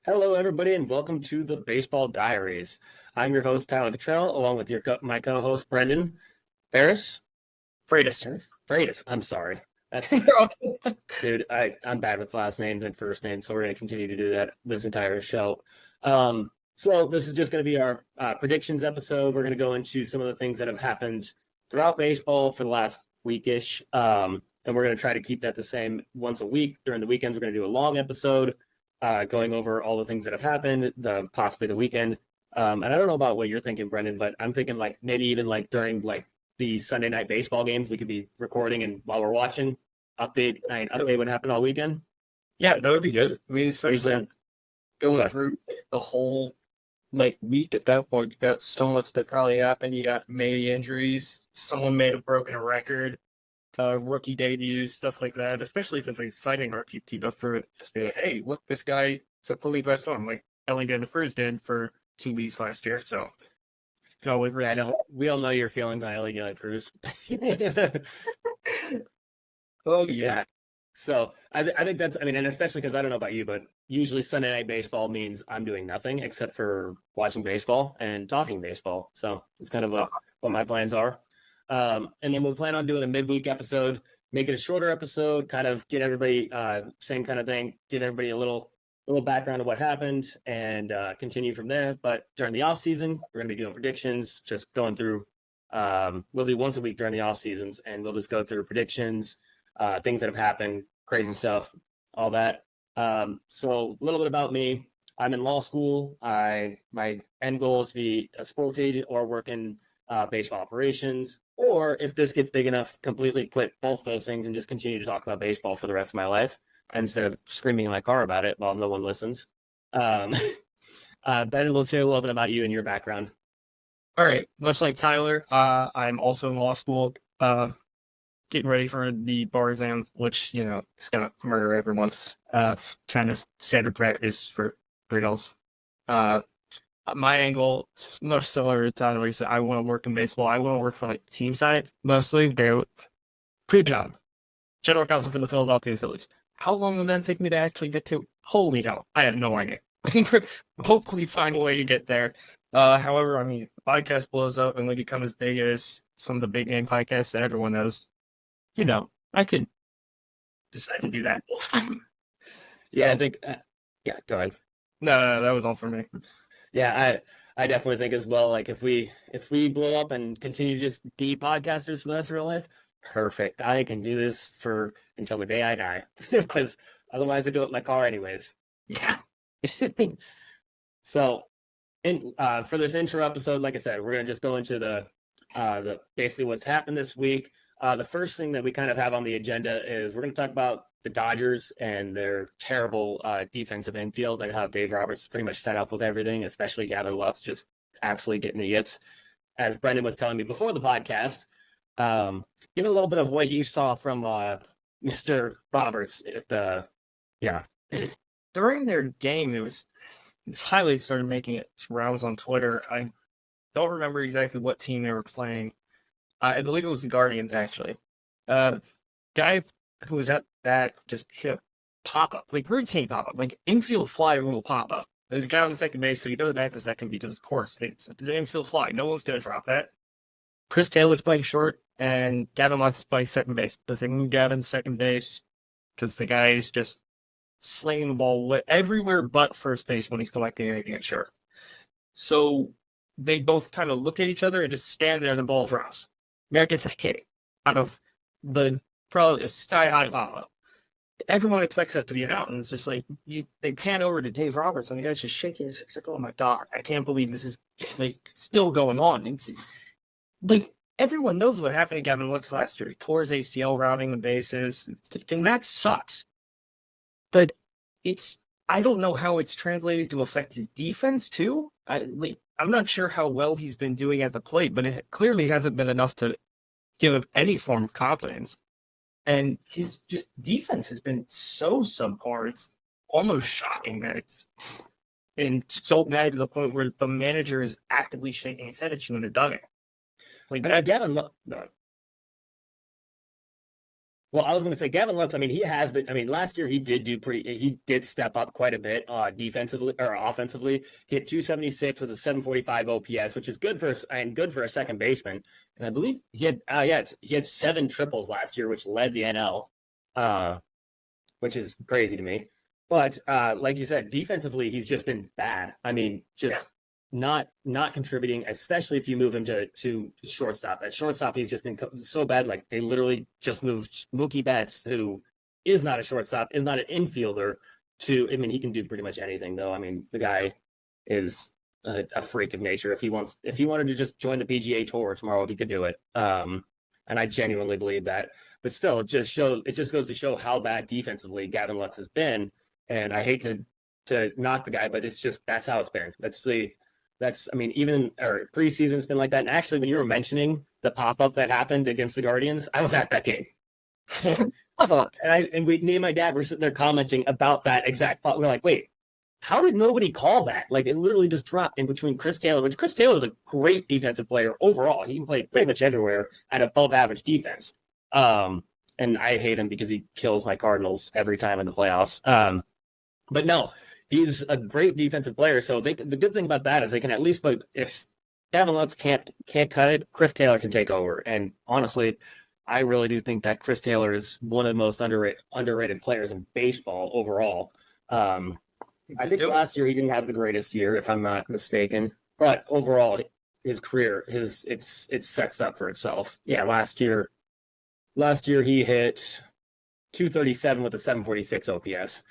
Hello, everybody, and welcome to the Baseball Diaries. I'm your host, Tyler Kitrel, along with my co-host, Brendan Ferris. Fratis. Fratis, I'm sorry. That's dude. I'm bad with last names and first names, so we're going to continue to do that this entire show. So this is just going to be our predictions episode. We're going to go into some of the things that have happened throughout baseball for the last weekish, and we're going to try to keep that the same once a week. During the weekends, we're going to do a long episode, going over all the things that have happened, possibly the weekend. And I don't know about what you're thinking, Brendan, but I'm thinking like maybe even like during like the Sunday night baseball games, we could be recording and while we're watching update what happened all weekend. Yeah, that would be good. I mean, especially going Okay. through the whole week at that point. You got so much that probably happened. You got maybe injuries. Someone may have broken a record. Rookie debuts, stuff like that. Especially if it's an exciting rookie team up for it. Just be like, hey, look, this guy is a fully best on like Ellington the First did for 2 weeks last year. So, I know we all know your feelings on Ellie Cruz. oh Yeah. yeah, So I think that's, I mean, and especially because I don't know about you, but usually Sunday night baseball means I'm doing nothing except for watching baseball and talking baseball. So it's kind of what my plans are. And then we'll plan on doing a midweek episode, make it a shorter episode, kind of get everybody, same kind of thing, give everybody a little background of what happened and continue from there. But during the off season, we're going to be doing predictions, just going through, we'll do once a week during the off seasons and we'll just go through predictions, things that have happened, crazy stuff, all that. So a little bit about me. I'm in law school. My end goal is to be a sports agent or work in baseball operations. Or if this gets big enough, completely quit both those things and just continue to talk about baseball for the rest of my life instead of screaming in my car about it while no one listens. Um, Ben, let's hear a little bit about you and your background. all right. Much like Tyler, I'm also in law school. Getting ready for the bar exam, which is gonna murder everyone. Trying to standard practice for else. Uh, my angle is much similar to Tyler. He said, I want to work in baseball. I want to work for like team side mostly. Pre-job, general counsel for the Philadelphia Phillies. How long will that take me to actually get to? Holy hell, I have no idea. Hopefully, find a way to get there. However, I mean, the podcast blows up and we become as big as some of the big name podcasts that everyone knows. I could decide to do that full time. Yeah, I So, think. Yeah, go ahead. no, that was all for me. Yeah, I definitely think as well. Like if we blow up and continue to just be podcasters for the rest of our life, perfect. I can do this for until the day I die, because otherwise I do it in my car anyways. Yeah. It's a thing. So, for this intro episode, like I said, we're gonna just go into the basically what's happened this week. The first thing that we kind of have on the agenda is we're gonna talk about the Dodgers and their terrible defensive infield, like how Dave Roberts pretty much set up with everything, especially Gavin Lux just absolutely getting the yips. As Brendan was telling me before the podcast, give a little bit of what you saw from Mr. Roberts at the yeah. During their game, this highlight started making its rounds on Twitter. I don't remember exactly what team they were playing. I believe it was the Guardians, actually. Uh, guy who was at that just hit a pop up, like routine pop up, like infield fly little pop up. There's a guy on the second base, so he knows that the second because of course it's the infield fly. No one's gonna drop that. Chris Taylor's playing short, and Gavin Lux is playing second base. Does they move Gavin second base because the guy is just slaying the ball everywhere but first base when he's collecting anything at short. So they both kind of look at each other and just stand there and the ball drops. Merrick gets a kick out of the probably a sky high pop. Everyone expects that to be an out, and it's just like they pan over to Dave Roberts and the guy's just shaking his head. It's like, oh my god, I can't believe this is like still going on. It's like everyone knows what happened to Gavin Lux last year. He tore his ACL rounding the bases, and that sucks. But I don't know how it's translated to affect his defense too. I'm not sure how well he's been doing at the plate, but it clearly hasn't been enough to give him any form of confidence. And his just defense has been so subpar. It's almost shocking that it's been so bad to the point where the manager is actively shaking his head at you in the dugout. Like But that's Gavin, no, Well, I was going to say Gavin Lux. I mean, he has been. I mean, last year he did do pretty. He did step up quite a bit defensively or offensively. He hit 276 with a 745 OPS, which is good for a second baseman. And I believe he had he had 7 triples last year, which led the NL, which is crazy to me. But like you said, defensively he's just been bad. I mean, just not contributing, especially if you move him to shortstop. At shortstop, he's just been so bad. Like they literally just moved Mookie Betts, who is not a shortstop, is not an infielder. I mean, he can do pretty much anything, though. I mean, the guy is a freak of nature. If he wanted to just join the PGA Tour tomorrow, he could do it. And I genuinely believe that. But still, it just goes to show how bad defensively Gavin Lux has been. And I hate to knock the guy, but it's just that's how it's been. I mean, even or preseason it's been like that. And actually, when you were mentioning the pop-up that happened against the Guardians, I was at that game. Me and my dad were sitting there commenting about that exact pop. We're like, wait, how did nobody call that? Like, it literally just dropped in between Chris Taylor, which Chris Taylor is a great defensive player overall. He can play pretty much everywhere at above average defense. And I hate him because he kills my Cardinals every time in the playoffs. But no, he's a great defensive player. So the good thing about that is they can at least put, if Gavin Lux can't cut it, Chris Taylor can take over. And honestly, I really do think that Chris Taylor is one of the most underrated players in baseball overall. I think last year he didn't have the greatest year, if I'm not mistaken. But overall, his career, it sets up for itself. Yeah, last year he hit 237 with a 746 OPS.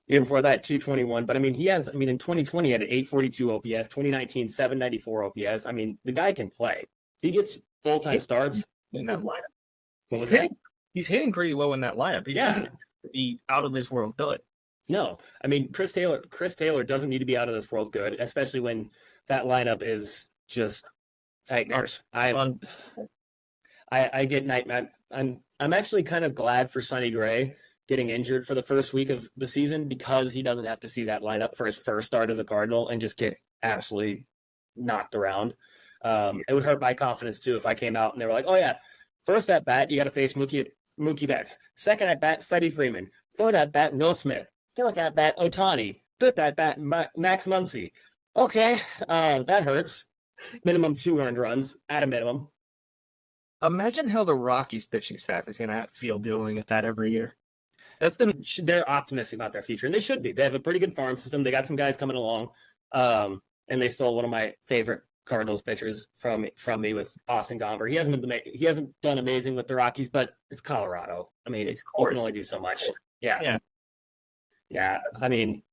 Year before that, 221. But I mean, in 2020 he had an 842 OPS, 2019, 794 OPS. I mean, the guy can play. If he gets full-time starts in that lineup. He's hitting pretty low in that lineup. He doesn't be out of this world good. No. I mean, Chris Taylor doesn't need to be out of this world good, especially when that lineup is just nightmares. I get nightmare. I'm actually kind of glad for Sonny Gray getting injured for the first week of the season because he doesn't have to see that lineup for his first start as a Cardinal and just get absolutely knocked around. It would hurt my confidence too if I came out and they were like, oh yeah, first at bat, you got to face Mookie Betts. Second at bat, Freddie Freeman. Third at bat, Will Smith. Fourth at bat, Ohtani. Fifth at bat, Max Muncy. Okay, that hurts. Minimum 2 earned runs at a minimum. Imagine how the Rockies pitching staff is going to feel dealing with that every year. They're optimistic about their future, and they should be. They have a pretty good farm system. They got some guys coming along, and they stole one of my favorite Cardinals pitchers from me with Austin Gomber. He hasn't done amazing with the Rockies, but it's Colorado. I mean, you can only do so much. Yeah. I mean,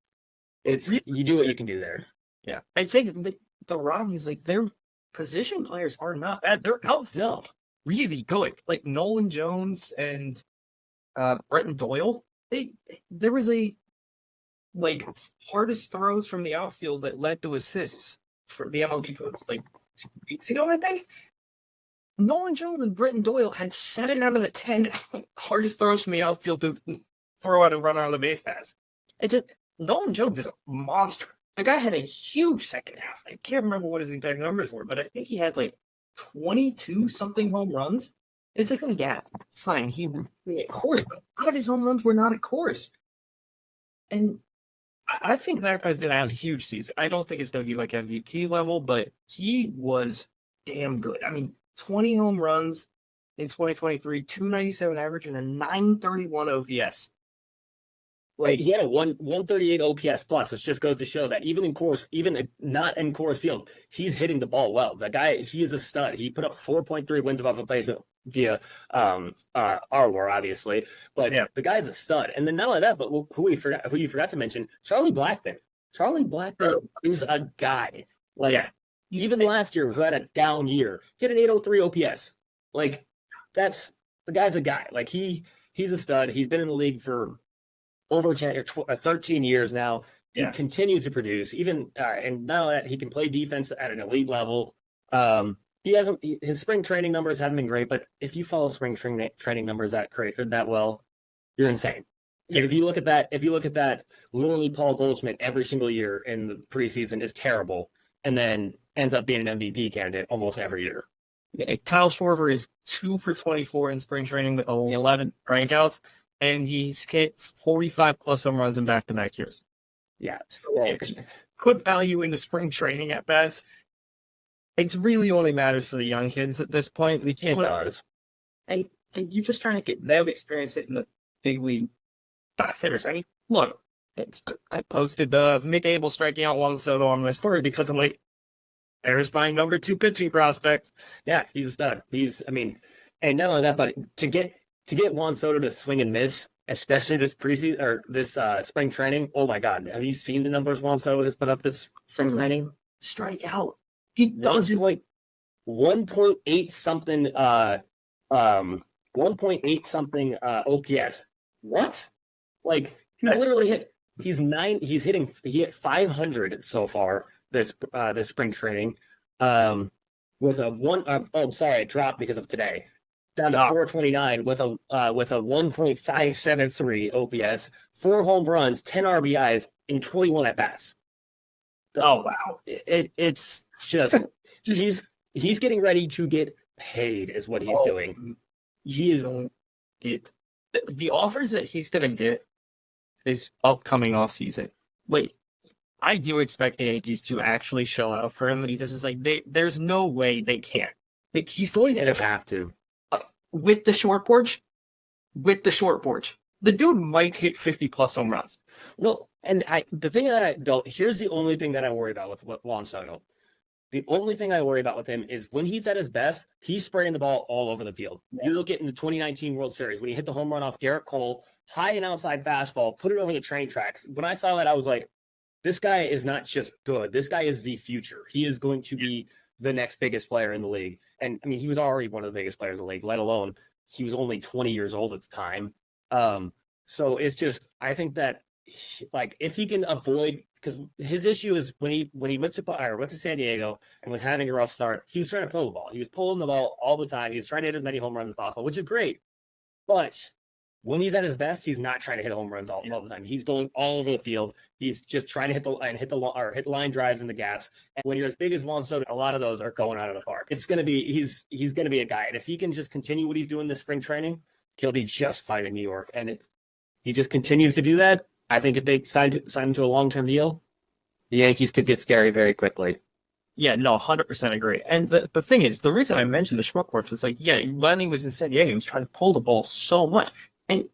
you do what you can do there. Yeah, I think the Rockies, like their position players are not bad. Their outfield really good. Like Nolan Jones and Bretton Doyle, there was a hardest throws from the outfield that led to assists for the MLB post 2 weeks ago, I think. Nolan Jones and Bretton Doyle had 7 out of the 10 hardest throws from the outfield to throw out and run out of the base paths. Nolan Jones is a monster. The guy had a huge second half. I can't remember what his exact numbers were, but I think he had 22 something home runs. It's like, oh yeah, fine. He at course, but a lot of his home runs were not at course. And I think that guy's gonna have a huge season. I don't think it's gonna be MVP level, but he was damn good. I mean, 20 home runs in 2023, 297 average, and a 931 OPS. He had a 138 OPS plus, which just goes to show that even not in Coors Field, he's hitting the ball well. The guy, he is a stud. He put up 4.3 wins above replacement via Arlor, obviously, but the guy's a stud. And then not only that, but who you forgot to mention, Charlie Blackmon. Charlie Blackmon is a guy. Even last year, who had a down year, he had an 803 OPS. The guy's a guy. He's a stud. He's been in the league for over 10 or 13 years now. He continues to produce. And not only that, he can play defense at an elite level. His spring training numbers haven't been great, but if you follow spring training numbers that well, you're insane. Yeah. If you look at that, literally Paul Goldschmidt every single year in the preseason is terrible, and then ends up being an MVP candidate almost every year. Kyle Schwarber is 2 for 24 in spring training with 11 strikeouts, and he's hit 45 plus home runs in back-to-back years. Yeah. So if you put value into spring training at bats, it really only matters for the young kids at this point. We can't. It does. And you're just trying to get them experience hitting the big league hitters. I mean, look, I posted Mick Abel striking out Juan Soto on my story because I'm like, there's my number 2 pitching prospect. Yeah, he's a stud. And not only that, but to get Juan Soto to swing and miss, especially this preseason or this spring training. Oh my God, have you seen the numbers Juan Soto has put up this spring training? Strike out. He does it like 1.8 something. 1.8 something OPS. What? Like he literally hit. He hit 500 so far this spring training. With a one. Sorry, it dropped because of today. Down to 429 with a 1.573 OPS, 4 home runs, 10 RBIs, and 21 at bats. Oh wow! It's just he's getting ready to get paid, is what he's doing. He is on it. The offers that he's gonna get this upcoming offseason. Wait, I do expect the Yankees to actually show out for him because it's like there's no way they can't. Like, he's going to have to. With the short porch, the dude might hit 50 plus home runs. No, and here's the only thing that I worry about with Juan Soto. The only thing I worry about with him is when he's at his best, he's spraying the ball all over the field. Yeah. You look at in the 2019 World Series when he hit the home run off Garrett Cole, high and outside fastball, put it over the train tracks. When I saw that, I was like, this guy is not just good. This guy is the future. He is going to be the next biggest player in the league. And I mean, he was already one of the biggest players in the league, let alone he was only 20 years old at the time. So it's just, I think that if he can avoid, because his issue is when he went to San Diego and was having a rough start, he was trying to pull the ball. He was pulling the ball all the time. He was trying to hit as many home runs as possible, which is great. But when he's at his best, he's not trying to hit home runs all the time. He's going all over the field. He's just trying to hit line drives in the gaps. And when you're as big as Juan Soto, a lot of those are going out of the park. It's gonna be he's gonna be a guy, and if he can just continue what he's doing this spring training, he'll be just fine in New York. And if he just continues to do that, I think if they sign him to a long-term deal, the Yankees could get scary very quickly. Yeah, no, 100% agree. And the thing is, the reason I mentioned the Schmuck Corps was when he was in San Diego, he was trying to pull the ball so much. And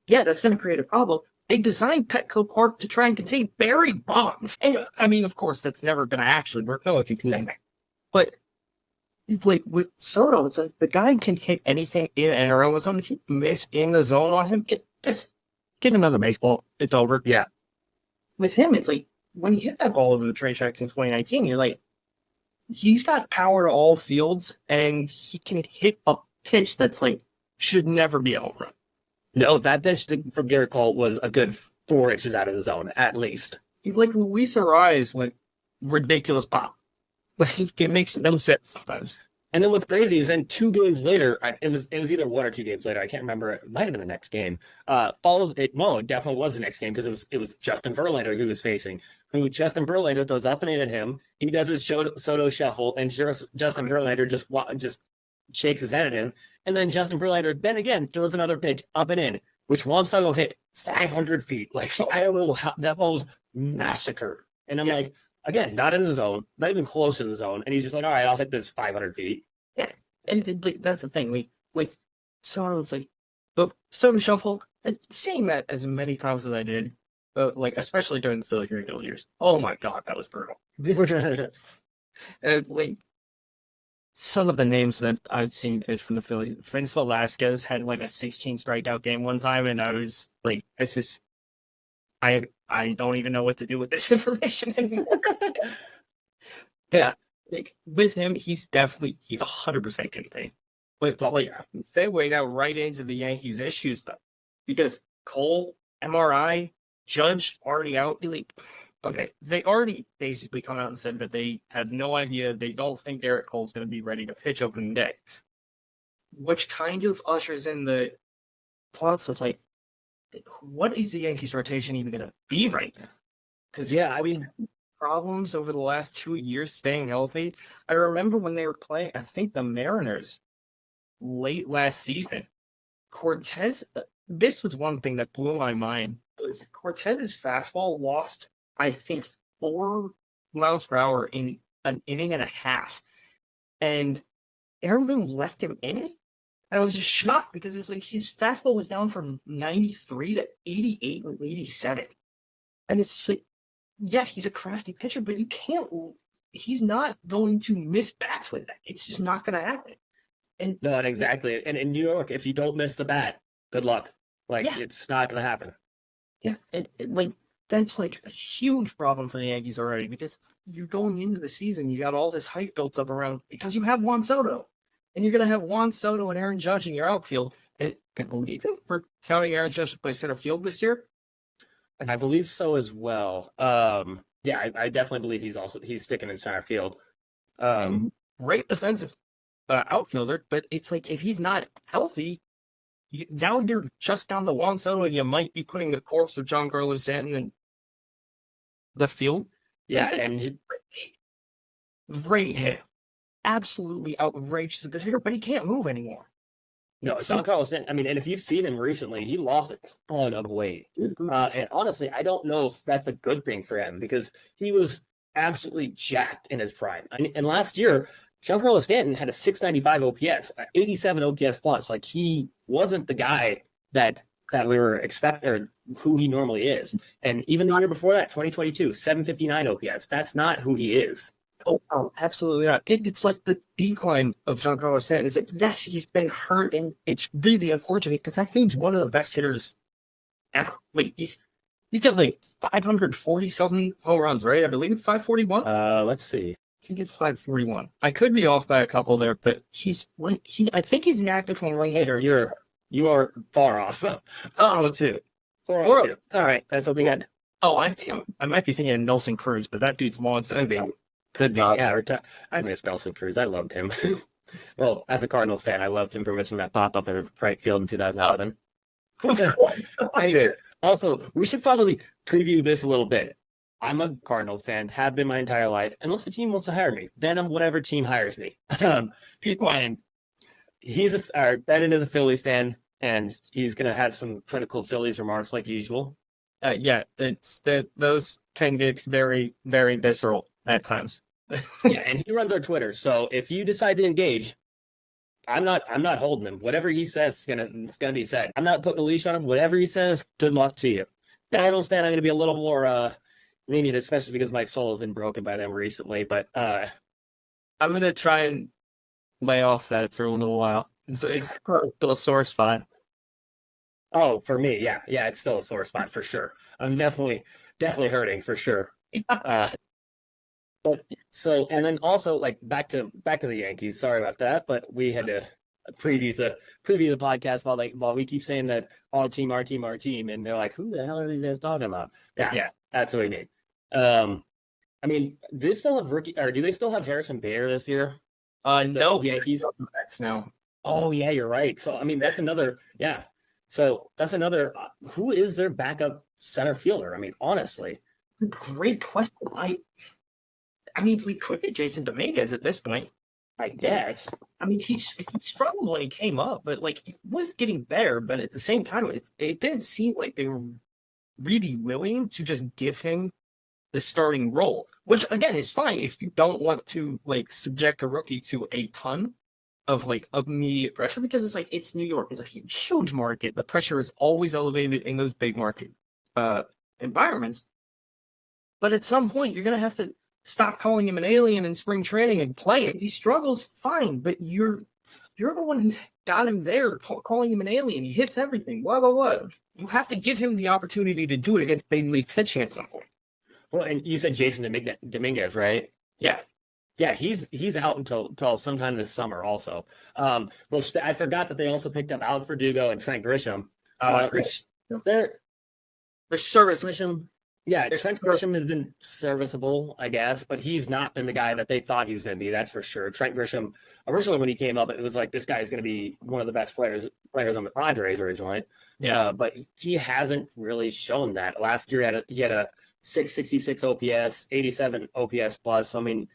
yeah, that's going to create a problem. They designed Petco Park to try and contain Barry Bonds. And I mean, of course, that's never going to actually work. No, if you can name it. But with Soto, it's like the guy can hit anything in an arrow zone. If you miss in the zone on him, just get another baseball. It's over. Yeah. With him, it's like when he hit that ball over the train tracks in 2019, you're like, he's got power to all fields, and he can hit a pitch that's should never be a home run. No, that pitch from Garrett Cole was a good 4 inches out of the zone, at least. He's like Luis Ariz with ridiculous pop. It makes no sense sometimes. And then what's crazy is then 2 games later, it was either 1 or 2 games later, I can't remember, it might have been the next game, it definitely was the next game because it was Justin Verlander who was facing, Justin Verlander throws up and in at him, he does his Soto shuffle, and Justin Verlander just shakes his head at him, and then Justin Verlander then again throws another pitch up and in, which Juan Soto hit 500 feet. That ball was massacred. And I'm like, again, not in the zone, not even close to the zone. And he's just like, all right, I'll hit this 500 feet. Yeah. And that's the thing. With Soto, it's but Soto shuffle, and seeing that as many times as I did, especially during the Philly regular years. Oh my God, that was brutal. And some of the names that I've seen from the Phillies, Vince Velasquez had a 16 strikeout game one time, and I was it's just, I don't even know what to do with this information anymore. Yeah, with him, he's 100% contained. But segue now right into the Yankees' issues though, because Cole, MRI, Judge already out. Okay, they already basically come out and said that they had no idea. They don't think Garrett Cole's going to be ready to pitch opening day, which kind of ushers in the thoughts of what is the Yankees rotation even going to be right now? Because I mean, problems over the last 2 years staying healthy. I remember when they were playing, I think the Mariners late last season. Cortez, this was one thing that blew my mind. Was Cortez's fastball lost, I think, 4 miles per hour in an inning and a half, and Aaron Boone left him in it. And I was just shocked because it was like his fastball was down from 93 to 88 or 87. And it's just like, yeah, he's a crafty pitcher, but you can't, he's not going to miss bats with that. It's just not going to happen. And No, and exactly. And in New York, if you don't miss the bat, good luck. Like, Yeah. it's not going to happen. yeah, like, that's like a huge problem for the Yankees already because you're going into the season, you got all this hype built up around because you have Juan Soto. And you're going to have Juan Soto and Aaron Judge in your outfield. And you think we're telling Aaron Judge to play center field this year? I believe so as well. Yeah, I definitely believe he's sticking in center field. Great defensive outfielder, but it's like if he's not healthy, now you're just down the Juan Soto, and you might be putting the corpse of Giancarlo Stanton in the field. Yeah, and Great hit. Absolutely outrageous good hitter, but he can't move anymore. no, Giancarlo Stanton. I mean, and if you've seen him recently, he lost a ton of weight. And honestly, I don't know if that's a good thing for him because he was absolutely jacked in his prime. And last year, Giancarlo Stanton had a 695 OPS, 87 OPS plus. Like, he wasn't the guy that we were expecting, or who he normally is. And even the year before that, 2022, 759 OPS. That's not who he is. Oh, absolutely not. It's like the decline of Giancarlo Stanton. It's like, yes, he's been hurt, and it's really unfortunate because I think he's one of the best hitters ever. Like, he's got like 540-something home runs, right? I believe it's 541. Let's see. I think it's 541. I could be off by a couple there, but I think he's an active home run hitter. You are far off. 402. 402. All right, that's what we got. Oh, I might be thinking of Nelson Cruz, but that dude's long since. Could be. Yeah, I miss Nelson Cruz. I loved him. Well, as a Cardinals fan, I loved him for missing that pop-up in right field in 2011. I did. Also, we should probably preview this a little bit. I'm a Cardinals fan, have been my entire life, unless the team wants to hire me. Then I'm whatever team hires me. And Bennett is a Phillies fan, and he's going to have some critical Phillies remarks like usual. Yeah, it's that those can get very, very visceral at times. Yeah, and he runs our Twitter. So if you decide to engage, I'm not holding him. Whatever he says is gonna be said. I'm not putting a leash on him. Whatever he says, good luck to you. Cardinals fan, I'm gonna be a little more lenient, especially because my soul has been broken by them recently. But I'm gonna try and lay off that for a little while. So it's still a sore spot. Oh, for me, yeah, it's still a sore spot for sure. I'm definitely hurting for sure. But so, and then also like back to the Yankees. Sorry about that, but we had to preview the podcast while we keep saying that our team, and they're like, who the hell are these guys talking about? Yeah, that's what we mean. I mean, do they still have Harrison Bader this year? No, Yankees. That's now. Oh yeah, you're right. So I mean, that's another. Yeah. So that's another. Who is their backup center fielder? I mean, honestly, Great question. I mean, we could get Jason Dominguez at this point. I guess. I mean, he struggled when he came up, but like he was getting better. But at the same time, it didn't seem like they were really willing to just give him the starting role, which again is fine if you don't want to like subject a rookie to a ton of like immediate pressure, because it's like it's New York, it's a huge market. The pressure is always elevated in those big market environments. But at some point, you're gonna have to stop calling him an alien in spring training and play it. He struggles, fine, but you're the one who's got him there, calling him an alien. He hits everything. Blah blah blah. You have to give him the opportunity to do it against big league pitching at some point. Well, and you said Jason Dominguez, right? Yeah. Yeah, he's out until sometime this summer also. Which I forgot that they also picked up Alex Verdugo and Trent Grisham. Their service mission. Yeah, Trent Grisham has been serviceable, I guess, but he's not been the guy that they thought he was going to be, that's for sure. Trent Grisham, originally when he came up, it was like this guy is going to be one of the best players on the Padres originally. Yeah. But he hasn't really shown that. Last year he had a 666 OPS, 87 OPS plus. So, I mean,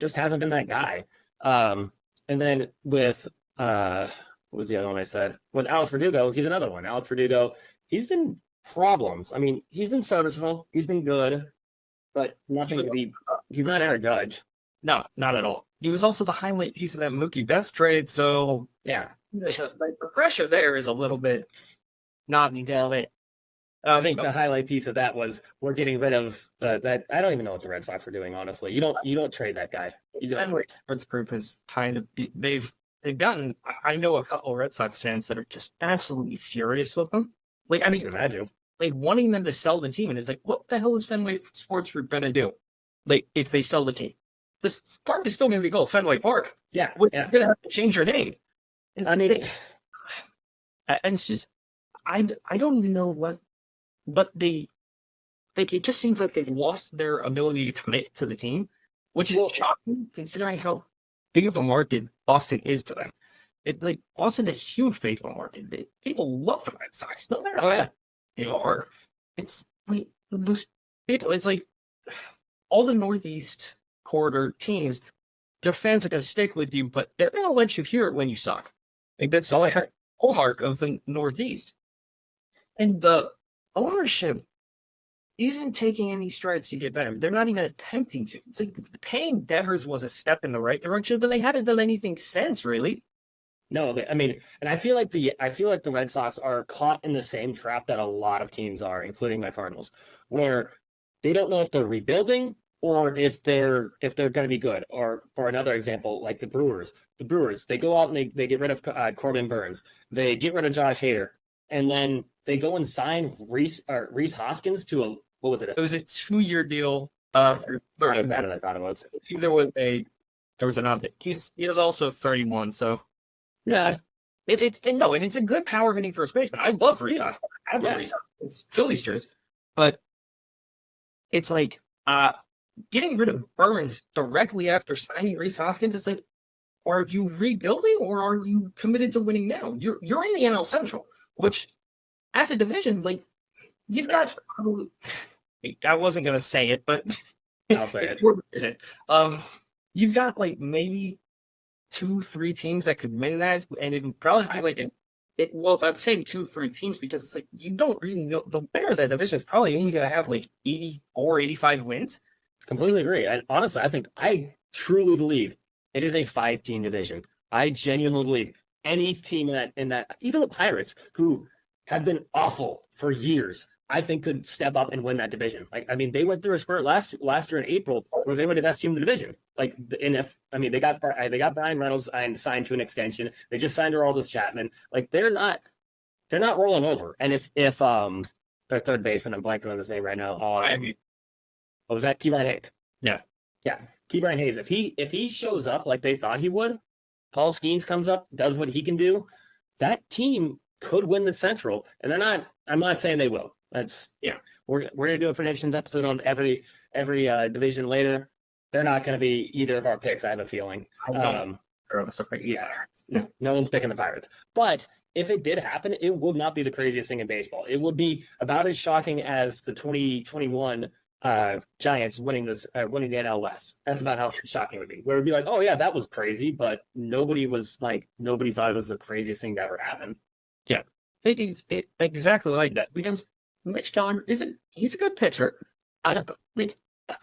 just hasn't been that guy. And then with what was the other one I said? With Alex Verdugo, he's another one. Alex Verdugo, he's been problems. I mean, he's been serviceable, he's been good, but nothing to be. He's not Aaron Judge. No, not at all. He was also the highlight piece of that Mookie Betts trade, so Yeah, the pressure there is a little bit not it. I think the highlight piece of that was we're getting rid of that. I don't even know what the Red Sox were doing. Honestly, you don't trade that guy. Fenway's group is kind of they've gotten. I know a couple of Red Sox fans that are just absolutely furious with them. Like, I mean, imagine like wanting them to sell the team, and it's like, what the hell is Fenway Sports Group gonna do? Like, if they sell the team, this park is still gonna be called Fenway Park. Yeah, You're gonna have to change your name. I mean, and it's just, I don't even know what. But it just seems like they've lost their ability to commit to the team, which is shocking considering how big of a market Boston is to them. Like Boston's a huge baseball market. People love the Red Sox, no matter what they are. It's like those people. It's like all the Northeast corridor teams. Their fans are going to stick with you, but they're going to let you hear it when you suck. Like that's all I heard. Hallmark of the Northeast, and the ownership isn't taking any strides to get better. They're not even attempting to. It's like paying Devers was a step in the right direction, but they haven't done anything since, really. No, I mean, and I feel like the Red Sox are caught in the same trap that a lot of teams are, including my Cardinals, where they don't know if they're rebuilding or if they're going to be good. Or for another example, like the Brewers, they go out and they get rid of Corbin Burns, they get rid of Josh Hader, and then they go and sign Reese Hoskins to a what was it? It was a 2-year deal. Better than I thought it was. There was an update. He was also 31, so yeah. And it's a good power hitting first baseman. I love Reese Hoskins. I love Reese Hoskins. It's Phillies jersey, but it's like getting rid of Burns directly after signing Reese Hoskins. It's like, are you rebuilding or are you committed to winning now? You're in the NL Central, which as a division, like you've got. I wasn't gonna say it, but I'll say it. You've got like maybe 2-3 teams that could win that, and it would probably be like well, I'm saying 2-3 teams because it's like you don't really know. The better that division is probably only gonna have like 84, 85 wins. Completely agree. And honestly, I truly believe it is a 5-team division. I genuinely believe any team in that, even the Pirates, who have been awful for years, I think could step up and win that division. Like, I mean, they went through a spurt last year in April where they were the best team in the division. Like, they got Brian Reynolds and signed to an extension. They just signed Aroldis Chapman. Like, they're not rolling over. And if their third baseman, I'm blanking on his name right now. What was that? Ke'Bryan Hayes. Yeah. Ke'Bryan Hayes. If he shows up like they thought he would, Paul Skeens comes up, does what he can do, that team could win the Central. And I'm not saying they will. We're gonna do a predictions episode on every division later. They're not gonna be either of our picks. I have a feeling. No one's picking the Pirates. But if it did happen, it would not be the craziest thing in baseball. It would be about as shocking as the 2021 Giants winning the NL West. That's about how shocking it would be. Where it would be like, oh yeah, that was crazy, but nobody thought it was the craziest thing that ever happened. Yeah, it's exactly like that because Mitch Keller he's a good pitcher. I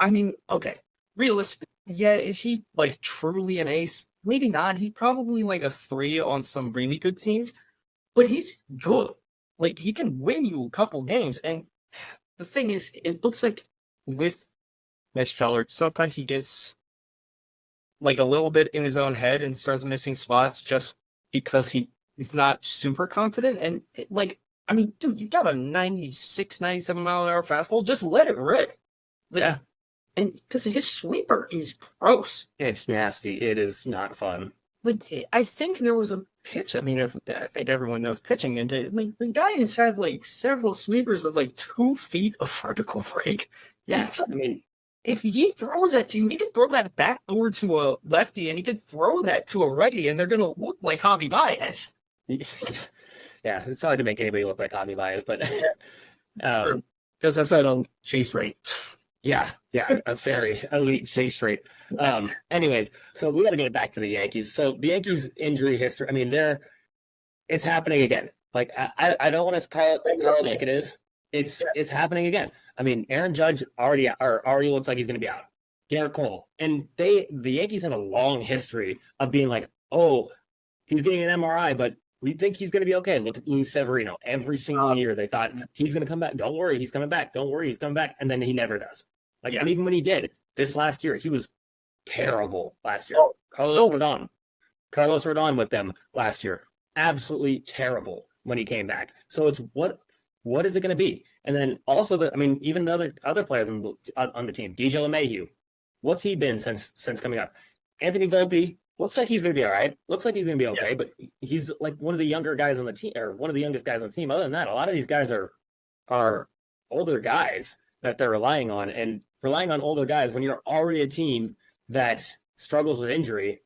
mean, okay, realistic. Yeah, is he like truly an ace? Maybe not. He's probably like a 3 on some really good teams, but he's good. Like he can win you a couple games. And the thing is, it looks like with Mitch Keller, sometimes he gets like a little bit in his own head and starts missing spots just because he's not super confident. And I mean, dude, you've got a 96, 97 mile an hour fastball. Just let it rip. Yeah. And because his sweeper is gross. It's nasty. It is not fun. Like, I think there was a pitch. I mean, I think everyone knows pitching. And the guy has had like several sweepers with like 2 feet of vertical break. Yeah. I mean, if he throws that to you, he can throw that backdoor to a lefty and he can throw that to a righty and they're going to look like Javi Baez. Yeah, it's hard to make anybody look like Javi Baez, but because that's not on chase rate. Yeah, a very elite chase rate. Anyways, so we got to get back to the Yankees. So the Yankees injury history. I mean, it's happening again. Like I don't want to call it like it is. It's happening again. I mean, Aaron Judge already looks like he's going to be out. Garrett Cole, and the Yankees have a long history of being like, oh, he's getting an MRI, but we think he's going to be okay. Look at Luis Severino. Every single year they thought he's going to come back. Don't worry, he's coming back. Don't worry, he's coming back, and then he never does. Like, and even when he did this last year, he was terrible last year. Carlos Rodon with them last year, absolutely terrible when he came back. So it's what is it going to be? And then also even the other players on the team, DJ LeMahieu, what's he been since coming up? Anthony Volpe looks like he's going to be all right. Looks like he's going to be okay, but he's like one of the younger guys on the team, or one of the youngest guys on the team. Other than that, a lot of these guys are older guys that they're relying on, and relying on older guys when you're already a team that struggles with injury,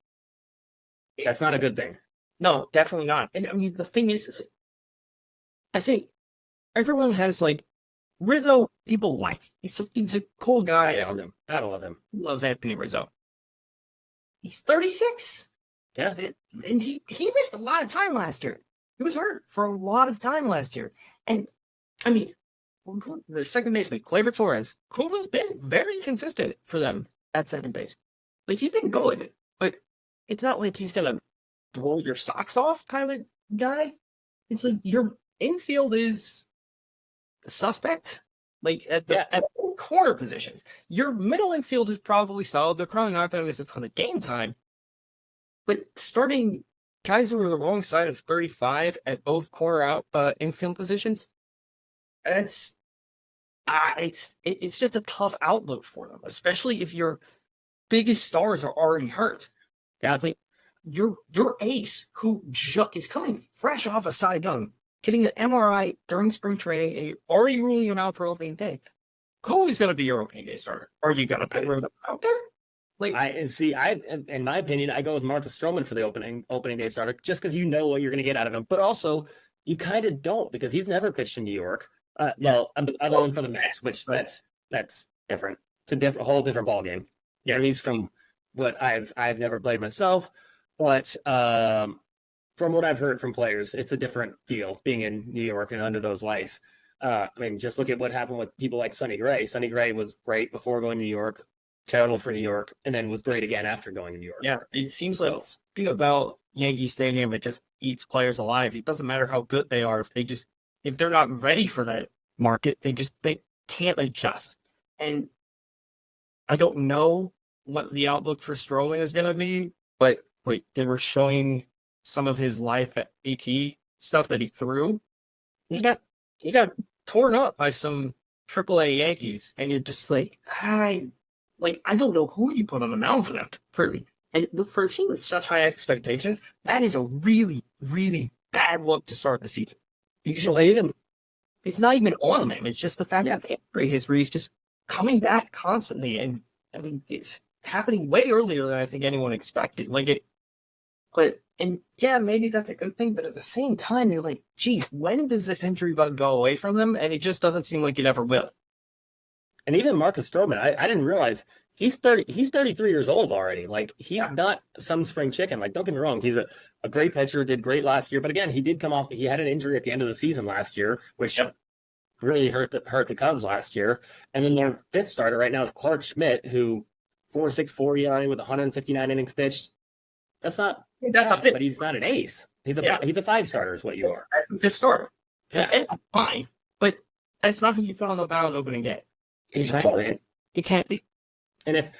that's not a good thing. No, definitely not. And I mean, the thing is I think everyone has like Rizzo. People like he's a cool guy. I love him. I love him. Loves Anthony Rizzo. He's 36. Yeah, and he missed a lot of time last year. He was hurt for a lot of time last year. And I mean, the second baseman, Gleyber Torres, who has been very consistent for them at second base. Like, he's been good, but it's not like he's gonna blow your socks off kind of guy. It's like your infield is suspect. Like at corner positions, your middle infield is probably solid. They're probably not going to miss a ton of game time. But starting guys who are the wrong side of 35 at both corner infield positions, it's just a tough outlook for them, especially if your biggest stars are already hurt. Yeah, like your ace who is coming fresh off a Cy Young, getting an MRI during spring training, and you're already ruling him out for opening day. Who is going to be your opening day starter? Are you going to put him out there? Like, in my opinion, I go with Marcus Stroman for the opening day starter, just because you know what you're going to get out of him. But also, you kind of don't, because he's never pitched in New York. Well, other than for the Mets, which that's different. It's a whole different ballgame. Yeah, he's from what I've never played myself, but from what I've heard from players, it's a different feel being in New York and under those lights. I mean, just look at what happened with people like Sonny Gray. Sonny Gray was great before going to New York, terrible for New York, and then was great again after going to New York. Yeah, it seems like speaking about Yankee Stadium, it just eats players alive. It doesn't matter how good they are, if they're not ready for that market, they can't adjust. And I don't know what the outlook for Stroman is going to be, but they were showing some of his life at AP stuff that he threw. He got torn up by some AAA Yankees, and you're just like, I don't know who you put on the mound for them. And for a team with such high expectations, that is a really, really bad look to start the season. Usually, it's not even on them. It's just the fact that injury history is just coming back constantly, and I mean, it's happening way earlier than I think anyone expected. Maybe that's a good thing, but at the same time, you're like, geez, when does this injury bug go away from them? And it just doesn't seem like it ever will. And even Marcus Stroman, I didn't realize he's 33 years old already. Like, he's not some spring chicken. Like, don't get me wrong, he's a great pitcher, did great last year, but again, he did come off. He had an injury at the end of the season last year, which really hurt the Cubs last year. And then their fifth starter right now is Clark Schmidt, who 4.64 ERA with 159 innings pitched. That's a bit, but he's not an ace. He's a five starter, is what you are. Fifth starter. It's fine, but that's not who you put on the mound opening day. You can't be. And if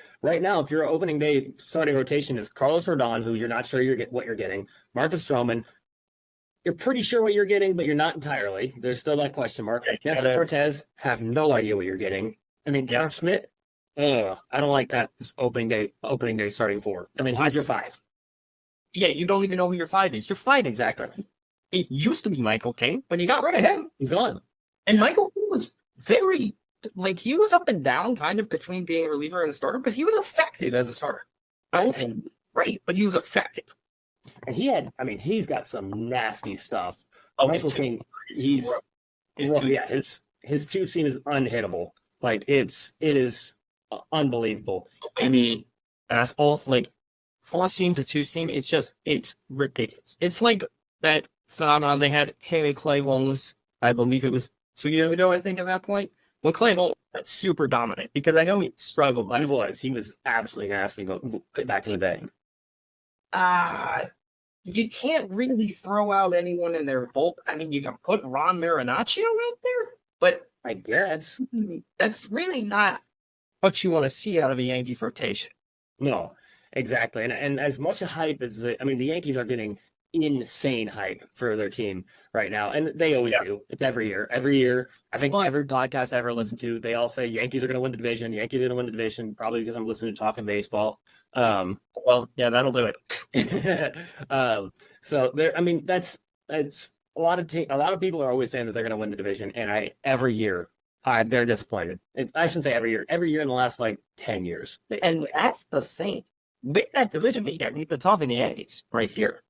your opening day starting rotation is Carlos Rodon, who you're not sure what you're getting, Marcus Stroman, you're pretty sure what you're getting, but you're not entirely. There's still that question mark. Nestor Cortez, have no idea what you're getting. I mean, Clark Schmidt, I don't like that. This opening day starting four. I mean, who's your five? Yeah, you don't even know who your five is. Your five, exactly. It used to be Michael King, but you got rid of him. He's gone. And Michael King was he was up and down kind of between being a reliever and a starter, but he was effective as a starter. I don't think great, but he was effective. And he's got some nasty stuff. Oh, Michael King, his two seam is unhittable. Like it is unbelievable. I mean, that's all like 4 seam to 2 seam. It's ridiculous. It's like that phenomenon they had Haley Clay Holmes. I believe it was 2 years ago. I think at that point when Clay Holmes was super dominant because I know he struggled. He was absolutely nasty back in the day. You can't really throw out anyone in their bulk. I mean, you can put Ron Marinaccio out there, but I guess that's really not what you want to see out of a Yankees rotation. no, exactly. And as much hype as I mean, the Yankees are getting insane hype for their team right now, and they always do. It's every year. Every year, I think every podcast I ever listened to, they all say Yankees are going to win the division. Yankees are going to win the division. Probably because I'm listening to Talking Baseball. Well, yeah, that'll do it. So there. I mean, that's a lot of people are always saying that they're going to win the division, and every year they're disappointed. I shouldn't say every year. Every year in the last like 10 years. And that's the thing. With that division leader, we've been talking the Yankees right here.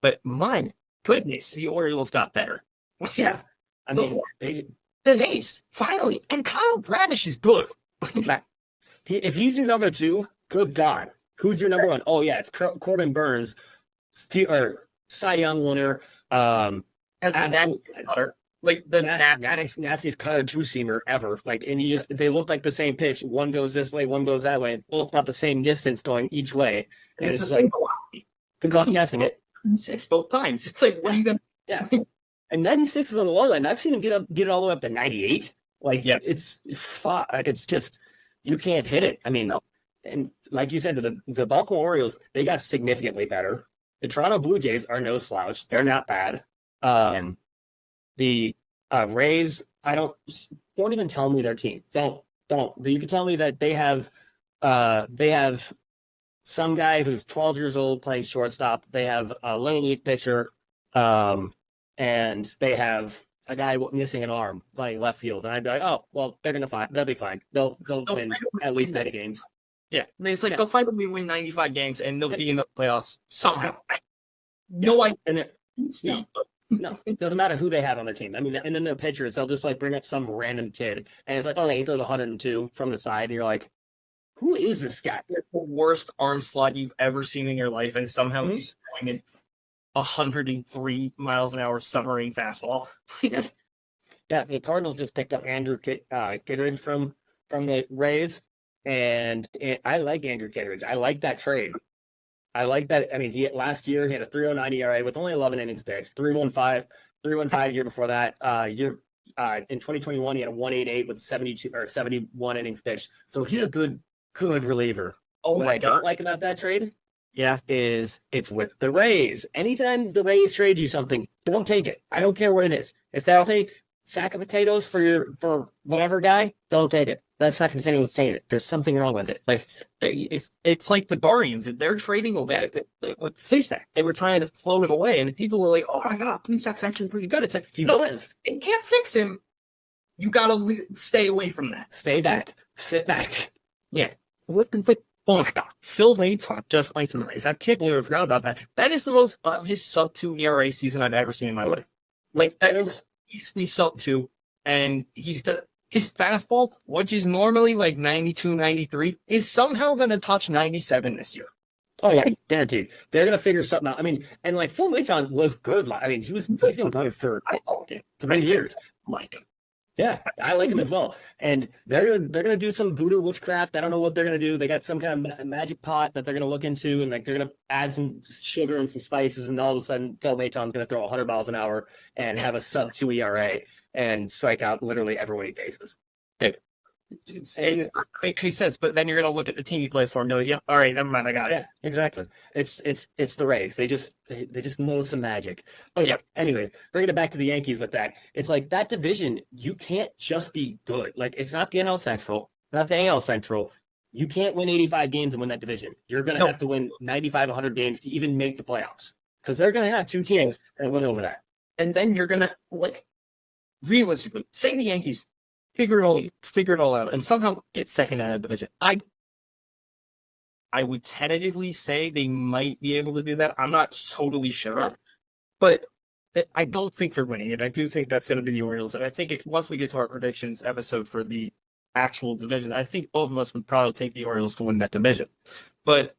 But my goodness, the Orioles got better. Yeah. I mean, the Ace, finally. And Kyle Bradish is good. If he's your number 2, good God. Who's your number 1? Oh, yeah, it's Corbin Burns, or Cy Young winner. Like the nastiest cut 2-seamer ever. Like, and they look like the same pitch. One goes this way, one goes that way. Both not the same distance going each way. And it's like, good luck guessing it. 6 both times. It's like, what are you gonna? Yeah. And 96 is on the low line. I've seen him get it all the way up to 98. Like, yeah, it's just you can't hit it. I mean, and like you said, the Baltimore Orioles, they got significantly better. The Toronto Blue Jays are no slouch. They're not bad. The Rays, don't even tell me their team. Don't. You can tell me that they have some guy who's 12 years old playing shortstop. They have a little league pitcher, and they have a guy missing an arm playing left field. And I'd be like, oh, well, they'll be fine. They'll win at least 90 games. Yeah, it's like they'll finally win 95 games and they'll be in the playoffs somehow. No, it doesn't matter who they have on their team. I mean, and then the pitchers, they'll just like bring up some random kid, and it's like, oh, he throws 102 from the side, and you're like, who is this guy? The worst arm slot you've ever seen in your life, and somehow he's throwing it 103 miles an hour submarine fastball. Yeah, the Cardinals just picked up Andrew Kitrel from the Rays, and I like Andrew Kittredge. I like that trade. I like that. I mean, last year he had a 3.09 ERA with only 11 innings pitched. 3.15 year before that. In 2021 he had a 1.88 with 71 innings pitched. So he's a good reliever. Oh, what I don't like about that trade, yeah, is it's with the Rays. Anytime the Rays trade you something, don't take it. I don't care what it is. If they'll take sack of potatoes for whatever guy, don't take it. That's not considered to take it. There's something wrong with it. Like it's like the Guardians. They're trading away with Plesac. They were trying to float him away, and people were like, "Oh my God, Plesac's actually pretty good." It's like, you can't fix him. You gotta stay away from that. Stay back. Sit back. Yeah. What the fuck? Oh my God. Phil Maton just played some nice. I can't believe I forgot about that. That is the most his sub-2 ERA season I've ever seen in my life. Like, that is easily sub-2, and his fastball, which is normally like 92, 93, is somehow going to touch 97 this year. Oh, yeah, dude. They're going to figure something out. I mean, and like Phil Maton was good. I mean, he was doing good for 3 years. Like him. Yeah, I like him as well. And they're gonna do some voodoo witchcraft. I don't know what they're gonna do. They got some kind of magic pot that they're gonna look into, and like they're gonna add some sugar and some spices, and all of a sudden Phil Maton's gonna throw 100 miles an hour and have a sub-2 ERA and strike out literally everyone he faces. It makes sense, but then you're gonna look at the team he plays for and go, yeah, all right, never mind, I got it. Yeah, exactly. It's the Rays. They just know some magic. Oh yeah. Anyway, bringing it back to the Yankees with that, it's like that division. You can't just be good. Like it's not the NL Central, not the AL Central. You can't win 85 games and win that division. You're gonna have to win 95, 100 games to even make the playoffs because they're gonna have 2 teams that win over that. And then you're gonna realistically say the Yankees figure it all out, and somehow get second out of the division. I would tentatively say they might be able to do that. I'm not totally sure, but I don't think they're winning it. I do think that's going to be the Orioles, and I think once we get to our predictions episode for the actual division. I think both of us would probably take the Orioles to win that division. But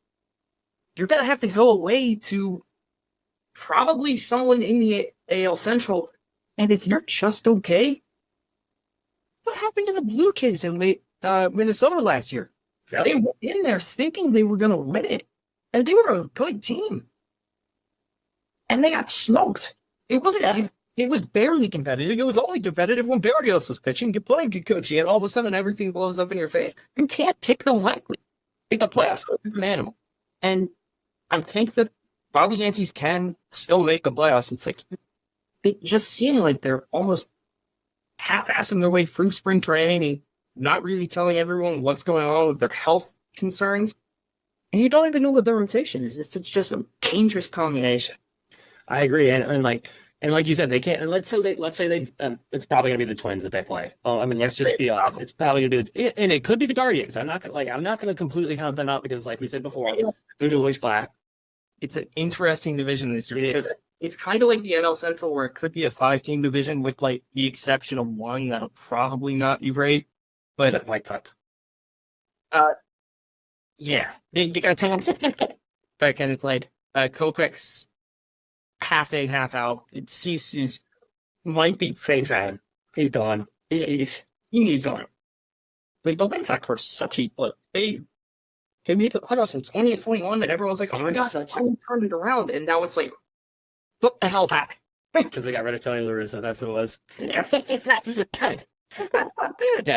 you're going to have to go away to probably someone in the AL Central. And if you're just okay, what happened to the Blue Jays in Minnesota last year? Yep. They were in there thinking they were going to win it. And they were a good team. And they got smoked. It wasn't. It was barely competitive. It was only competitive when Barrios was pitching. You play good coaching, and all of a sudden everything blows up in your face. You can't take them lightly. The playoffs are an animal. And I think that while the Yankees can still make the playoffs, it's like they just seem like they're almost half-assing their way through spring training, not really telling everyone what's going on with their health concerns. And you don't even know what their rotation is. It's just a dangerous combination. I agree, and like you said, they can't. And let's say they, it's probably gonna be the Twins that they play. Oh, I mean, let's just be honest. It's probably gonna be, and it could be the Guardians. I'm not gonna completely count them out because, like we said before, they're always flat. It's an interesting division this year because it's kind of like the NL Central, where it could be a 5-team division with like the exception of one that'll probably not be great, but White Sox. Yeah, they got back and it's like Kopech's half in, half out. It ceases might be phase out. He's gone. He needs on. Like the White Sox were such a they made the playoffs in 20 and 21, and everyone's like, "Oh my god, I turned it around!" And now it's like, "What the hell happened?" Because they got rid of Tony La Russa. That's what it was. Yeah,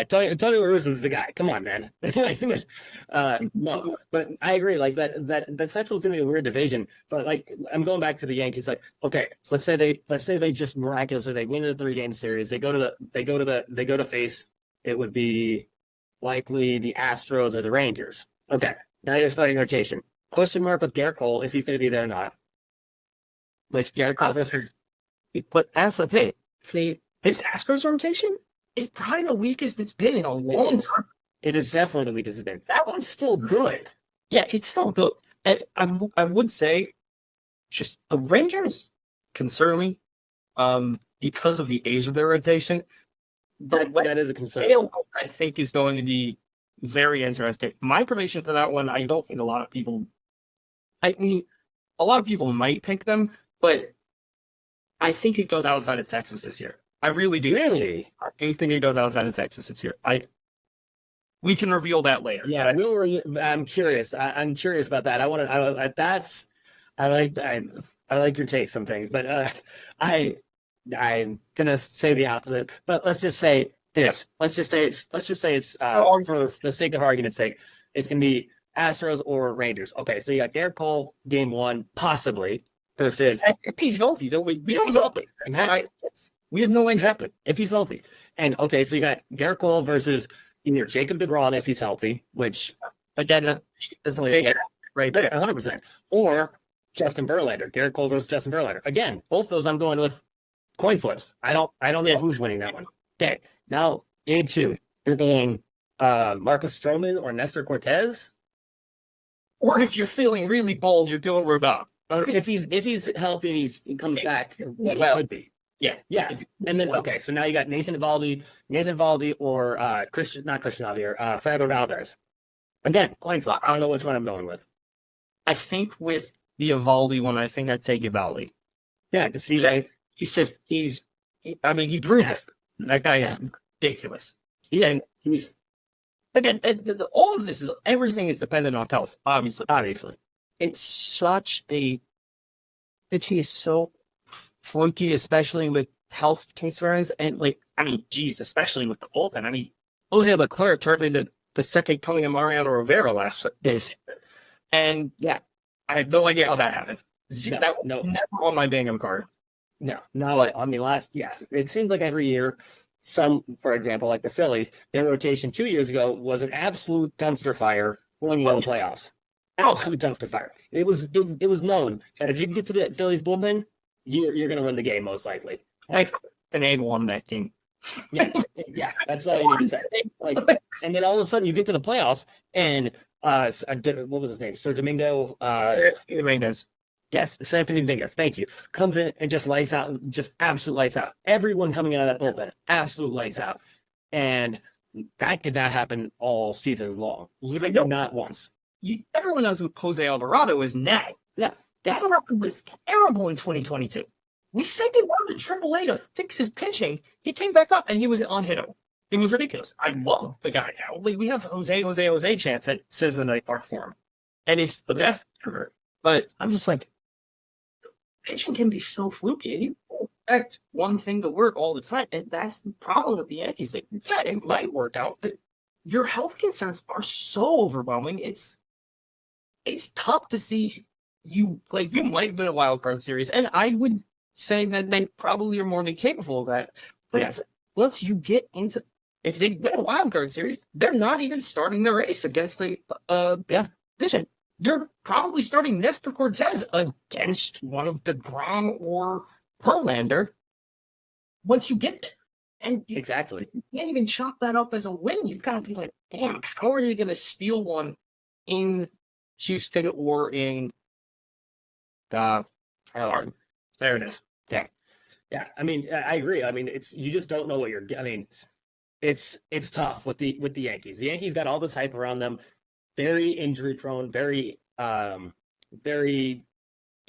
Tony La Russa is the guy. Come on, man. No, but I agree. Like that Central's gonna be a weird division. But like, I'm going back to the Yankees. Like, okay, let's say they just miraculously they win the 3-game series. They go to face. It would be likely the Astros or the Rangers. Okay, now you're starting rotation. Question mark with Garrett Cole if he's gonna be there or not. Which Garrett Cole versus. But as of it, his Astros rotation is probably the weakest it's been in a long time. It is definitely the weakest it's been. That one's still good. Yeah, it's still good. And I would say just the Rangers concern me because of the age of their rotation. But that is a concern. I think is going to be very interesting. My prediction for that one, I don't think a lot of people might pick them, but I think it goes outside of Texas this year. I really do. Really? I do think it goes outside of Texas this year. We can reveal that later. Yeah, I'm curious. I'm curious about that. I like your take some things, but I'm gonna say the opposite. But let's just say this. Let's just say it's for the sake of argument's sake, it's gonna be Astros or Rangers. Okay, so you got Garrett Cole game 1, possibly versus if he's healthy, though we don't know. We have no way to happen if he's healthy. And okay, so you got Garrett Cole versus either Jacob DeGrom if he's healthy, which again is right there, 100%, or Justin Verlander. Garrett Cole versus Justin Verlander. Again, both those I'm going with coin flips. I don't know who's winning that one. Okay, now game 2, you're going Marcus Stroman or Nestor Cortez, or if you're feeling really bold, you're doing Rodon. If he's healthy, he comes back. He could be. Yeah. And then okay, so now you got Nathan Eovaldi or not Christian Javier, Fernando Valdez. Again, coin flip. I don't know which one I'm going with. I think with the Eovaldi one, I think I'd take Eovaldi. Yeah, because he brewed. That guy is ridiculous. He's again. All of this is everything is dependent on health. Obviously, it's such a. He is so fluky, especially with health concerns, and especially with the bullpen. Jose Leclerc turned into the second coming of Mariano Rivera last days, and yeah, I have no idea how that happened. No, never on my Bingham card. No, it seems like every year, for example, like the Phillies, their rotation 2 years ago was an absolute dumpster fire when you won the playoffs. Absolute dumpster fire. It was known that if you can get to the Phillies bullpen, you're going to win the game most likely. And they won that game. Yeah, that's all you need to say. And then all of a sudden you get to the playoffs, and what was his name? Sir Domingo Dominguez. Yes, Anthony Dominguez. Thank you. Comes in and just lights out, just absolute lights out. Everyone coming out of that bullpen, absolute lights out. And That did not happen all season long. Literally not once. Everyone knows who Jose Alvarado is now. Yeah. Alvarado was terrible in 2022. We sent him down to AAA to fix his pitching. He came back up and he was unhittable. It was ridiculous. I love the guy now. We have Jose chance that says in a art form. And it's the best ever. But I'm just like, pitching can be so fluky. And you expect one thing to work all the time. And that's the problem with the Yankees. Like, yeah, it might work out, but your health concerns are so overwhelming. It's tough to see you might have been a wild card series. And I would say that they probably are more than capable of that. But once you get into, if they get a wild card series, they're not even starting the race against the division. They're probably starting Nestor Cortez against one of DeGrom or Verlander once you get there. And Exactly. You can't even chalk that up as a win. You've got to be like, damn, how are you going to steal one in Houston or in there it is. Yeah. Yeah. I mean, I agree. I mean, you just don't know what you're. I mean, it's tough with the Yankees. The Yankees got all this hype around them, very injury prone, very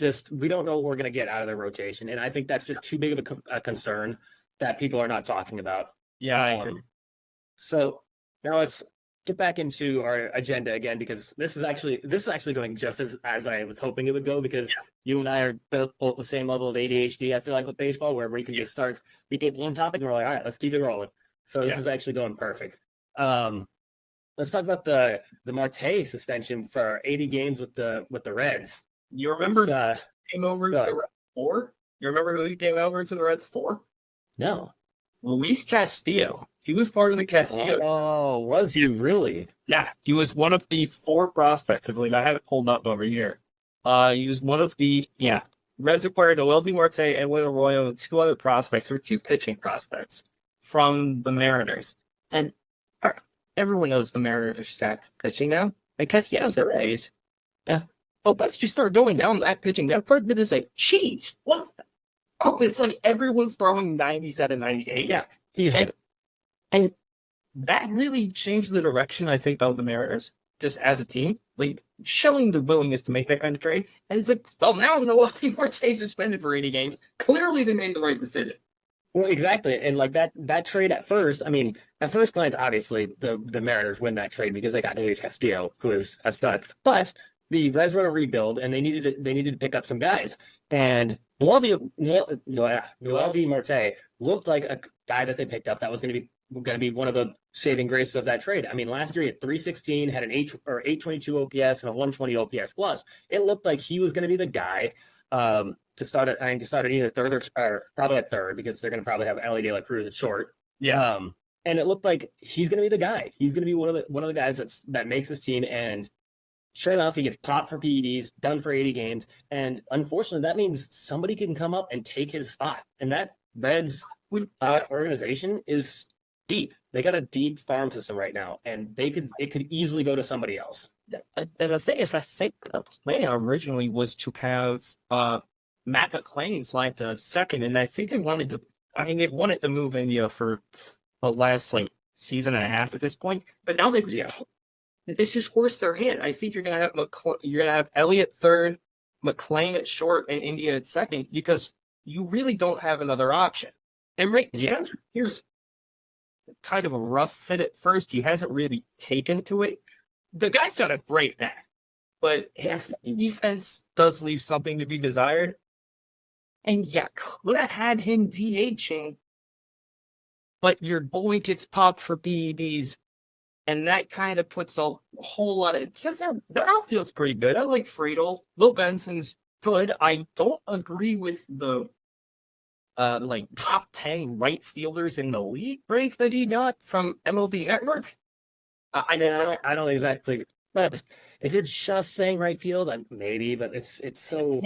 just we don't know what we're gonna get out of their rotation, and I think that's just too big of a concern that people are not talking about. Yeah, I agree. So now let's get back into our agenda again, because this is actually going just as I was hoping it would go, because you and I are both at the same level of ADHD, I feel like, with baseball, where we can just we get one topic and we're like, all right, let's keep it rolling. So this is actually going perfect. Let's talk about the Marte suspension for 80 games with the Reds. You remember came over to the Reds 4? You remember who he came over to the Reds for? No. Luis Castillo. He was part of the Castillo. Oh, was he really? Yeah, he was one of the 4 prospects, I believe. I have it pulled up over here. He was one of the, Reds acquired Noelvi Marte and Will Arroyo and 2 other prospects, or 2 pitching prospects from the Mariners. And everyone knows the Mariners are stacked pitching now. Because Castillo's the Rays. Yeah. Oh, but you start going down that pitching. That part is like, jeez, what? Oh, it's like everyone's throwing 97, 98. Yeah. And that really changed the direction, I think, of the Mariners, just as a team. Like, showing the willingness to make that kind of trade. And it's like, well, now Noelvi Marte suspended for 80 games. Clearly they made the right decision. Well, exactly. And like that trade at first, I mean, at first glance, obviously the Mariners win that trade because they got Luis Castillo, who is a stud. But the Reds were a rebuild, and they needed to pick up some guys. And Noelvi Marte looked like a guy that they picked up that was going to be one of the saving graces of that trade. I mean, last year he had 316, had an 822 OPS and a 120 OPS plus. It looked like he was going to be the guy to start at either third or probably at third, because they're going to probably have Ellie De La Cruz at short. Yeah. And it looked like he's going to be the guy. He's going to be one of the guys that makes this team. And straight off, he gets popped for PEDs, done for 80 games. And unfortunately, that means somebody can come up and take his spot. And that Reds organization is deep. They got a deep farm system right now, and it could easily go to somebody else. And the thing is, I think the plan originally was to have Matt McClain slide to second, and I think they wanted to move India for the last season and a half at this point. But now this is forced their hand. I think you're gonna have Elliott third, McClain at short, and India at second, because you really don't have another option. And here's kind of a rough fit at first. He hasn't really taken to it. The guy's got a great bat, but his defense does leave something to be desired. And could have had him DHing, but your boy gets popped for PEDs, and that kind of puts a whole lot of, because their outfield's pretty good. I like Friedel. Will Benson's good. I don't agree with the top 10 right fielders in the league break that he got from MLB Network. I don't exactly, but if you're just saying right field, maybe, but it's so.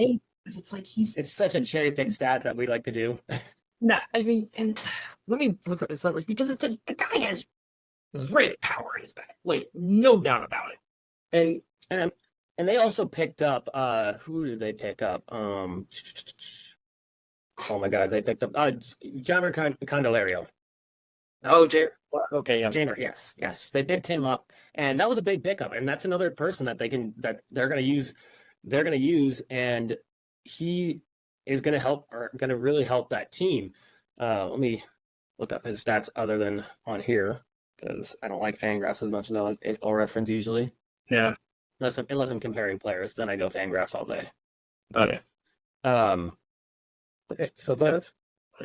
It's like it's such a cherry pick stat that we like to do. Nah, I mean, and let me look at this because the guy has great power in his back, no doubt about it. And they also picked up who did they pick up? Oh my God, they picked up John Candelario. Oh, Jared. Okay, yeah. Jamer, yes, they picked him up, and that was a big pickup, and that's another person that they're going to use, and he is going to help, or going to really help that team. Let me look up his stats other than on here because I don't like Fangraphs as much as I'll reference usually. Yeah. Unless I'm comparing players, then I go Fangraphs all day. Okay. So but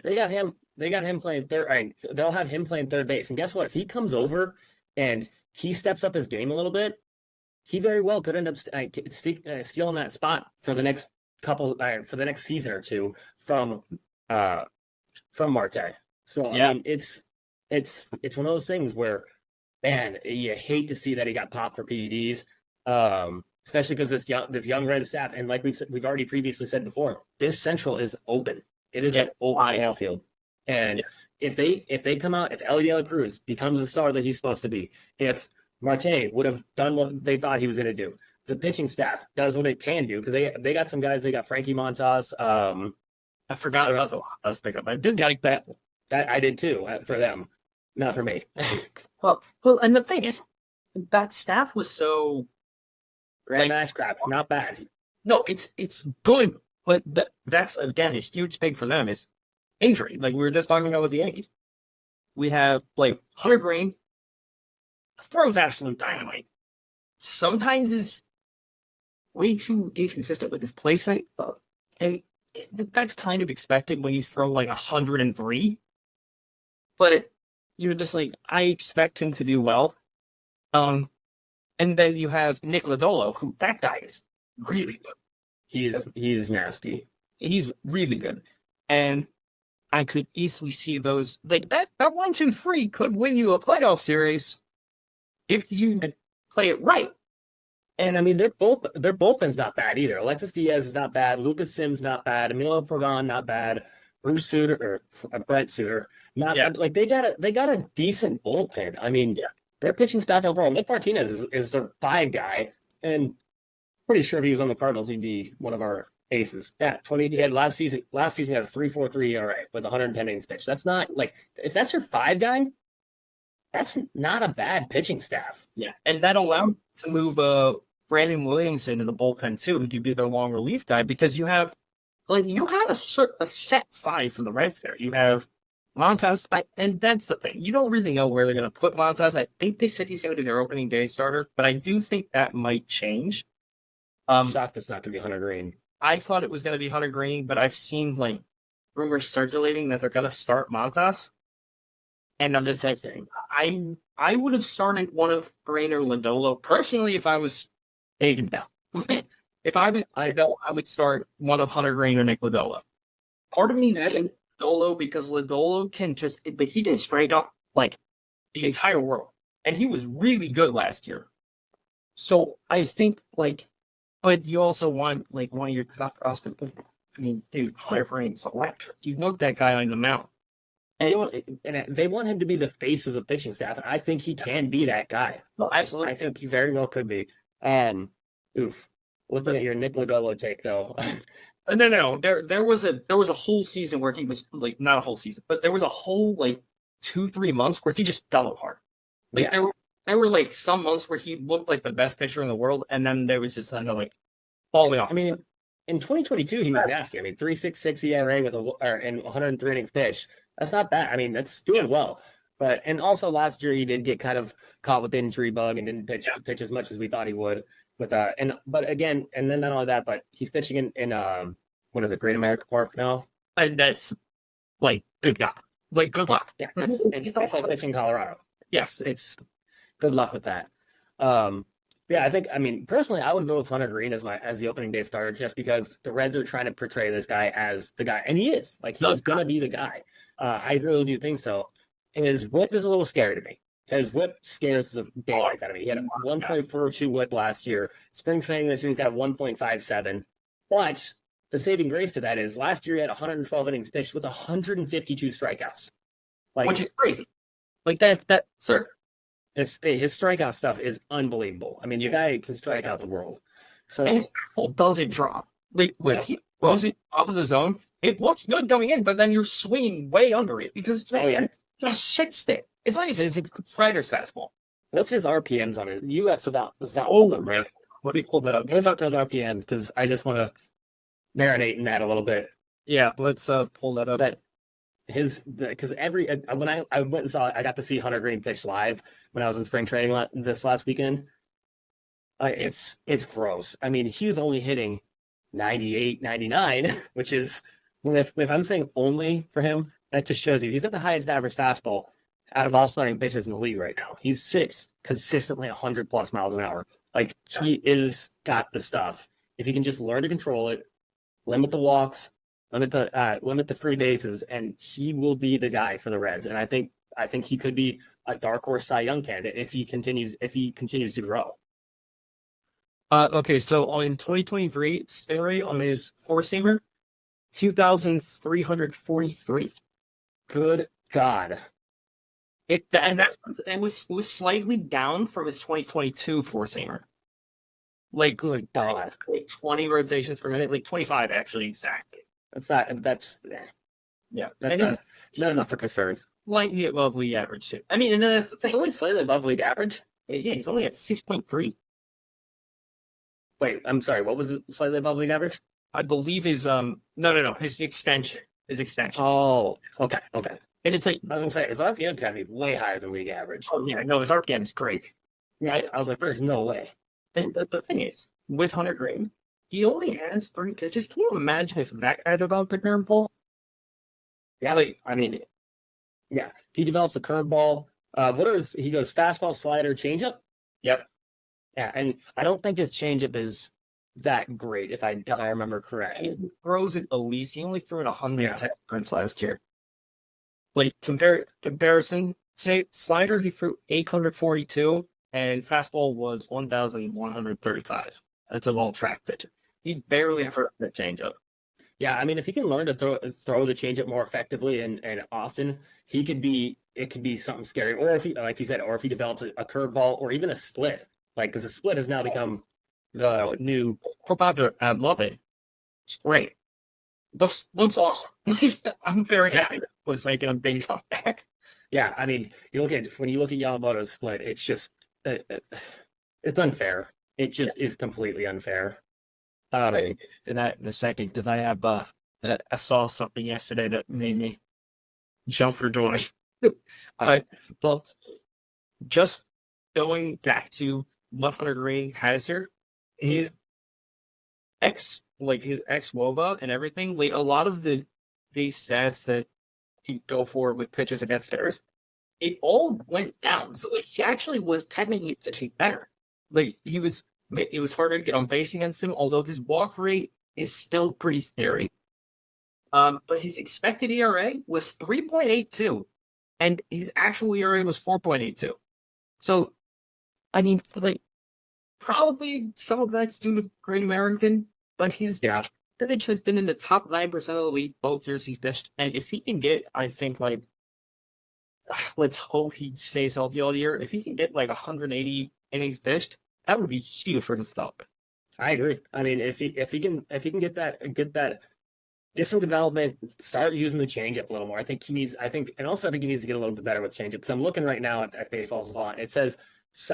they got him. They got him playing third. Right, they'll have him playing third base, and guess what? If he comes over and he steps up his game a little bit, he very well could end up stealing that spot for the next for the next season or two from Marte. So Yeah. I mean, it's one of those things where, man, you hate to see that he got popped for PEDs, especially because this young red staff, and like we've already previously said before, this Central is open. It is an open outfield, and if they come out, if Ellie De La Cruz becomes the star that he's supposed to be, if Marte would have done what they thought he was going to do, the pitching staff does what it can do because they got some guys. They got Frankie Montas. I forgot about the Montas pickup. I did like that. That I did too for them, not for me. Well, and the thing is, that staff was so Grandma's crap, not bad. no, it's good, but that's again a huge thing for them is injury. Like we were just talking about with the Yankees, we have like Hunter Green throws absolute dynamite. Sometimes is way too inconsistent with his placement. That's kind of expected when you throw like 103. But you're just like, I expect him to do well. And then you have Nick Lodolo, who that guy is really good. He is nasty. He's really good. And I could easily see those like that 1-2-3 could win you a playoff series if you play it right. And I mean, their bullpen's not bad either. Alexis Diaz is not bad. Lucas Sims not bad. Emilio Pagan not bad. Bruce Suter or Brent Suter not bad. Like they got a decent bullpen. I mean, their pitching staff overall. Nick Martinez is their 5 guy, and pretty sure if he was on the Cardinals, he'd be one of our aces. Yeah, 20. He had last season. Last season he had a 3.43 ERA with 110 innings pitched. That's not like if that's your 5 guy. That's not a bad pitching staff. Yeah, and that allowed to move Brandon Williamson to the bullpen too to be their long relief guy because you have a set 5 for the Reds there. You have Montas, and that's the thing. You don't really know where they're going to put Montas. I think they said he's going to be their opening day starter, but I do think that might change. Shocked it's not going to be Hunter Green. I thought it was going to be Hunter Green, but I've seen like rumors circulating that they're going to start Montas. And I'm just saying, I would have started one of Green or Lodolo personally if I was David Bell. If I would start one of Hunter Green or Nick Lodolo. Part of me that Lodolo because Lodolo can but he can straight up like the entire world, and he was really good last year. So I think but you also want one of your top prospects. I mean, dude, Hunter Green's electric. You know that guy on the mound. And they want him to be the face of the pitching staff, and I think he can be that guy. No, absolutely. I think he very well could be. Looking at your Nick Lodolo take, though. No. There was a whole season where he was not a whole season, but there was a whole 2-3 months where he just fell apart. There were some months where he looked like the best pitcher in the world, and then there was just falling off. I mean, in 2022 he was nasty. I mean, 3.66 ERA and 103 innings pitched. That's not bad. I mean, that's doing well. And also last year he did get kind of caught with the injury bug and didn't pitch as much as we thought he would. But again, and then not only that, but he's pitching in what is it, Great American Park now? And that's good God. Good luck. Yeah, it's like pitching Colorado. Yes, it's good luck with that. Yeah, I mean, personally, I would go with Hunter Green as the opening day starter just because the Reds are trying to portray this guy as the guy, and he is. He's gonna be the guy. I really do think so. His whip is a little scary to me. His whip scares the daylights out of me. He had a 1.42 whip last year. Spring training this year, he's got 1.57. But the saving grace to that is last year he had 112 innings pitched with 152 strikeouts. Which is crazy. That, sir. His strikeout stuff is unbelievable. I mean, your guy can strike out the world. So and his doesn't drop. When he throws it up of the zone, it looks good going in, but then you're swinging way under it because it's Just sits there. It's like it's Strider's fastball. What's his RPMs on it? US without Oh, them, right? What do you pull that up? What about those RPMs? Because I just want to marinate in that a little bit. yeah. Let's pull that up. That because when I went and saw it, I got to see Hunter Green pitch live when I was in spring training this last weekend. It's gross. I mean, he was only hitting 98, 99, which is if I'm saying only for him, that just shows you he's got the highest average fastball out of all starting pitchers in the league right now. He sits consistently 100 plus miles an hour. Like he is got the stuff. If he can just learn to control it, limit the walks, limit the free bases, and he will be the guy for the Reds. And I think he could be a dark horse Cy Young candidate if he continues to grow. Okay, so in 2023, Sperry on his four-seamer, 2,343. Good God. It was slightly down from his 2022 four-seamer. Like, Good God. like 20 rotations per minute, like 25 actually exactly. Yeah. That's not enough for concerns. slightly above league average too. I mean, and then It's only slightly above league average. yeah, he's only at 6.3. Wait, I'm sorry. What was it slightly above league average? I believe his no his extension. Oh, okay. And it's like, I was gonna say his RPM can be way higher than league average. oh yeah, no, his RPM is great. Yeah, I was like, there's no way. And the thing is, with Hunter Green, he only has 3 pitches. Can you imagine if that guy developed a curveball? Yeah, I mean, yeah. If he develops a curveball, he goes fastball, slider, changeup? Yep. Yeah, and I don't think his changeup is that great if I remember correct. He throws it at least. He only threw it 100 times last year. Like comparison, say slider he threw 842 and fastball was 1,135. That's a long track pitch. He barely ever the changeup. Yeah, I mean, if he can learn to throw the changeup more effectively and often, it could be something scary. Or if he, like you said, or if he develops a curveball or even a split, like because a split has now become the new. I love it. It's great. That's awesome. I'm very happy that was making a big comeback. Yeah, I mean, when you look at Yamamoto's split, it's just it's unfair. It just is completely unfair. In a second, because I saw something yesterday that made me jump for joy. But just going back to what Hunter Green has here, his ex WOBA and everything, like a lot of the stats that he go for with pitches against hitters, it all went down. So like he actually was technically pitching better. Like it was harder to get on base against him, although his walk rate is still pretty scary. But his expected ERA was 3.82, and his actual ERA was 4.82. So, I mean, like, probably some of that's due to Great American, but his pitch has been in the top 9% of the league both years he's pitched. And if he can get, I think, like, let's hope he stays healthy all year. If he can get like 180 innings pitched, that would be huge for his development. I agree. I mean, if he can get some development, start using the changeup a little more. I think he needs to get a little bit better with changeup. Because I'm looking right now at Baseball Savant. It says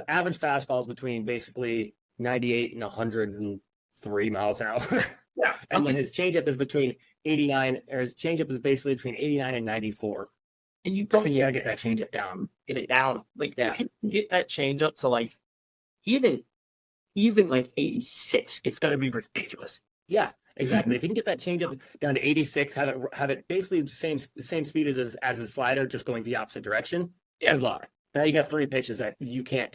average fastballs between basically 98 and 103 miles an hour. Yeah. And then his changeup is between 89, or his changeup is basically between 89 and 94. And you gotta get that changeup down. Get it down. Like, if you can get that changeup to like even like 86, it's gonna be ridiculous. Yeah, exactly. If you can get that changeup down to 86, have it basically the same speed as his slider, just going the opposite direction. Yeah. Good luck. Now you got 3 pitches that you can't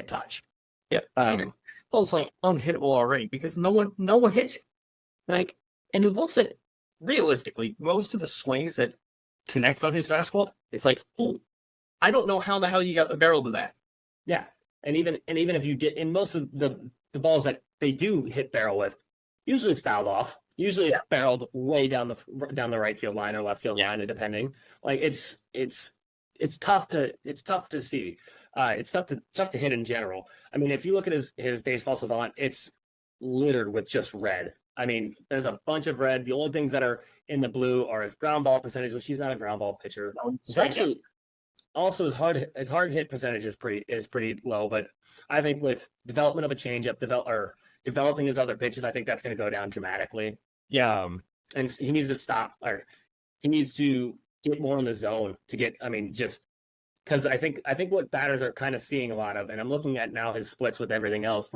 touch. Yeah. Well, it's like unhittable already because no one hits it. Like, and realistically, most of the swings that connect on his fastball, it's like, oh, I don't know how the hell you got a barrel to that. Yeah. And even if you did, in most of the balls that they do hit barrel with, usually it's fouled off. Usually it's barreled way down the right field line or left field line, depending. Like it's tough to see. It's tough to hit in general. I mean, if you look at his Baseball Savant, it's littered with just red. I mean, there's a bunch of red. The only things that are in the blue are his ground ball percentage, which he's not a ground ball pitcher. also his hard hit percentage is pretty low. But I think with development of a changeup, developing his other pitches, I think that's going to go down dramatically. Yeah. And he needs to stop, or he needs to get more in the zone to get. I mean, just because I think what batters are kind of seeing a lot of, and I'm looking at now his splits with everything else.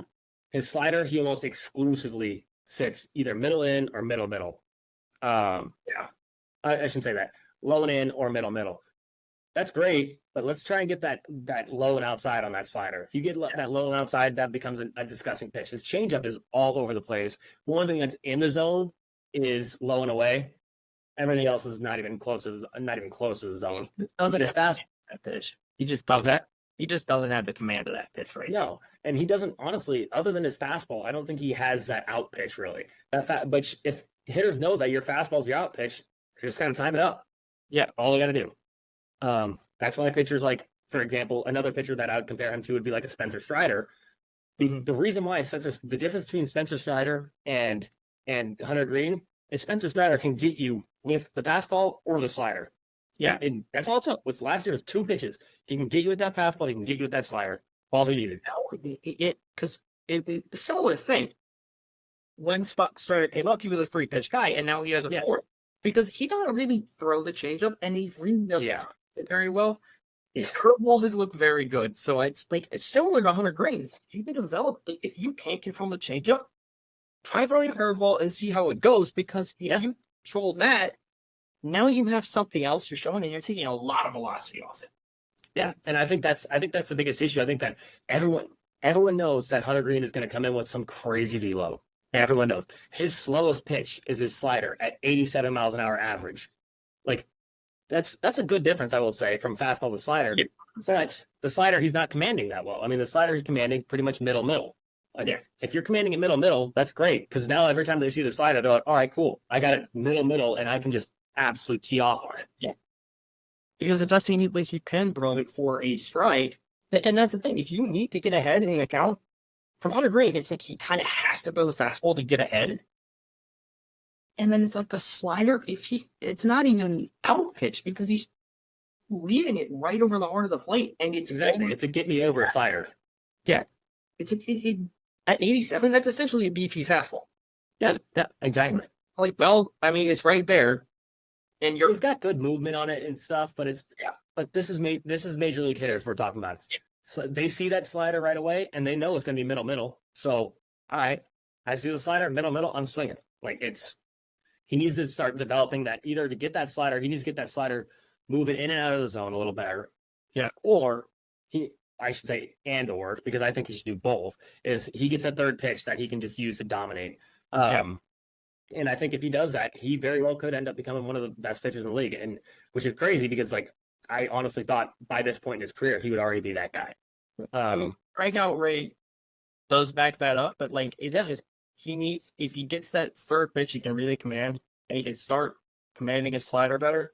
His slider, he almost exclusively sits either middle in or middle middle. Yeah, I shouldn't say that. Low and in or middle middle. That's great, but let's try and get that low and outside on that slider. If you get that low and outside, that becomes a disgusting pitch. His changeup is all over the place. One thing that's in the zone is low and away. Everything else is not even close to the zone. Doesn't his fast that pitch. He just doesn't have the command of that pitch right now. No, and he doesn't, honestly, other than his fastball, I don't think he has that out pitch really. But if hitters know that your fastball's your out pitch, you just kind of time it up. Yeah. All they got to do. That's why pitchers like, for example, another pitcher that I would compare him to would be like a Spencer Strider. The reason why the difference between Spencer Strider and Hunter Green is Spencer Strider can get you with the fastball or the slider. Yeah, and that's all it took. With last year's 2 pitches, he can get you with that fastball. He can get you with that slider. All he needed. Because it's a similar thing. When Strider came up, he was a 3-pitch guy, and now he has a 4. Because he doesn't really throw the changeup, and he really doesn't it very well. His curveball has looked very good, so it's similar to Hunter Green's. If you can develop, if you can't control the changeup, try throwing a curveball and see how it goes. Because if you control that, now you have something else you're showing, and you're taking a lot of velocity off it. Yeah, and I think that's the biggest issue. I think that everyone knows that Hunter Green is going to come in with some crazy velo. Everyone knows his slowest pitch is his slider at 87 miles an hour average. Like that's a good difference, I will say, from fastball to slider. Yeah. So that's the slider he's not commanding that well. I mean, the slider he's commanding pretty much middle. Like, if you're commanding it middle, that's great because now every time they see the slider, they're like, all right, cool, I got it middle, and I can just absolutely tee off on it. Yeah. Because if that's the only place you can throw it for a strike, and that's the thing, if you need to get ahead in an account, from Hunter Green, it's like he kind of has to throw the fastball to get ahead. And then it's like the slider, it's not even out pitch because he's leaving it right over the heart of the plate. And it's exactly, it's a get me over slider. Yeah. It's at 87, that's essentially a BP fastball. Yeah, exactly. Like, well, I mean, it's right there. And he's got good movement on it and stuff, but but this is major league hitters we're talking about. So they see that slider right away, and they know it's going to be middle. So, all right, I see the slider, middle, I'm swinging. Like, he needs to start developing that. Either to get that slider, he needs to get that slider moving in and out of the zone a little better. Yeah. Or I should say, because I think he should do both, is he gets a third pitch that he can just use to dominate. And I think if he does that, he very well could end up becoming one of the best pitchers in the league, and which is crazy because, like, I honestly thought by this point in his career he would already be that guy. Strikeout rate does back that up, but like it's just if he gets that third pitch, he can really command, and he can start commanding his slider better.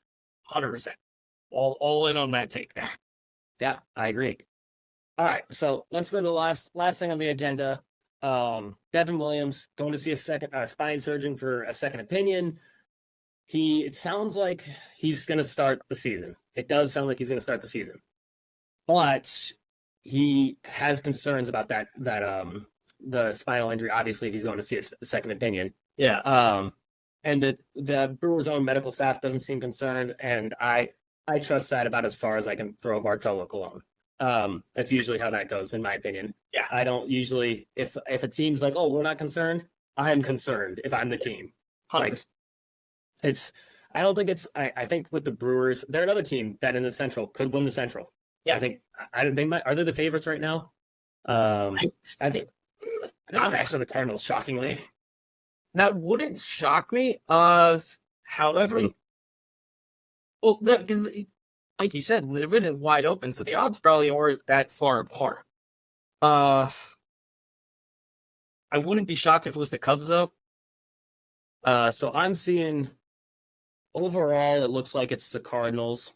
100%, all in on that take. Yeah, I agree. All right, so let's go to the last thing on the agenda. Devin Williams going to see a spine surgeon for a second opinion. It sounds like he's going to start the season. It does sound like he's going to start the season, but he has concerns about the spinal injury. Obviously, if he's going to see a second opinion, and the Brewers' own medical staff doesn't seem concerned, and I trust that about as far as I can throw Bartolo Colon. That's usually how that goes, in my opinion. Yeah, I don't usually if a team's like, oh, we're not concerned, I'm concerned if I'm the team. 100%. I don't think it's. I think with the Brewers, they're another team that in the Central could win the Central. Yeah, they might. Are they the favorites right now? I think I'm actually the Cardinals. Shockingly, that wouldn't shock me. However, well, because like you said, they're really wide open, so the odds probably aren't that far apart. I wouldn't be shocked if it was the Cubs though. So I'm seeing. Overall, it looks like it's the Cardinals.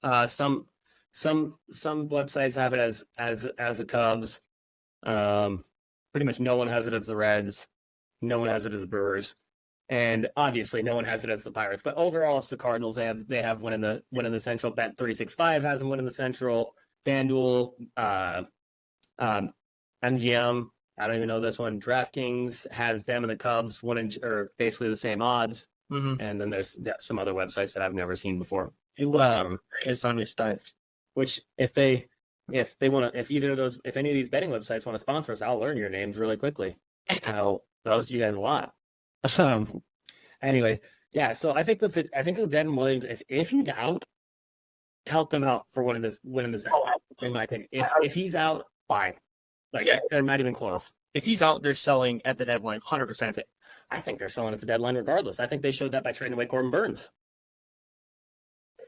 Some websites have it as the Cubs. Pretty much no one has it as the Reds. No one has it as the Brewers. And obviously, no one has it as the Pirates. But overall, it's the Cardinals. They have winning the Central. Bet365 has them winning the Central. FanDuel, MGM. I don't even know this one. DraftKings has them and the Cubs winning, or basically the same odds. Mm-hmm. And then there's some other websites that I've never seen before. It's on your stuff. Which if want to, if any of these betting websites want to sponsor us, I'll learn your names really quickly. I'll roast you guys a lot. Anyway, yeah. So I think Dan Williams, if he's out, help them out for winning this. In my opinion, if he's out, fine. They're not even close. If he's out, they're selling at the deadline, 100%. I think they're selling at the deadline regardless. I think they showed that by trading away Corbin Burns.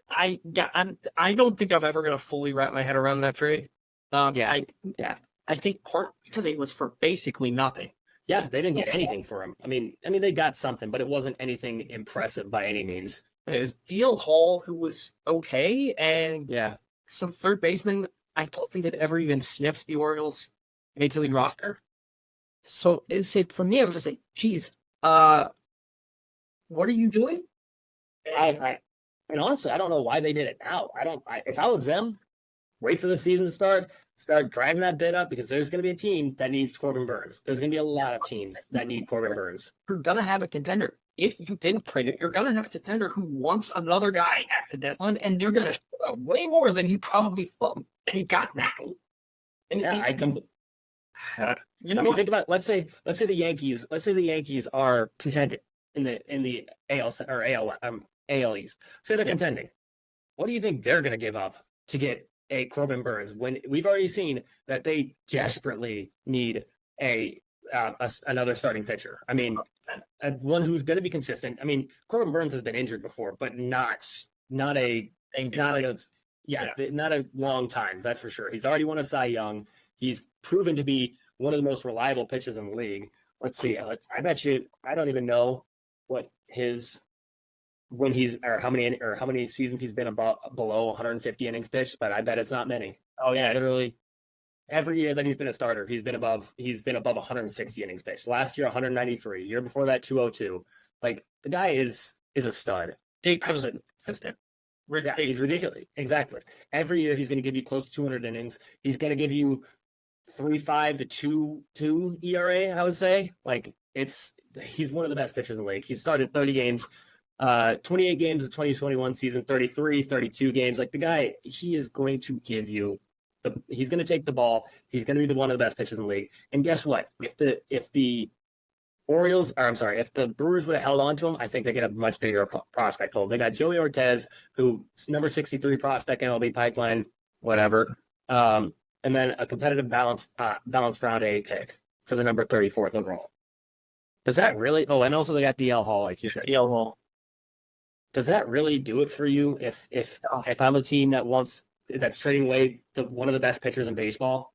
I don't think I'm ever going to fully wrap my head around that trade. I think part because it was for basically nothing. Yeah, they didn't get anything for him. I mean, they got something, but it wasn't anything impressive by any means. It was Deal Hall, who was okay, and some third baseman. I don't think had ever even sniffed the Orioles' major league roster. So for me, I was like, geez, what are you doing? And honestly, I don't know why they did it now. If I was them, wait for the season to start driving that bid up, because there's going to be a team that needs Corbin Burns. There's going to be a lot of teams that need Corbin Burns. You're going to have a contender. If you didn't trade it, you're going to have a contender who wants another guy at the deadline, and they're going to way more than he probably thought he got now. And think about let's say the Yankees are contending in the AL or AL East. Say they're contending. What do you think they're going to give up to get a Corbin Burns when we've already seen that they desperately need another starting pitcher? I mean, one who's going to be consistent. I mean, Corbin Burns has been injured before, but not a long time. That's for sure. He's already won a Cy Young. He's proven to be one of the most reliable pitchers in the league. Let's see. I bet you I don't even know what how many seasons he's been below 150 innings pitched, but I bet it's not many. Oh yeah, literally every year that he's been a starter, he's been above 160 innings pitched. Last year 193, year before that 202. Like, the guy is a stud. Consistent. Yeah, he's ridiculous. Exactly. Every year he's going to give you close to 200 innings. He's going to give you 3.5 to 2 ERA, I would say. Like, he's one of the best pitchers in the league. He started 30 games. 28 games of 2021 season, 33, 32 games. Like, the guy, he is going to give you he's going to take the ball. He's going to be one of the best pitchers in the league. And guess what? If the Brewers would have held on to him, I think they get a much bigger prospect hold. They got Joey Ortez, who's number 63 prospect MLB pipeline, whatever. And then a competitive balanced round A pick for the number 34th overall. Does that really? Oh, and also they got DL Hall, like you said. DL Hall. Does that really do it for you? If I'm a team that's trading away one of the best pitchers in baseball,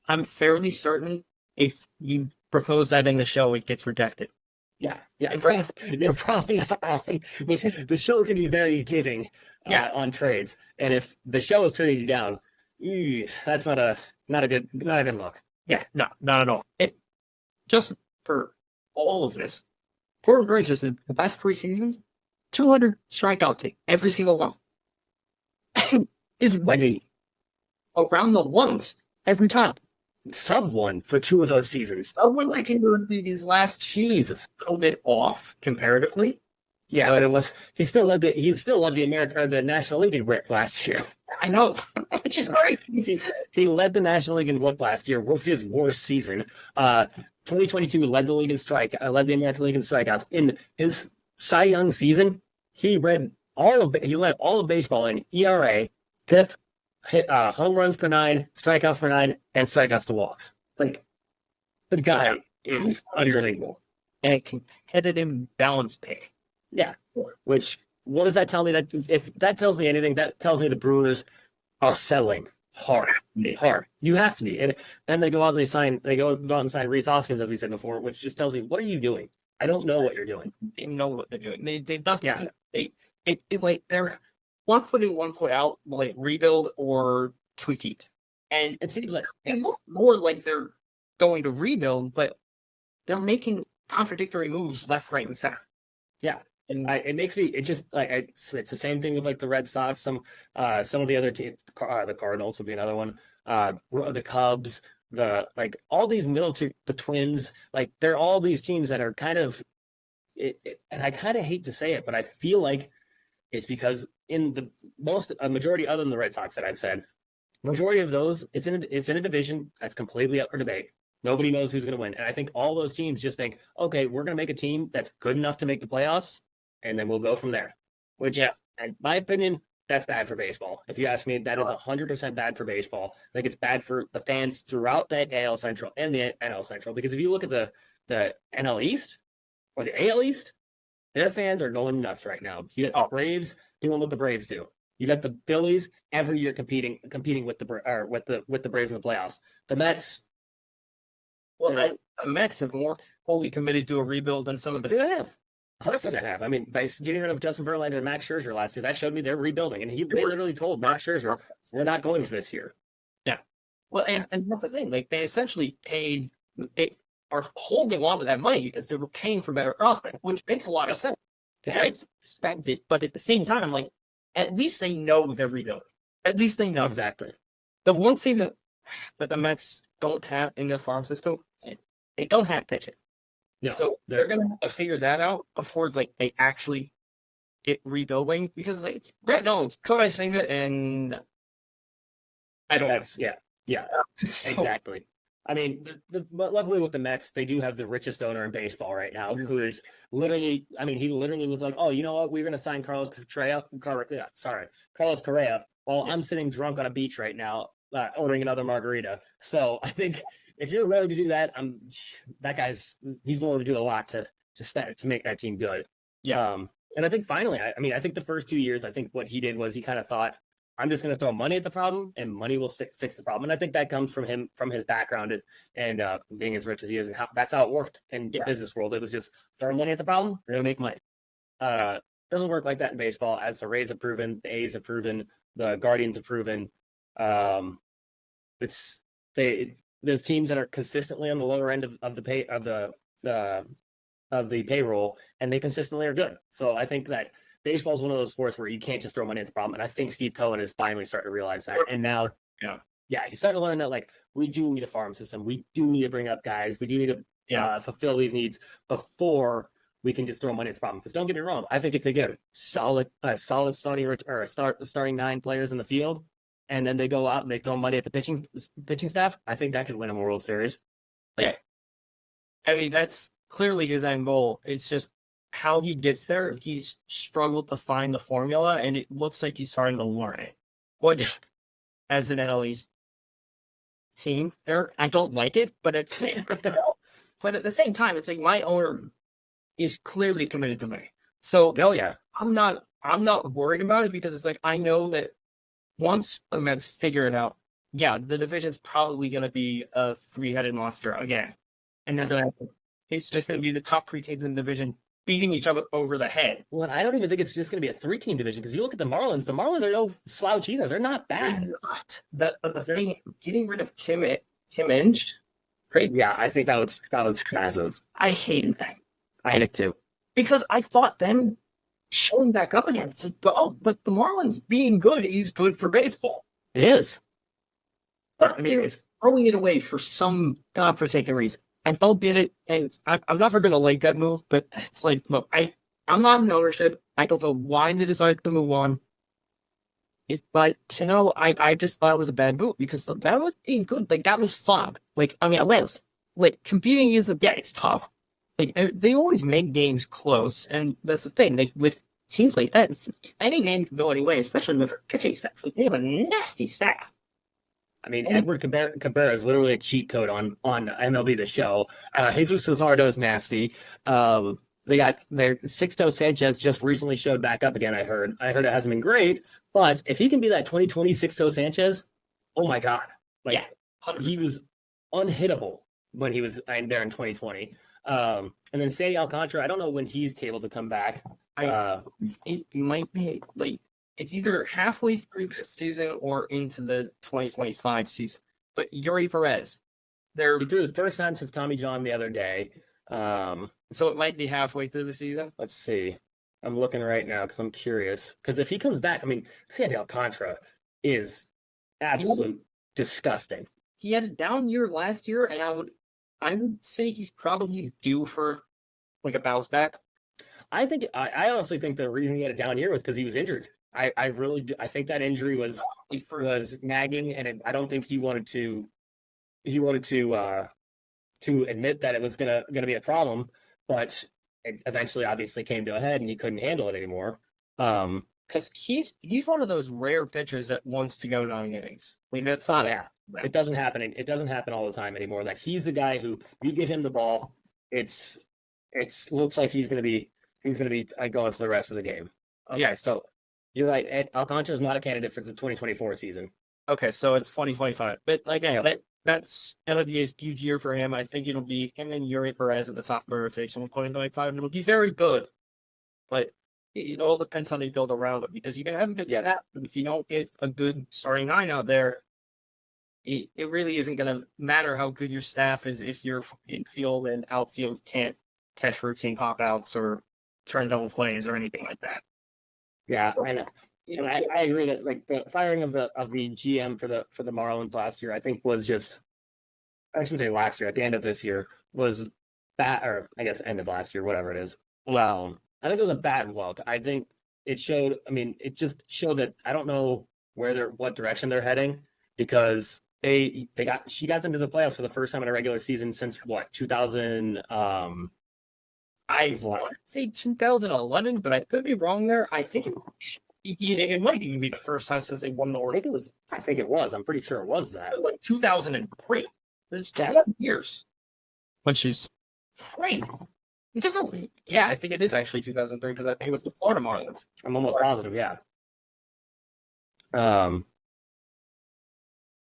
I'm fairly certain if you propose that in the show, it gets rejected. Yeah. You're probably not wrong. The show can be very giving on trades, and if the show is turning you down, that's not a good look. Yeah, no, not at all. Just for all of this, Corbin Burns is in the past 3 seasons, 200 strikeouts every single one. Is winning around the ones every time. Sub 1 for 2 of those seasons. Someone like his last Jesus a little bit off comparatively. Yeah, but it was he still loved it. He still loved the National League in WHIP last year. I know, which is great. He led the National League in WHIP last year, which his worst season. 2022 led the league in led the American League in strikeouts. In his Cy Young season, he led all of baseball in ERA, PIP, hit home runs per 9, strikeouts per 9, and strikeouts to walks. Like, the guy is unbelievable. And a competitive balance pick. Yeah. Which, what does that tell me? That if that tells me anything, that tells me the Brewers are selling hard. You have to be. And then they go out and sign Rhys Hoskins, as we said before, which just tells me, what are you doing? I don't know what you're doing. They know what they're doing. They're 1 foot in, 1 foot out, like rebuild or tweak it. And it seems like it looks more like they're going to rebuild, but they're making contradictory moves left, right, and center. Yeah. And It makes me. It just like it's the same thing with like the Red Sox. Some of the other teams, the Cardinals would be another one. The Cubs, all these middle two, the Twins, like they're all these teams that are kind of. And I kind of hate to say it, but I feel like it's because in the a majority other than the Red Sox that I've said, majority of those it's in a division that's completely up for debate. Nobody knows who's going to win, and I think all those teams just think, okay, we're going to make a team that's good enough to make the playoffs, and then we'll go from there. Which, in my opinion, that's bad for baseball. If you ask me, that is 100% bad for baseball. I think it's bad for the fans throughout the AL Central and the NL Central, because if you look at the NL East or the AL East, their fans are going nuts right now. You got Braves doing what the Braves do. You got the Phillies every year competing with the Braves in the playoffs. The Mets. Well, the Mets have more wholly committed to a rebuild than some of the. They have. 100% have. I mean, by getting rid of Justin Verlander and Max Scherzer last year, that showed me they're rebuilding. And they literally told Max Scherzer, we're not going for this year. Yeah. Well, and that's the thing. Like, they essentially they are holding on to that money because they were paying for better prospects, which makes a lot of sense. I expect it, but at the same time, like, at least they know they're rebuilding. At least they know. Exactly. The one thing that the Mets don't have in their farm system, they don't have pitching. No, so they're going to have to figure that out before they actually get rebuilding, because like Brett Jones, Corey Singer, and I don't know. Yeah, So, exactly. I mean, but luckily with the Mets, they do have the richest owner in baseball right now, who is literally, I mean, he literally was like, oh, you know what? We're going to sign Carlos Correa. While I'm sitting drunk on a beach right now, ordering another margarita. So I think if you're ready to do that, he's willing to do a lot to make that team good. Yeah. And I think finally, I think the first 2 years, I think what he did was he kind of thought, I'm just going to throw money at the problem, and money will fix the problem. And I think that comes from him, from his background and being as rich as he is, and that's how it worked in the business world. It was just throw money at the problem, we're going to make money. Doesn't work like that in baseball, as the Rays have proven, the A's have proven, the Guardians have proven. There's teams that are consistently on the lower end of the payroll, and they consistently are good. So I think that baseball is one of those sports where you can't just throw money at the problem. And I think Steve Cohen is finally starting to realize that. And now, he's starting to learn that, like, we do need a farm system. We do need to bring up guys. We do need to fulfill these needs before we can just throw money at the problem. Because don't get me wrong, I think if they get a solid starting 9 players in the field, and then they go out and they throw money at the pitching staff, I think that could win them a World Series. Yeah. I mean, that's clearly his end goal. It's just how he gets there. He's struggled to find the formula, and it looks like he's starting to learn it. Which, as an NL East team, I don't like it, but at the same time, it's like my owner is clearly committed to me. So I'm not worried about it, because it's like I know that once the Mets figure it out, the division's probably going to be a 3-headed monster again. And then it's just going to be the top 3 teams in the division beating each other over the head. Well, I don't even think it's just going to be a 3-team division, because you look at the Marlins. The Marlins are no slouch either. They're not bad. They're not. The thing, getting rid of Kim Inge, great. Yeah, I think that was massive. I hated that. I hate it too. Because I thought them showing back up again, it's like, but the Marlins being good is good for baseball. It is. But I mean, it's throwing it away for some godforsaken reason. I don't get it, and I'm never going to like that move, but it's like, look, I'm not in ownership. I don't know why they decided to move on. But, I just thought it was a bad move, because that was being good. Like, that was fun. Like, I mean, competing it's tough. Like, they always make games close, and that's the thing. Like, with teams like that, any game can go any way, especially with pitching staff. Like, they have a nasty staff. I mean, Edward Cabrera is literally a cheat code on MLB The Show. Jesus Luzardo is nasty. They got their Sixto Sanchez just recently showed back up again. I heard it hasn't been great, but if he can be that 2020 Sixto Sanchez, oh my God! Like, 100%. He was unhittable when he was there in 2020. And then Sandy Alcantara, I don't know when he's able to come back. It might be like it's either halfway through this season or into the 2025 season. But Yuri Perez, he threw the first time since Tommy John the other day. So it might be halfway through the season. Let's see. I'm looking right now because I'm curious. Because if he comes back, I mean, Sandy Alcantara is absolute disgusting. He had a down year last year, and I would say he's probably due for like a bounce back. I honestly think the reason he had a down year was because he was injured. I really do. I think that injury was nagging, and I don't think he wanted to admit that it was gonna be a problem, but it eventually obviously came to a head, and he couldn't handle it anymore. Because he's one of those rare pitchers that wants to go 9 innings. I mean, that's not it doesn't happen. It doesn't happen all the time anymore. Like he's the guy who you give him the ball, it's looks like he's gonna be going for the rest of the game. Yeah, so You're right. Alcantara is not a candidate for the 2024 season. okay, so it's 2025. But like, yeah, that's gonna be a huge year for him. I think it'll be him and Yuri Perez at the top of the rotation in 2025, and it'll be very good. But it all depends how they build around it, because you can have a good staff, but if you don't get a good starting nine out there, it really isn't gonna matter how good your staff is if your infield and outfield can't catch routine pop outs or turn double plays or anything like that. Yeah, and I agree that like the firing of the GM for the Marlins last year, I think was just I shouldn't say last year, at the end of this year was bad, or I guess end of last year, whatever it is. Well, I think it was a bad look. I think it showed. I mean, it just showed that I don't know what direction they're heading because she got them to the playoffs for the first time in a regular season since what 2000. I want to say 2011, but I could be wrong there. I think it might even be the first time since they won the World Series. I think it was. I'm pretty sure it was that. Like 2003. It's 10 years. Which is crazy. It doesn't. Yeah, I think it is actually 2003 because I think it was the Florida Marlins. I'm almost positive. Yeah.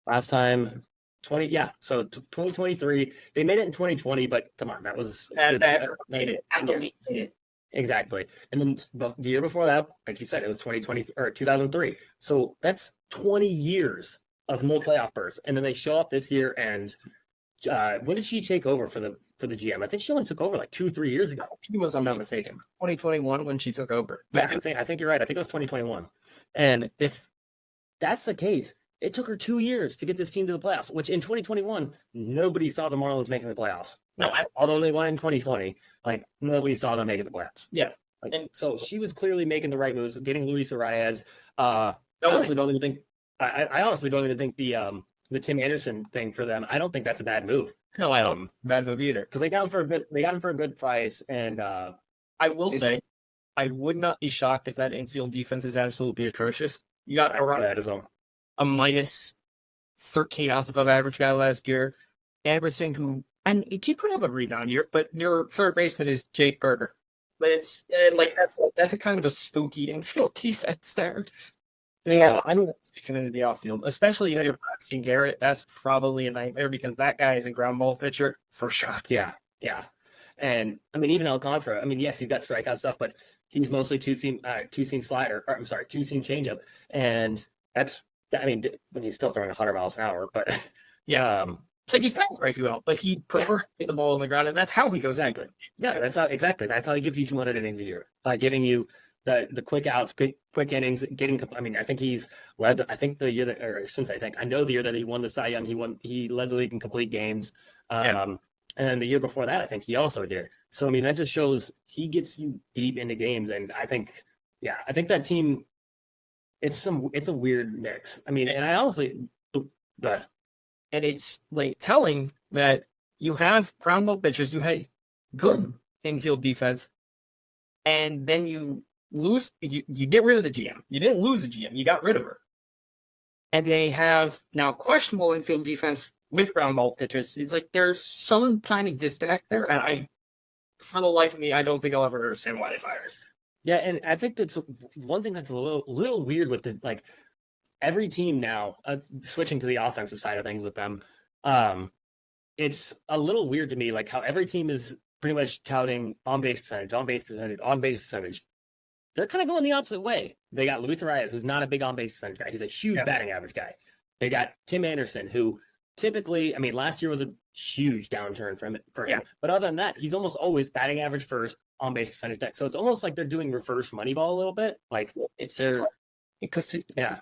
Last time 20, yeah. So 2023, they made it in 2020, but come on, that made it. I made it. Exactly. And then the year before that, like you said, it was 2020 or 2003. So that's 20 years of no playoff berths. And then they show up this year, and when did she take over for the GM? I think she only took over like 2-3 years ago. I'm not mistaken. 2021 when she took over. Yeah, I think you're right. I think it was 2021. And if that's the case, it took her 2 years to get this team to the playoffs, which in 2021, nobody saw the Marlins making the playoffs. No, although they won in 2020, like nobody saw them making the playoffs. Yeah. And so she was clearly making the right moves, getting Luis Arias. I honestly don't even think the Tim Anderson thing for them. I don't think that's a bad move. No, I don't. Bad move either. Because they got him for a bit. They got him for a good price, and I will say, I would not be shocked if that infield defense is absolutely atrocious. You got a minus 13 outs above average guy last year. Everything who, and he did put up a rebound year, but your third baseman is Jake Berger. But it's like that's a kind of a spooky infield defense there. Yeah, I'm speaking into the outfield, especially if you're Braxton Garrett. That's probably a nightmare because that guy is a ground ball pitcher for sure. Yeah. And I mean, even Alcantara. I mean, yes, he's got strikeout stuff, but he's mostly two-seam slider. Or, I'm sorry, two-seam changeup, and that's. I mean, when he's still throwing 100 miles an hour, but yeah, it's like he's trying to break you out, but he prefers to hit the ball on the ground, and that's how he goes angry. Yeah, that's how he gives you 200 innings a year by giving you the quick outs, quick innings, getting. I mean, I think he's led. I think the year that, or since I know the year that he won the Cy Young, he led the league in complete games. And then the year before that, I think he also did. So I mean, that just shows he gets you deep into games, and I think that team. It's a weird mix. I mean, and I honestly, and it's like telling that you have ground ball pitchers, you had good infield defense, and then you lose. You get rid of the GM. You didn't lose the GM. You got rid of her, and they have now questionable infield defense with ground ball pitchers. It's like there's some kind of disconnect there, and for the life of me, I don't think I'll ever understand why they fired her. Yeah, and I think that's one thing that's a little weird with the like every team now switching to the offensive side of things with them. It's a little weird to me, like how every team is pretty much touting on base percentage. They're kind of going the opposite way. They got Luis Arias, who's not a big on base percentage guy. He's a huge batting average guy. They got Tim Anderson, who typically, I mean, last year was a huge downturn for him. Yeah. But other than that, he's almost always batting average first, on base percentage next. So it's almost like they're doing reverse Moneyball a little bit. Like It's because yeah,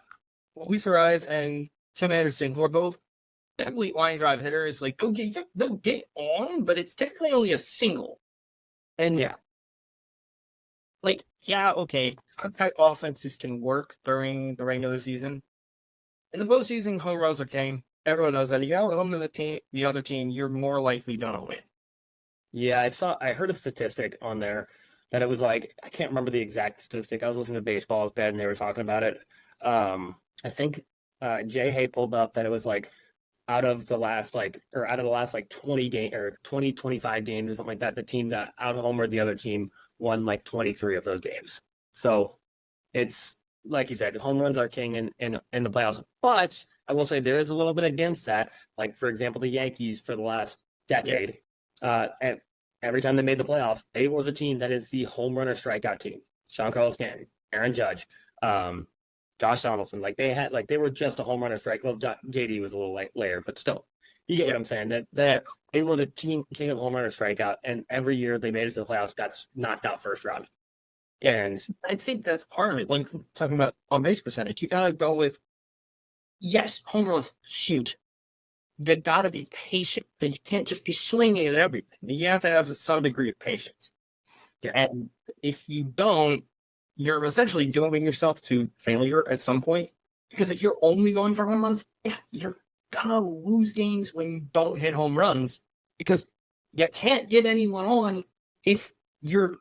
Luis Ariz and Tim Anderson, who are both definitely line drive hitters, like they'll get on, but it's technically only a single. And yeah. like, yeah, okay, contact offenses can work during the regular season. In the postseason, home runs are king. Everyone knows that. You got home to the other team, you're more likely gonna win. Yeah, I heard a statistic on there that it was like, I can't remember the exact statistic. I was listening to Baseball is Bad and they were talking about it. I think Jay Hay pulled up that it was like out of the last like 20 game or 20, 25 games or something like that, the team that out homered the other team won like 23 of those games. So it's like you said, home runs are king in the playoffs. But I will say there is a little bit against that. Like, for example, the Yankees for the last decade, and every time they made the playoffs, they were the team that is the home runner strikeout team. Sean Carlos Stanton, Aaron Judge, Josh Donaldson. Like they were just a home runner strike. Well, JD was a little later, but still, you get what I'm saying. That they were the king of home runner strikeout, and every year they made it to the playoffs, got knocked out first round. And I think that's part of it. When talking about on base percentage, you gotta go with yes, home runs huge. You gotta be patient, but you can't just be swinging at everything. You have to have some degree of patience. Yeah. And if you don't, you're essentially dooming yourself to failure at some point. Because if you're only going for home runs, yeah, you're gonna lose games when you don't hit home runs. Because you can't get anyone on if you're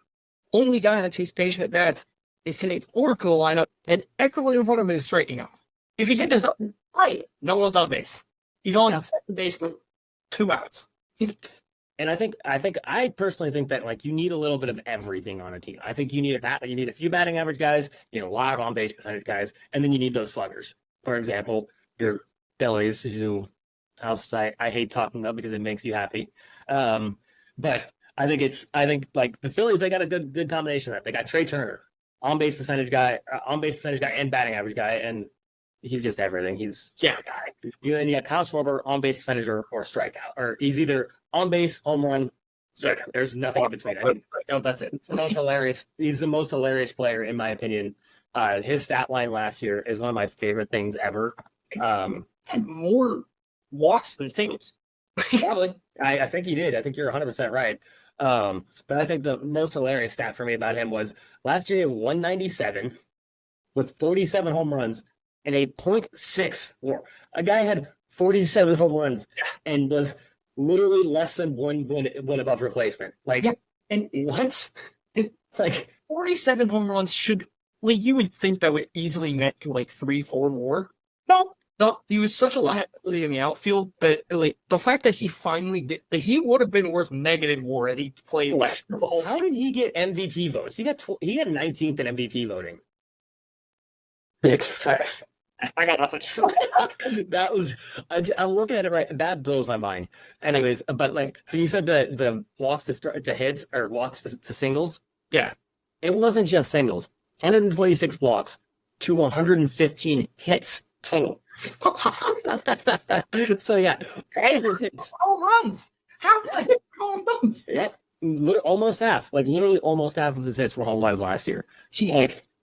only guy that takes patient at bats is hitting Oracle lineup and everyone in front of him is striking out. If you get to right, no one's on base. He's on second base with 2 outs. And I personally think that like you need a little bit of everything on a team. I think you need a few batting average guys, you know, a lot of on base percentage guys, and then you need those sluggers. For example, your Phillies, who I'll say I hate talking about because it makes you happy. But I think like the Phillies, they got a good combination of that. They got Trey Turner, on base percentage guy, and batting average guy, and he's just everything. He's a guy. You got Kyle Schwarber, on base percentage or strikeout, or he's either on base, home run, strikeout. There's nothing in between. I mean, No, that's it. it's the most hilarious. He's the most hilarious player in my opinion. His stat line last year is one of my favorite things ever. Had more walks than singles. Probably. I think he did. I think you're 100% right. But I think the most hilarious stat for me about him was last year he had 197 with 47 home runs and a .6 WAR. A guy had 47 home runs and was literally less than one above replacement. Like, Yeah. And what? It's like 47 home runs should, like, you would think that would easily net to like 3-4 more. No, he was such a liability in the outfield, but like the fact that he finally did, like, he would have been worth negative WAR had he played less. how did he get MVP votes? He got 19th in MVP voting. I got nothing. That was I'm looking at it right. That blows my mind. Anyways, but like, so you said the walks to hits or walks to singles. Yeah. It wasn't just singles. 126 walks to 115 hits total. So yeah, hits. Home runs. How home runs? Yeah, almost half. Like literally, almost half of his hits were home runs last year.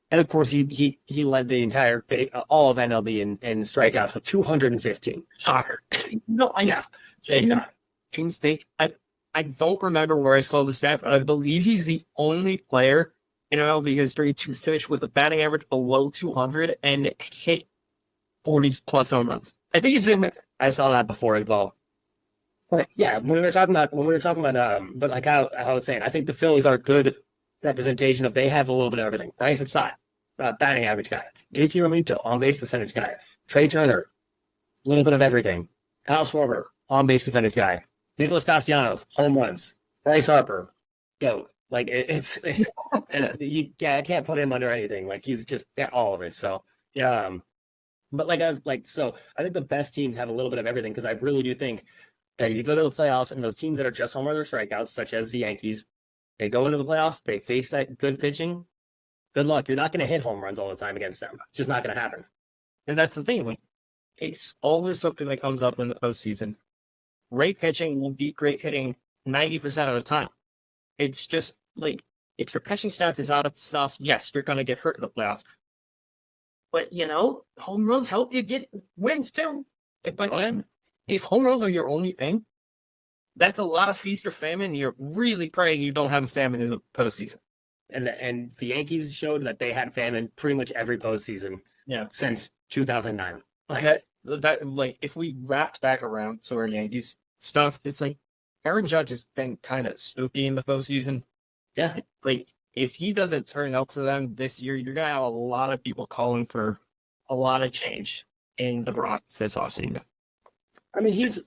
And of course, he led the entire all of MLB in strikeouts with 215. Shocker. No, I know. James State. I don't remember where I saw the stat, but I believe he's the only player in MLB history to finish with a batting average below 200 and hit 40 plus home runs. I think he's in. I saw that before as well. But yeah, when we were talking about, but like how I was saying, I think the Phillies are good representation of they have a little bit of everything. Nice inside, batting average guy, JT Realmuto, on base percentage guy, Trey Turner, a little bit of everything. Kyle Schwarber, on base percentage guy, Nicholas Castellanos, home runs, Bryce Harper, go. Like I can't put him under anything. Like he's just all of it. So yeah. But like I was like, so I think the best teams have a little bit of everything because I really do think that you go to the playoffs and those teams that are just home run or strikeouts, such as the Yankees, they go into the playoffs, they face that good pitching. Good luck. You're not going to hit home runs all the time against them. It's just not going to happen. And that's the thing. Like, it's always something that comes up in the postseason. Great pitching will beat great hitting 90% of the time. It's just like, if your pitching staff is out of stuff, yes, you're going to get hurt in the playoffs. But, home runs help you get wins too. If home runs are your only thing, that's a lot of feast or famine. You're really praying you don't have famine in the postseason. And the Yankees showed that they had famine pretty much every postseason since 2009. Like if we wrapped back around, so our Yankees stuff, it's like Aaron Judge has been kind of spooky in the postseason. Yeah. Like, if he doesn't turn up to them this year, you're going to have a lot of people calling for a lot of change in the Bronx this offseason. I mean, he's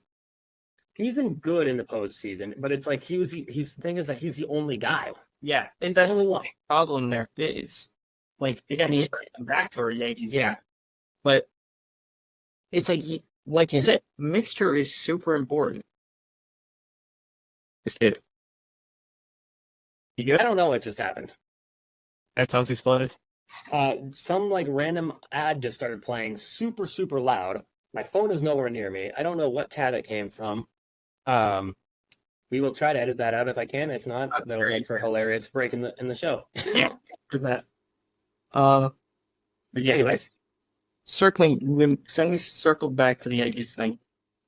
been good in the postseason, but it's like he's the thing is that he's the only guy. Yeah, and that's the problem there is. Like, again, he's back to our Yankees. Yeah. But it's like you said, mixture is super important. It's it. You good? I don't know what just happened. That sounds exploded. Some like random ad just started playing super, super loud. My phone is nowhere near me. I don't know what tab it came from. We will try to edit that out if I can. If not, that'll make for a hilarious break in the show. Yeah, do that. But yeah, anyways, since we circled back to the Yankees thing,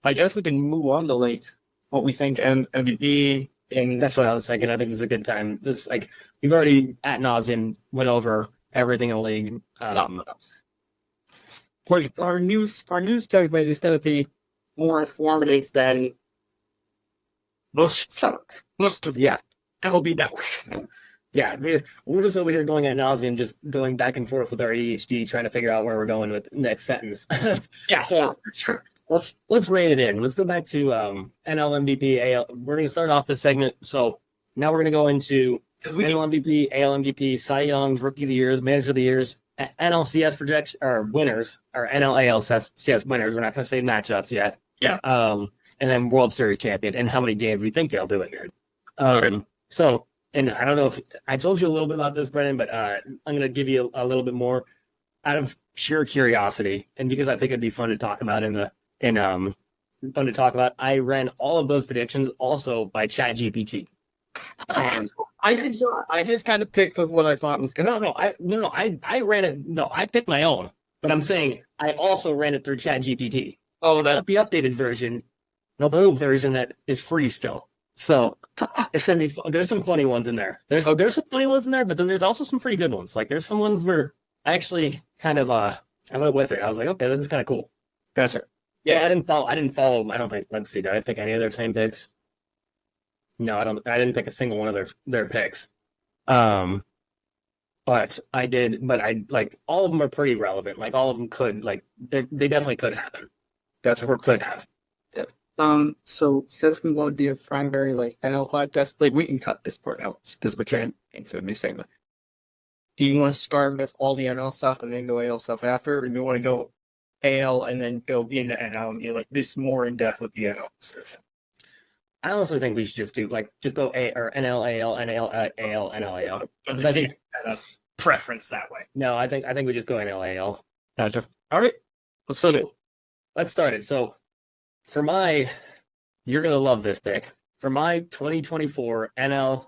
I guess we can move on to like what we think MVP. And that's what I was thinking. I think this is a good time. This we've already ad nauseum went over everything in the league. Our news segment is going to be more informative than most of MLB Network. Yeah, we're just over here going ad nauseum, just going back and forth with our ADHD, trying to figure out where we're going with the next sentence. Yeah, so sure. Let's rein it in. Let's go back to NL MVP, AL. We're going to start off this segment. So now we're going to go into NL MVP, AL MVP, Cy Young's Rookie of the Year, Manager of the Years, NLCS projection or winners, or NLCS winners. We're not going to say matchups yet. Yeah. And then World Series champion, and how many games we think they'll do it here. So, and I don't know if I told you a little bit about this, Brennan, but I'm going to give you a little bit more out of sheer curiosity, and because I think it'd be fun to talk about I ran all of those predictions also by ChatGPT. I did not. I just kind of picked with what I thought was good. I ran it. No, I picked my own, but I'm saying I also ran it through ChatGPT. Oh, that's the updated version. No, the new version that is free still. So it's gonna be. There's some funny ones in there. There's some funny ones in there, but then there's also some pretty good ones. Like there's some ones where I actually kind of I went with it. I was like, okay, this is kind of cool. Gotcha. Yeah, I didn't follow. I don't think. Let's see. Did I pick any of their same picks? No, I don't. I didn't pick a single one of their picks. But I did. But I like all of them are pretty relevant. Like all of them could. Like they definitely could happen. Gotcha. Or could have. Yep. So since we won't do a primary like NL podcast, like we can cut this part out because we're trying to be saying that. Do you want to start with all the NL stuff and then go AL stuff after, or do you want to go AL and then go into NL and get like this more in depth with the NL stuff? I honestly think we should just go A or NL AL NL AL NL AL. I think preference that way. No, I think we just go NL AL. Gotcha. All right. Let's start it. Let's start it. So you're gonna love this pick. For my 2024 NL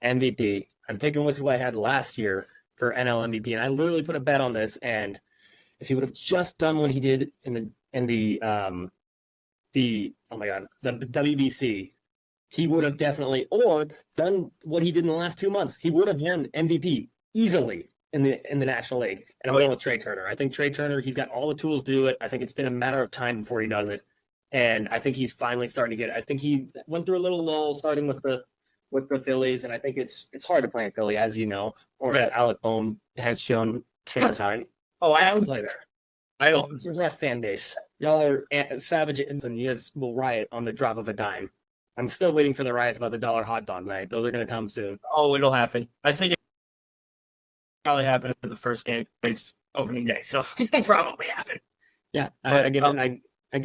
MVP, I'm picking with who I had last year for NL MVP, and I literally put a bet on this. And if he would have just done what he did in the WBC, he would have definitely done what he did in the last 2 months. He would have won MVP easily in the National League. And I'm going with Trey Turner. I think Trey Turner, he's got all the tools to do it. I think it's been a matter of time before he does it. And I think he's finally starting to get it. I think he went through a little lull starting with the Phillies, and I think it's hard to play in Philly, as you know, or as Alec Bohm has shown time. Oh, I don't play there. I don't. There's that fan base. Y'all are savages, and you guys will riot on the drop of a dime. I'm still waiting for the riots about the $1 hot dog night. Those are going to come soon. Oh, it'll happen. I think it probably happened in the first game. It's opening day, so it'll probably happen. Yeah, I give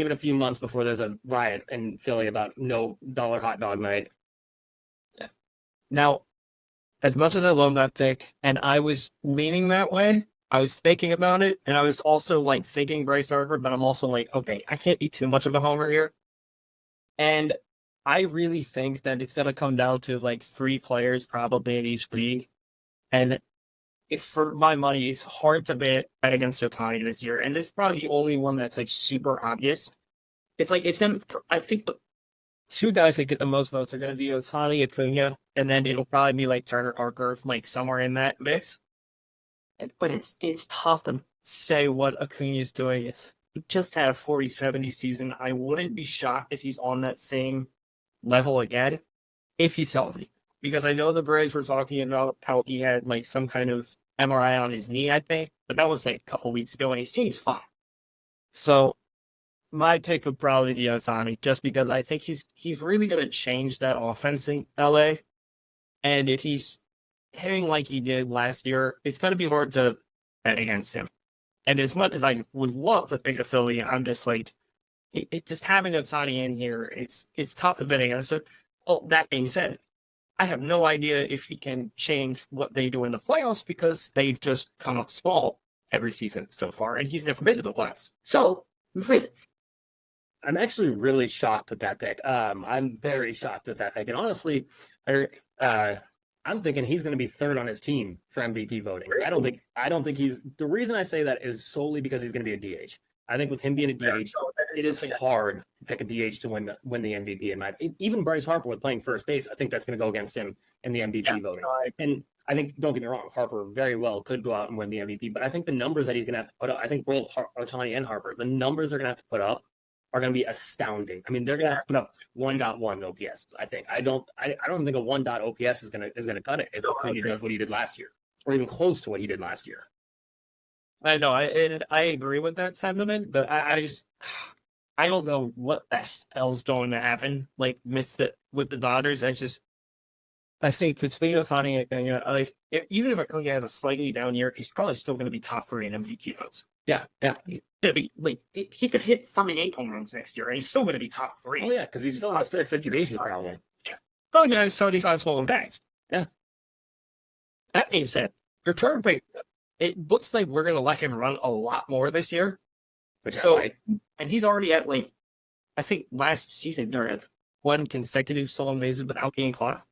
it a few months before there's a riot in Philly about no $1 hot dog night. Now, as much as I love that pick, and I was leaning that way, I was thinking about it, and I was also like thinking Bryce Harper, but I'm also like, okay, I can't be too much of a homer here. And I really think that it's gonna come down to like 3 players probably in each league. And if for my money, it's hard to bet against Otani this year. And this is probably the only one that's like super obvious. It's like it's gonna. I think the 2 guys that get the most votes are gonna be Otani, Acuna, and then it'll probably be like Turner Parker, like somewhere in that mix. But it's tough to say what Acuna is doing. He just had a 40-70 season. I wouldn't be shocked if he's on that same level again if he's healthy. Because I know the Braves were talking about how he had like some kind of MRI on his knee, I think, but that was like a couple weeks ago, and he's fine. So my take would probably be Otani, just because I think he's really going to change that offense in LA, and if he's hitting like he did last year, it's going to be hard to bet against him. And as much as I would love to pick a Philly, I'm just like, it just having Otani in here, it's tough to bet against. So, that being said, I have no idea if he can change what they do in the playoffs because they've just come up small every season so far, and he's never been to the playoffs. So, I'm actually really shocked at that pick. I'm very shocked at that pick. And honestly, I'm thinking he's going to be third on his team for MVP voting. I don't think he's. The reason I say that is solely because he's going to be a DH. I think with him being a DH, it is hard to pick a DH to win the MVP. Even Bryce Harper with playing first base, I think that's going to go against him in the MVP voting. And I think, don't get me wrong, Harper very well could go out and win the MVP. But I think the numbers that he's going to have to put up, I think both Otani and Harper, the numbers they're going to have to put up are going to be astounding. I mean, they're going to put up 1.1 OPS. I think I don't think a 1. OPS is going to cut it if Acuna does what he did last year, or even close to what he did last year. I know, I agree with that sentiment, but I don't know what the hell's going to happen. Like with the Dodgers, I think between Otani and Acuna, like even if Acuna has a slightly down year, he's probably still going to be top 3 in MVP votes. Yeah. He's gonna be like he could hit 8 home runs next year, and he's still going to be top 3. Oh yeah, because he's still has 50 bases probably. Oh yeah, 75 stolen bags. Yeah. That being said, return rate. It looks like we're going to let him run a lot more this year. And he's already at I think last season there had 1 consecutive stolen bases without getting caught.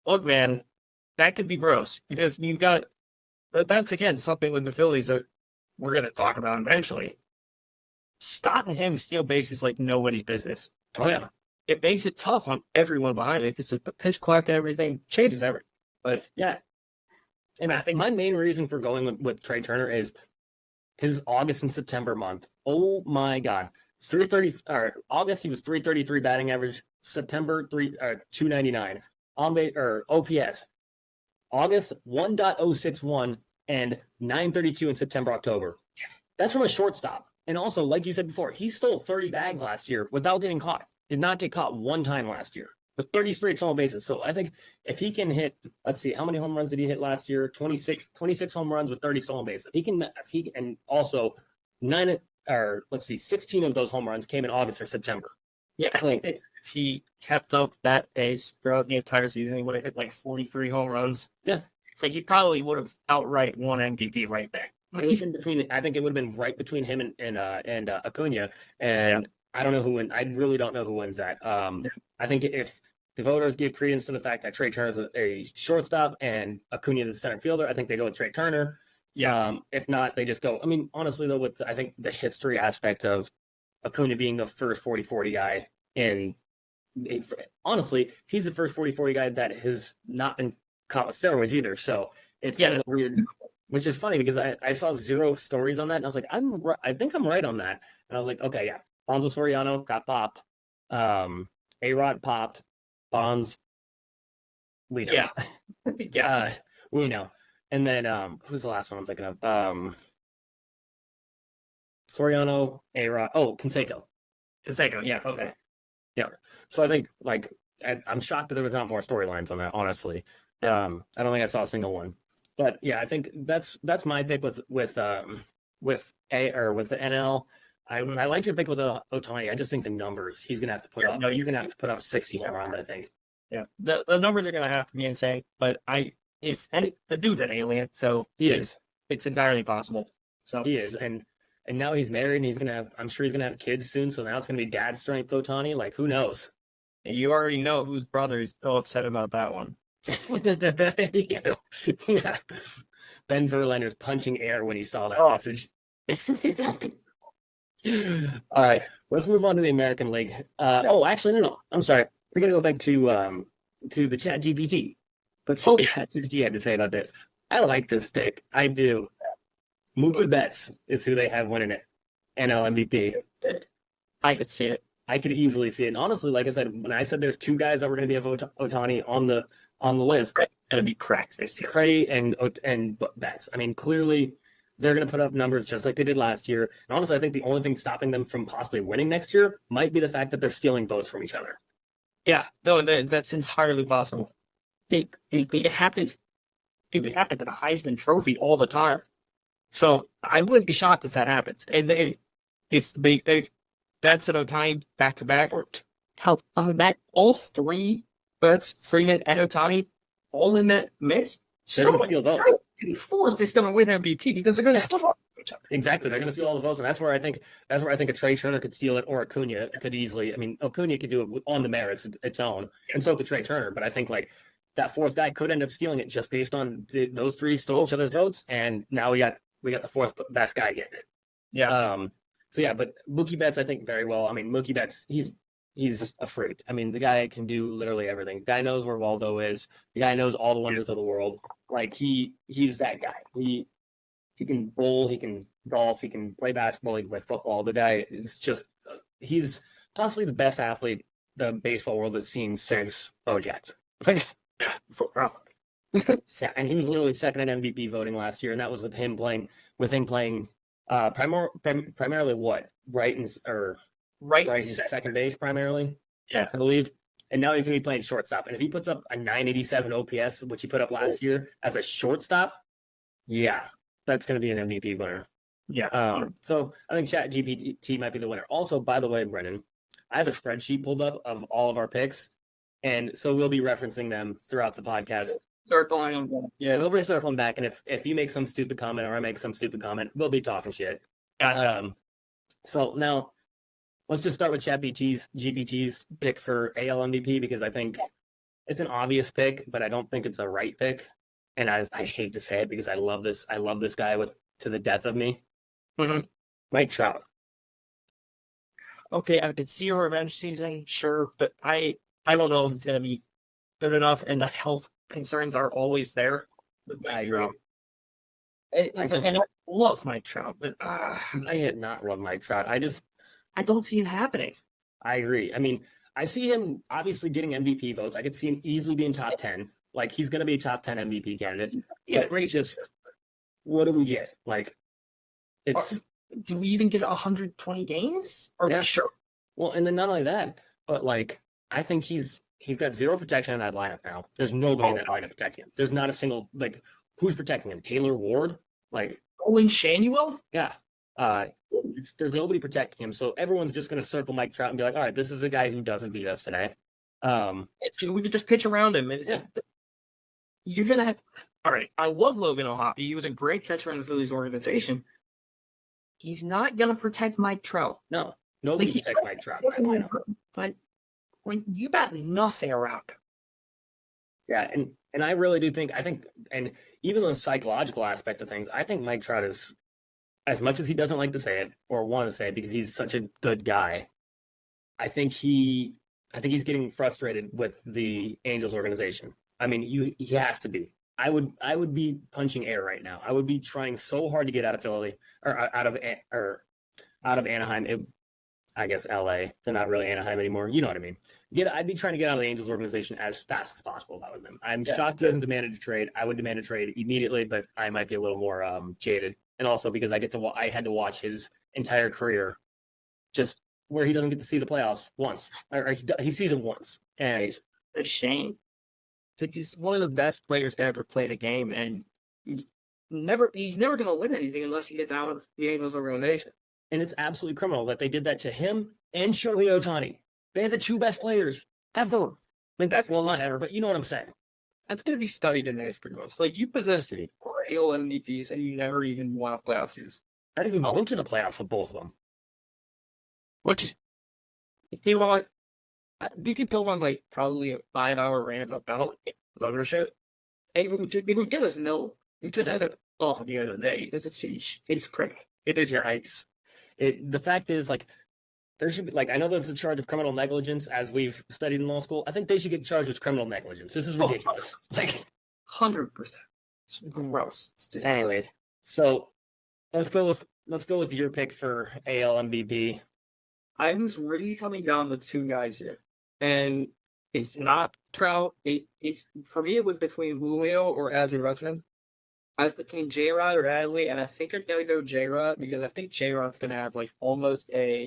Look, man, that could be gross because you've got. But that's again something with the Phillies that we're going to talk about eventually. Stopping him steal bases like nobody's business. Oh yeah, it makes it tough on everyone behind it because the pitch clock and everything changes everything. But yeah. And I think my main reason for going with Trey Turner is his August and September month. Oh my God. 330 August he was 333 batting average, September 299. On base or OPS. August 1.061 and 932 in September, October. That's from a shortstop. And also, like you said before, he stole 30 bags last year without getting caught. Did not get caught 1 time last year. With 30 straight stolen bases. So I think if he can hit, let's see, how many home runs did he hit last year? 26 home runs with 30 stolen bases. And also 16 of those home runs came in August or September. Yeah, if he kept up that pace throughout the entire season, he would have hit 43 home runs. Yeah. It's he probably would have outright won MVP right there. I think it would have been right between him and Acuna. And I don't know who wins. I really don't know who wins that. I think if the voters give credence to the fact that Trey Turner is a shortstop and Acuna is a center fielder, I think they go with Trey Turner. Yeah. If not, they just go. I mean, honestly, though, with I think the history aspect of Acuna being the first 40-40 guy honestly, he's the first 40-40 guy that has not been caught with steroids either. So it's kind of weird, which is funny because I saw 0 stories on that and I was like, I think I'm right on that. And I was like, okay, yeah. Bonzo Soriano got popped. A-Rod popped. Bonds, we know. Yeah. Yeah. We know. And then who's the last one I'm thinking of? Soriano, A-Rod. Oh, Canseco. Yeah. Okay. Yeah. So I think I'm shocked that there was not more storylines on that, honestly. I don't think I saw a single one. But yeah, I think that's my pick with the NL. I like your pick with Otani. I just think the numbers he's gonna have to put up. No, he's gonna have to put up 60 home runs, I think. Yeah, the numbers are gonna have to be insane. But I And the dude's an alien, so He is. it's entirely possible. So He is, and now he's married, and he's gonna have. I'm sure he's gonna have kids soon. So now it's gonna be dad strength Otani. Like, who knows? you already know whose brother is so upset about that one. Yeah. Ben Verlander's punching air when he saw that message. All right, let's move on to the American League. Actually, no. I'm sorry. We're gonna go back to the Chat GPT. Let's see what Chat GPT had to say about this. I like this pick. I do. Mookie Betts is who they have winning it. NL MVP. I could see it. I could easily see it. And honestly, like I said, when I said there's two guys that were going to be Otani on the list, It'll be correct this year. Trey and Betts. I mean, clearly they're going to put up numbers just like they did last year. And honestly, I think the only thing stopping them from possibly winning next year might be the fact that they're stealing votes from each other. Yeah, no, that's entirely possible. It happens. It happens at the Heisman Trophy all the time. So I wouldn't be shocked if that happens. And it's the big thing. That's an Otani back-to-back. Help back all three Betts, Freeman, and Otani all in that mix. They're going to steal votes. Fourth is going to win MVP because they're going to steal votes. Exactly, they're going to steal all the votes, and that's where I think a Trey Turner could steal it, or Acuna could easily. I mean, Acuna could do it on the merits its own, and so could Trey Turner. But I think like that fourth guy could end up stealing it just based on those three stole each other's votes, and now we got the fourth best guy getting it. Yeah. So yeah, but Mookie Betts, I think very well. I mean, Mookie Betts, he's a freak. I mean, the guy can do literally everything. The guy knows where Waldo is. The guy knows all the wonders of the world. Like he's that guy. He can bowl, he can golf, he can play basketball, he can play football. The guy is just he's possibly the best athlete the baseball world has seen since Bo Jackson. Yeah, and he was literally second in MVP voting last year, and that was with him playing primarily what? Right and second base primarily. Yeah. I believe. And now he's going to be playing shortstop. And if he puts up a 987 OPS, which he put up last year as a shortstop, yeah, that's going to be an MVP winner. Yeah. So I think Chat GPT might be the winner. Also, by the way, Brennan, I have a spreadsheet pulled up of all of our picks, and so we'll be referencing them throughout the podcast. Circling them. Yeah, we'll be circling back, and if you make some stupid comment or I make some stupid comment, we'll be talking shit. Gotcha. So now let's just start with GPT's pick for AL MVP because I think it's an obvious pick, but I don't think it's a right pick. And I hate to say it because I love this guy to the death of me. Mm-hmm. Mike Trout. Okay, I could see a revenge season, sure, but I don't know if it's gonna be good enough, and the health concerns are always there. I agree. And I love Mike Trout, but I did not love Mike Trout. I don't see it happening. I agree. I mean, I see him obviously getting MVP votes. I could see him easily being top 10. Like, he's going to be a top 10 MVP candidate. Yeah, but it's just, what do we get? Like, it's... Do we even get 120 games? Or yeah. Sure. Well, and then not only that, but, like, I think he's got zero protection in that lineup now. There's nobody in that lineup protecting him. There's not a single, like, who's protecting him? Taylor Ward? Like... Olin Shanuel? Yeah. There's nobody protecting him, so everyone's just going to circle Mike Trout and be like, all right, this is the guy who doesn't beat us today. We could just pitch around him. You're going to have... All right, I love Logan O'Hoppe. He was a great catcher in the Phillies organization. He's not going to protect Mike Trout. No, nobody protects Mike Trout. But when you got nothing around him. Yeah, and I really do think, and even the psychological aspect of things, I think Mike Trout is, as much as he doesn't like to say it or want to say it because he's such a good guy, I think he's getting frustrated with the Angels organization. I mean, he has to be. I would be punching air right now. I would be trying so hard to get out of Philly or out of Anaheim. I guess LA. They're not really Anaheim anymore. You know what I mean. I'd be trying to get out of the Angels organization as fast as possible if I was them. I'm shocked he hasn't demanded a trade. I would demand a trade immediately, but I might be a little more jaded. And also because I had to watch his entire career just where he doesn't get to see the playoffs once. Or he sees it once. And it's a shame. He's one of the best players to ever play the game, and he's never going to win anything unless he gets out of the Angels organization. And it's absolutely criminal that they did that to him and Shohei Ohtani. They had the two best players ever. I mean, that's not ever, but you know what I'm saying. That's going to be studied in next pretty much. Like, you possess City. 4 AL MVPs, and you never even won a playoff series. I didn't even go to the playoffs with both of them. Which, he won, you could build on, like, probably a 5-hour rant about ownership. And it would give us no, you just had it off at the end of the day. It's crazy. It is your ice. The fact is, like, there should be, like, I know there's a charge of criminal negligence, as we've studied in law school. I think they should get charged with criminal negligence. This is ridiculous. Like, 100%. It's gross. It's just, anyways, so let's go with your pick for AL MVP. I was really coming down to two guys here, and it's not Trout. It's for me. It was between Julio or Adley Rutschman. I was between J-Rod or Adley, and I think I'm gonna go J-Rod because I think J-Rod's gonna have like almost a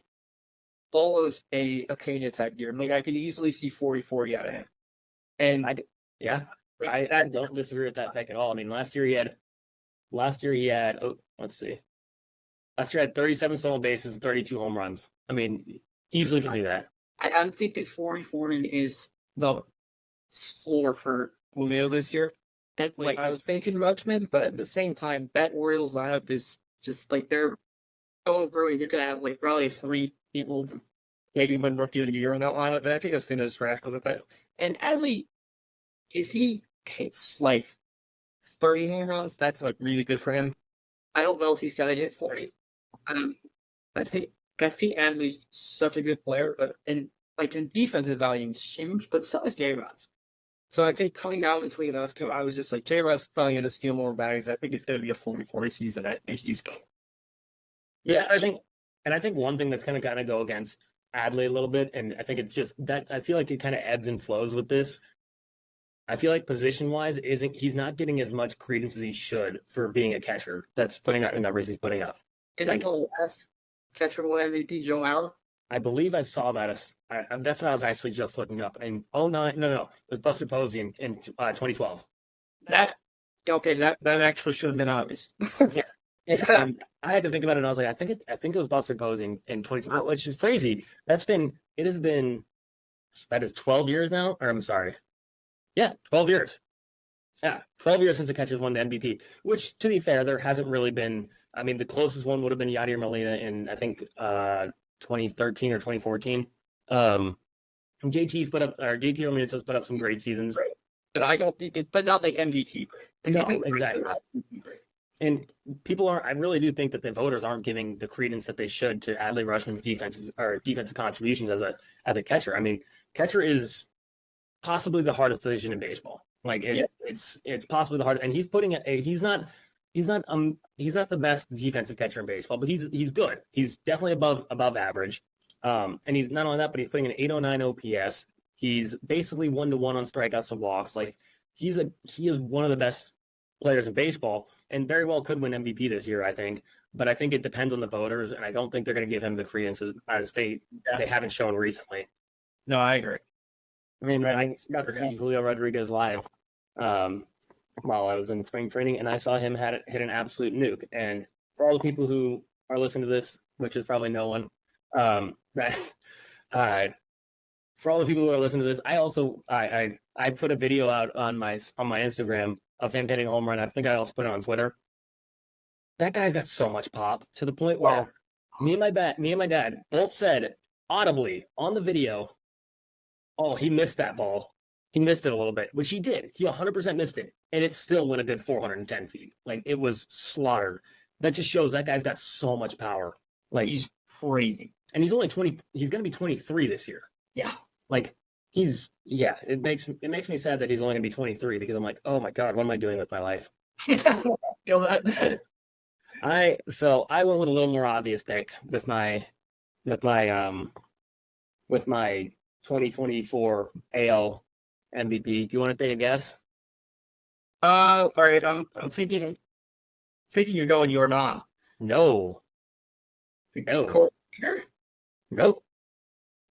Acuna type year. Like I could easily see 40-40 out of him. And I don't disagree with that pick at all. I mean, last year he had Last year he had 37 stolen bases and 32 home runs. I mean, easily can do that. I'm thinking 44 is the floor for Julio this year. And like I was thinking Rutschman, but at the same time, that Orioles lineup is just like they're going through. You're gonna have like probably 3 people, maybe win Rookie of the Year in that lineup. And I think that's gonna distract with it. And Adley, if he hits like 30 home runs, that's like really good for him. I don't know if he's gonna hit 40. I think Adley's such a good player, but in defensive value, he's huge, but so is J-Rod's. So I think coming down between those two, I was just like, J-Rod's probably going to steal more bags. I think it's going to be a 40-40 season at HD's. Yeah, I think one thing that's kind of go against Adley a little bit, and I think it just that I feel like it kind of ebbs and flows with this. I feel like position-wise, he's not getting as much credence as he should for being a catcher that's putting out the numbers he's putting up. Is he the last catcher will MVP Joe Allen? I believe I saw that. That's what I was actually just looking up. And no, it was Buster Posey in 2012. That actually should have been obvious. Yeah. I had to think about it, and I was like, I think it was Buster Posey in 2012, which is crazy. That is 12 years now. Or I'm sorry, yeah, 12 years. Yeah, 12 years since a catcher's won the MVP. Which, to be fair, there hasn't really been. I mean, the closest one would have been Yadier Molina in, I think, 2013 or 2014. JT Realmuto's put up some great seasons. Right. But I don't think but not like MVP. No, exactly. And I really do think that the voters aren't giving the credence that they should to Adley Rutschman's defensive contributions as a catcher. I mean, catcher is possibly the hardest position in baseball. Like it's possibly the hardest, and he's not the best defensive catcher in baseball, but he's good. He's definitely above average. And he's not only that, but he's putting an 809 OPS. He's basically 1-to-1 on strikeouts and walks. Like he is one of the best players in baseball, and very well could win MVP this year, I think. But I think it depends on the voters, and I don't think they're going to give him the credence as they haven't shown recently. No, I agree. I mean, I got to see Julio Rodriguez live while I was in spring training, and I saw him hit an absolute nuke. And for all the people who are listening to this, which is probably no one, for all the people who are listening to this, I put a video out on my Instagram of him hitting a home run. I think I also put it on Twitter. That guy's got so much pop to the point where me and my dad both said audibly on the video, "Oh, he missed that ball. He missed it a little bit," which he did. He 100% missed it, and it still went a good 410 feet. Like, it was slaughtered. That just shows that guy's got so much power. Like, he's crazy. And he's only 20. He's going to be 23 this year. Yeah. Like, it makes me sad that he's only going to be 23 because I'm like, oh my God, what am I doing with my life? Feel that? So I went with a little more obvious pick with my 2024 AL MVP. Do you want to take a guess? All right. I'm thinking you're going Yordan. No. Nope.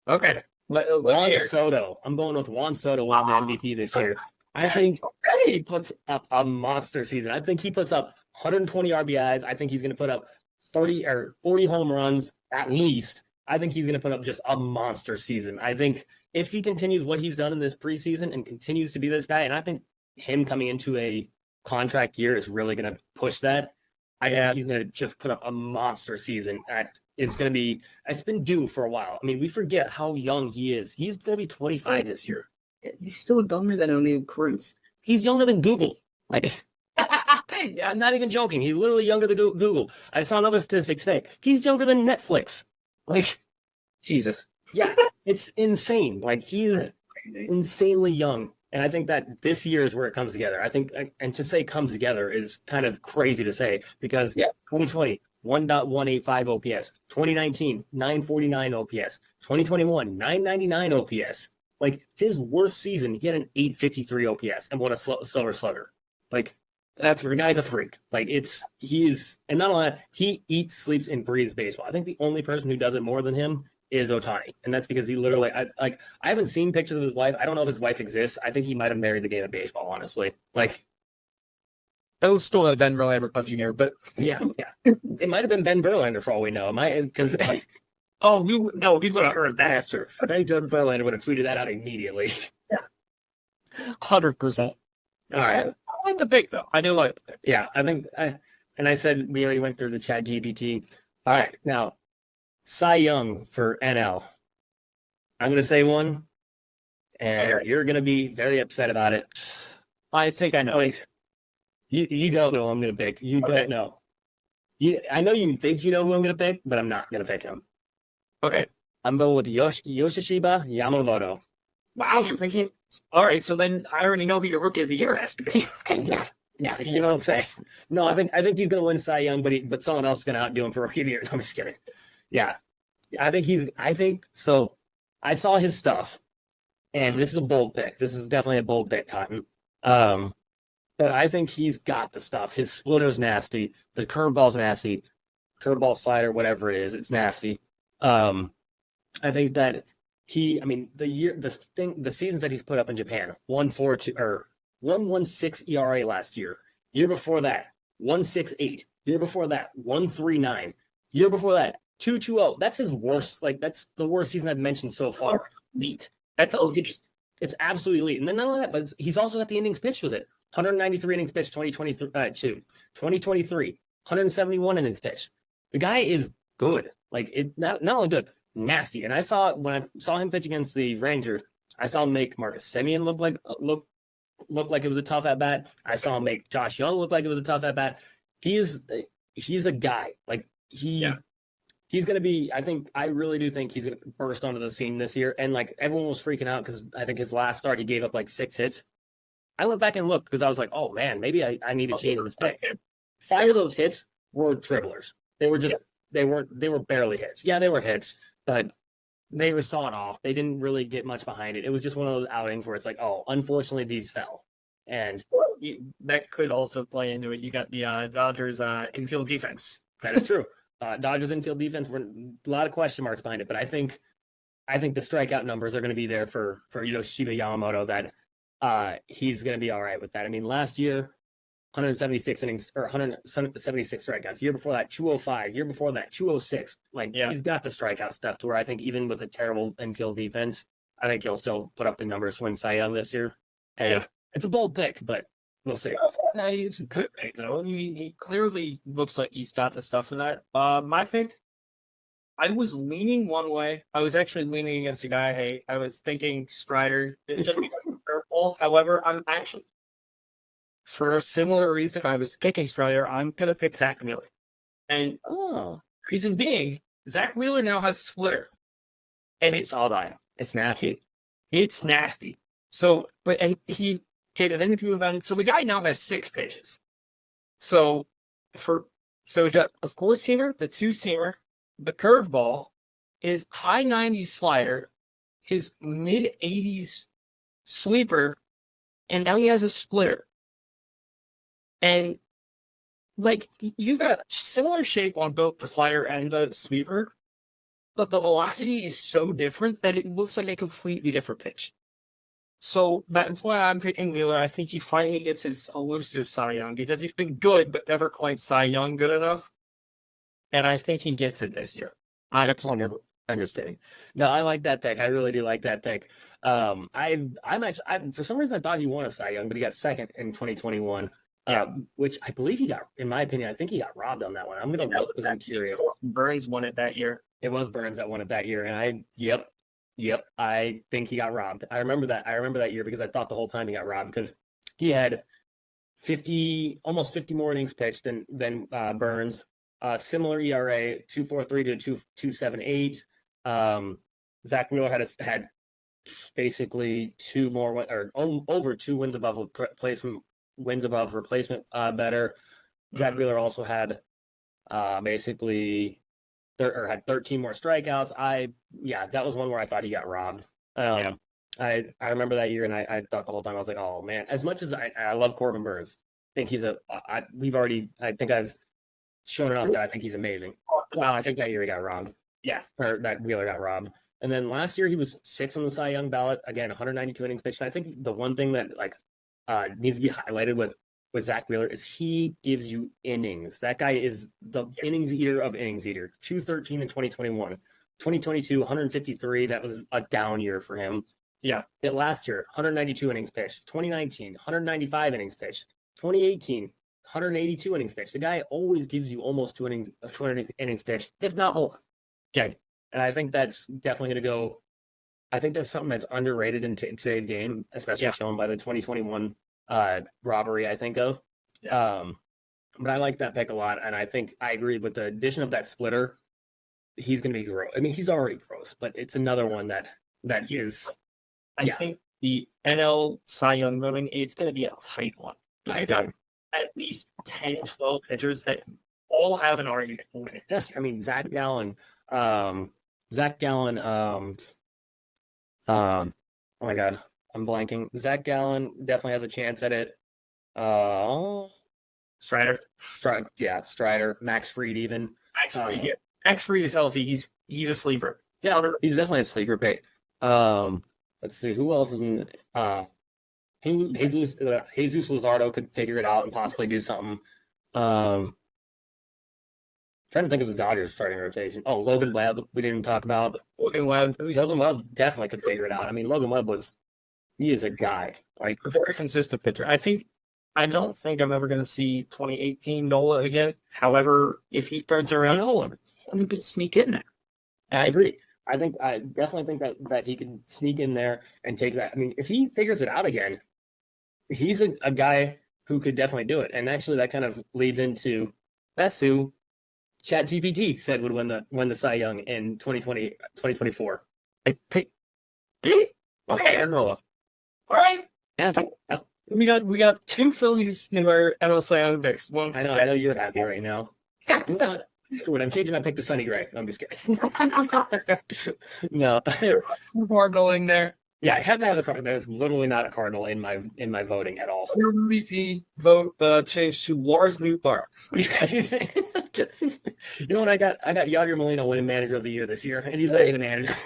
Okay. Juan Soto. I'm going with Juan Soto winning the MVP this year. I think he puts up a monster season. I think he puts up 120 RBIs. I think he's going to put up 30 or 40 home runs at least. I think he's going to put up just a monster season. I think if he continues what he's done in this preseason and continues to be this guy, and I think him coming into a contract year is really going to push that. I think he's going to just put up a monster season. It's going to be. It's been due for a while. I mean, we forget how young he is. He's going to be 25 this year. He's still younger than O'Neal Cruz. He's younger than Google. Like, I'm not even joking. He's literally younger than Google. I saw another statistic today. He's younger than Netflix. Like, Jesus. Yeah, it's insane. Like, he's insanely young. And I think that this year is where it comes together. I think, and to say comes together is kind of crazy to say because 2020, 1.185 OPS, 2019, 949 OPS, 2021, 999 OPS. Like, his worst season, he had an 853 OPS and won a Silver Slugger. Like, that's the guy's a freak. Like, and not only that, he eats, sleeps, and breathes baseball. I think the only person who does it more than him is Ohtani, and that's because he literally, I haven't seen pictures of his wife. I don't know if his wife exists. I think he might have married the game of baseball, honestly. Like, that was still have been really ever punching here, but yeah, it might have been Ben Verlander for all we know. Because we would have heard that, sir. I think Ben Verlander would have tweeted that out immediately. 100%. All right, I like the pick though. I do like the pick. Yeah, I said we already went through the Chat GPT. All right, now. Cy Young for NL. I'm going to say one, and you're going to be very upset about it. I think I know. You don't know who I'm going to pick. You don't know. I know you think you know who I'm going to pick, but I'm not going to pick him. Okay. I'm going with Yoshishiba Yamamoto. Wow, you're thinking. All right, so then I already know who your rookie of the year has to be. Yeah, you know what I'm saying? No, I think he's going to win Cy Young, but someone else is going to outdo him for rookie of the year. No, I'm just kidding. Yeah, I think so. I saw his stuff, and this is a bold pick. This is definitely a bold pick, Cotton. But I think he's got the stuff. His splitter's nasty. The curveball's nasty. Curveball, slider, whatever it is, it's nasty. I think that the seasons that he's put up in Japan, 1.42 or 1.16 ERA last year. Year before that, 1.68. Year before that, 1.39. Year before that, 2.20. That's his worst. Like, that's the worst season I've mentioned so far. Elite. That's elite. It's absolutely elite. And then not only that, but he's also got the innings pitched with it. 193 innings pitched, 2023, 171 innings pitched. The guy is good. Like, it not only good, nasty. And when I saw him pitch against the Rangers, I saw him make Marcus Semien look like it was a tough at bat. I saw him make Josh Young look like it was a tough at bat. He's a guy. Like, he's going to be, I really do think he's going to burst onto the scene this year. And, like, everyone was freaking out because I think his last start, he gave up, like, 6 hits. I went back and looked because I was like, oh, man, maybe I need to change his pick. 5 of those hits were dribblers. They were just, they were barely hits. Yeah, they were hits, but they were sawed off. They didn't really get much behind it. It was just one of those outings where it's like, oh, unfortunately, these fell. And that could also play into it. You got the Dodgers infield defense. That is true. Dodgers infield defense, a lot of question marks behind it, but I think the strikeout numbers are going to be there for Shiba Yamamoto. That he's going to be all right with that. I mean, last year, 176 innings or 176 strikeouts. Year before that, 205. Year before that, 206. He's got the strikeout stuff to where I think even with a terrible infield defense, I think he'll still put up the numbers to win Cy Young this year. And it's a bold pick, but we'll see. No, it's a good pick, though. He clearly looks like he's got the stuff for that. My pick, I was leaning one way. I was actually leaning against a guy I hate. I was thinking Strider. It doesn't purple. However, I'm actually, for a similar reason, I was picking Strider. I'm going to pick Zach Wheeler. And reason being, Zach Wheeler now has a splitter. And it's all die. It's nasty. It's nasty. So, he did an interview about it. So the guy now has 6 pitches. So he's got a 4-seamer, the 2-seamer, the curveball, his high 90s slider, his mid 80s sweeper, and now he has a splitter. And you've got similar shape on both the slider and the sweeper, but the velocity is so different that it looks like a completely different pitch. So that's why I'm picking Wheeler. I think he finally gets his elusive Cy Young because he's been good, but never quite Cy Young good enough. And I think he gets it this year. I I'm just kidding. No, I like that pick. I really do like that pick. I'm actually for some reason I thought he won a Cy Young, but he got second in 2021. Yeah. Which I believe he got. In my opinion, I think he got robbed on that one. I'm gonna look because I'm curious. Burns won it that year. It was Burns that won it that year, and yep, I think he got robbed. I remember that. I remember that year because I thought the whole time he got robbed because he had almost 50 more innings pitched than Burns. Similar ERA, 2.43 to 2.78. Zach Wheeler had basically two more or over 2 wins above replacement better. Zach Wheeler also had basically had 13 more strikeouts. That was one where I thought he got robbed. I remember that year, and I thought the whole time I was like, oh man. As much as I love Corbin Burns, I think he's I think I've shown enough that I think he's amazing. Well, I think that year he got robbed. Yeah, or that Wheeler got robbed. And then last year he was 6th on the Cy Young ballot. Again, 192 innings pitched. And I think the one thing that needs to be highlighted with Zach Wheeler is he gives you innings. That guy is the innings eater of innings eater. 213 in 2021. 2022, 153. That was a down year for him. Yeah. Last year, 192 innings pitched. 2019, 195 innings pitched. 2018, 182 innings pitched. The guy always gives you almost 200 innings pitched, if not more. Okay. And I think that's definitely going to go. I think that's something that's underrated in today's game, especially shown by the 2021 robbery, I think of. Yeah. But I like that pick a lot. And I think I agree with the addition of that splitter. He's going to be gross. I mean, he's already gross, but it's another one that is. I think the NL Cy Young voting, it's going to be a tight one. I got at least 10, 12 pitchers that all have an argument. Yes, I mean, Zach Gallen. Oh my God, I'm blanking. Zach Gallen definitely has a chance at it. Strider. Strider. Max Fried even. Max Fried is healthy. He's a sleeper. Yeah, he's definitely a sleeper pick. Let's see who else is in. Jesus Luzardo could figure it out and possibly do something. Trying to think of the Dodgers starting rotation. Oh, Logan Webb, we didn't talk about. Logan Webb definitely could figure it out. I mean, Logan Webb he is a guy. Like a very consistent pitcher. I don't think I'm ever going to see 2018 Nola again. However, if he turns around Nola, he could sneak in there. I agree. I definitely think that he can sneak in there and take that. I mean, if he figures it out again, he's a guy who could definitely do it. And actually, that kind of leads into that's who ChatGPT said would win the Cy Young in 2024. Okay, Nola. All right. Yeah. We got 2 Phillies in our NL Cy Young picks. I know you're happy right now. Screw it, I'm changing my pick to Sonny Gray. I'm just kidding. No. Cardinaling there. Yeah, I have to have a Cardinal. There's literally not a Cardinal in my voting at all. Your MVP vote changed to Lars Nootbaar. You know what I got? I got Yadier Molina winning Manager of the Year this year, and he's not even a manager.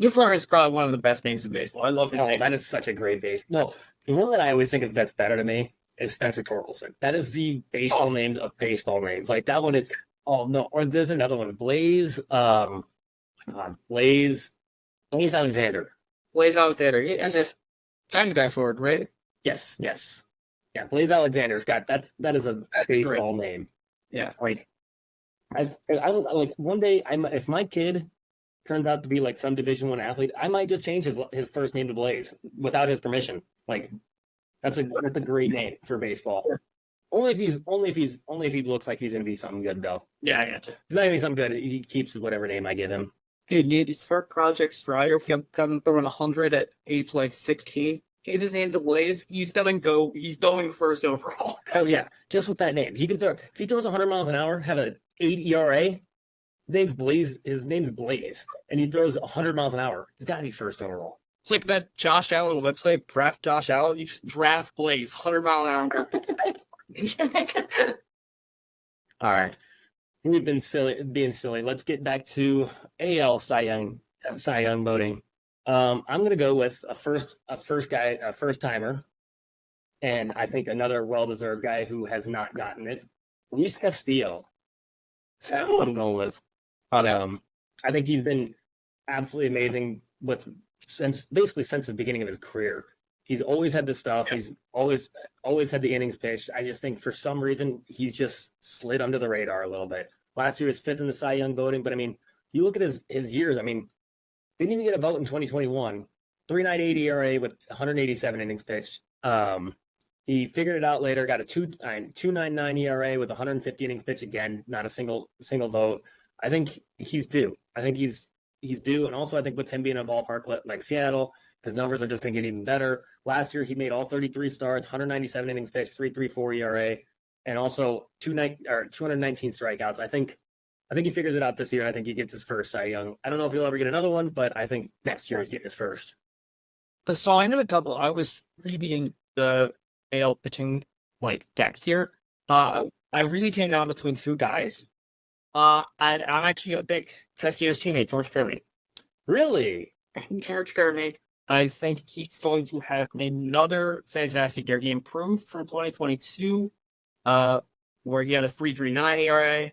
Nootbaar is probably one of the best names in baseball. I love his name. That is such a great base. No, the one that I always think of that's better to me is Spencer Torkelson. That is the baseball names of baseball names. Like that one is. Oh no! Or there's another one, Blaze. Blaze Alexander. Blaze Alexander. Yeah, that's kind of guy forward, right? Yes. Yeah, Blaze Alexander's got that. That is a baseball name. Yeah. Like, I like one day. If my kid turns out to be like some Division I athlete, I might just change his first name to Blaze without his permission. Like, that's a great name for baseball. Only if he looks like he's gonna be something good though. Yeah, I got you. He's not gonna be something good. He keeps whatever name I give him. Dude, his first project Strider coming throwing 100 at age 16. He just named the Blaze. He's going first overall. Oh yeah, just with that name, he can throw. If he throws 100 miles an hour, have an 8 ERA. His name's Blaze, and he throws 100 miles an hour. He's got to be first overall. It's like that Josh Allen website. Draft Josh Allen. You just draft Blaze 100 mile an hour. All right. We've been being silly. Let's get back to AL Cy Young voting. I'm going to go with a first timer, and I think another well-deserved guy who has not gotten it, Luis Castillo. So I'm going with. But I think he's been absolutely amazing since the beginning of his career. He's always had the stuff. He's always had the innings pitched. I just think for some reason he's just slid under the radar a little bit. Last year was fifth in the Cy Young voting, but I mean, you look at his years. I mean, didn't even get a vote in 2021. 3.98 ERA with 187 innings pitched. He figured it out later. Got a 2.99 ERA with 150 innings pitched. Again, not a single vote. I think he's due. I think he's due, and also I think with him being in a ballpark like Seattle, his numbers are just going to get even better. Last year, he made all 33 starts, 197 innings pitched, 3.34 ERA, and also 219 strikeouts. I think he figures it out this year. I think he gets his first Cy Young. I don't know if he'll ever get another one, but I think next year he's getting his first. So I know a couple. I was reading the AL pitching deck here. I really came down between two guys. And I'm actually a big Castillo's teammate, George Kirby. Really? George Kirby. I think he's going to have another fantastic year. He improved from 2022, where he had a 3.39 ERA.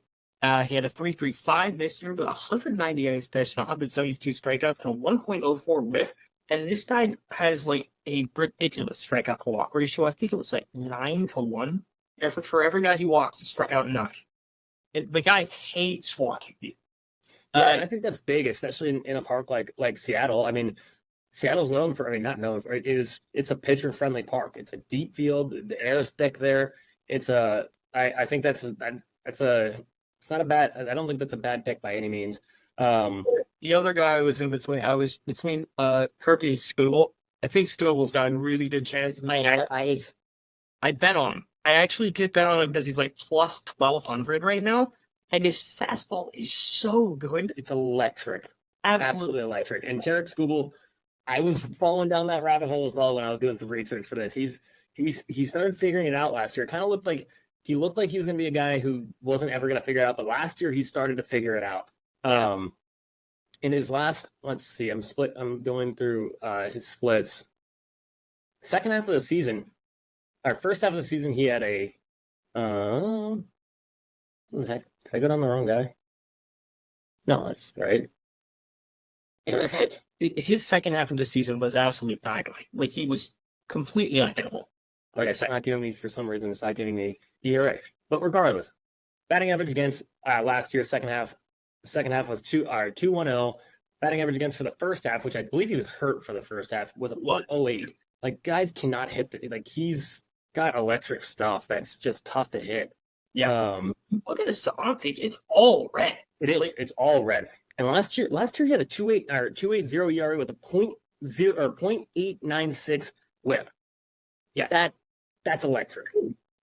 He had a 3.35 this year, but 190 innings pitched, 172 strikeouts, and a 1.04 whip. And this guy has a ridiculous strikeout to walk ratio. I think it was 9-1. And for every guy he walks, he struck out 9. The guy hates walking. And I think that's big, especially in a park like Seattle. I mean, Seattle's known for, not known for, it's a pitcher-friendly park. It's a deep field. The air is thick there. I think it's not a bad, I don't think that's a bad pick by any means. The other guy was in between. I was between Kirby and Skubal. I think Skubal's got a really good chance. I bet on him. I actually did bet on him because he's plus 1,200 right now, and his fastball is so good. It's electric. Absolutely electric. And Tarek Skubal, I was falling down that rabbit hole as well when I was doing some research for this. He started figuring it out last year. It kind of looked like he was going to be a guy who wasn't ever going to figure it out, but last year he started to figure it out. In his last, let's see, I'm going through his splits. Second half of the season, or first half of the season, he had a. What the heck? Did I go down the wrong guy? No, that's right. His second half of the season was absolutely dynamite. He was completely unhittable. Okay, it's not giving me, for some reason, it's not giving me ERA. But regardless, batting average against last year's second half was 2.10. Batting average against for the first half, which I believe he was hurt for the first half, was a 0.08. Guys cannot hit he's got electric stuff that's just tough to hit. Yeah. Look at this. I think it's all red. It is. It's all red. And last year he had a 2.80 ERA with a 0.896 whip. Yeah, that's electric.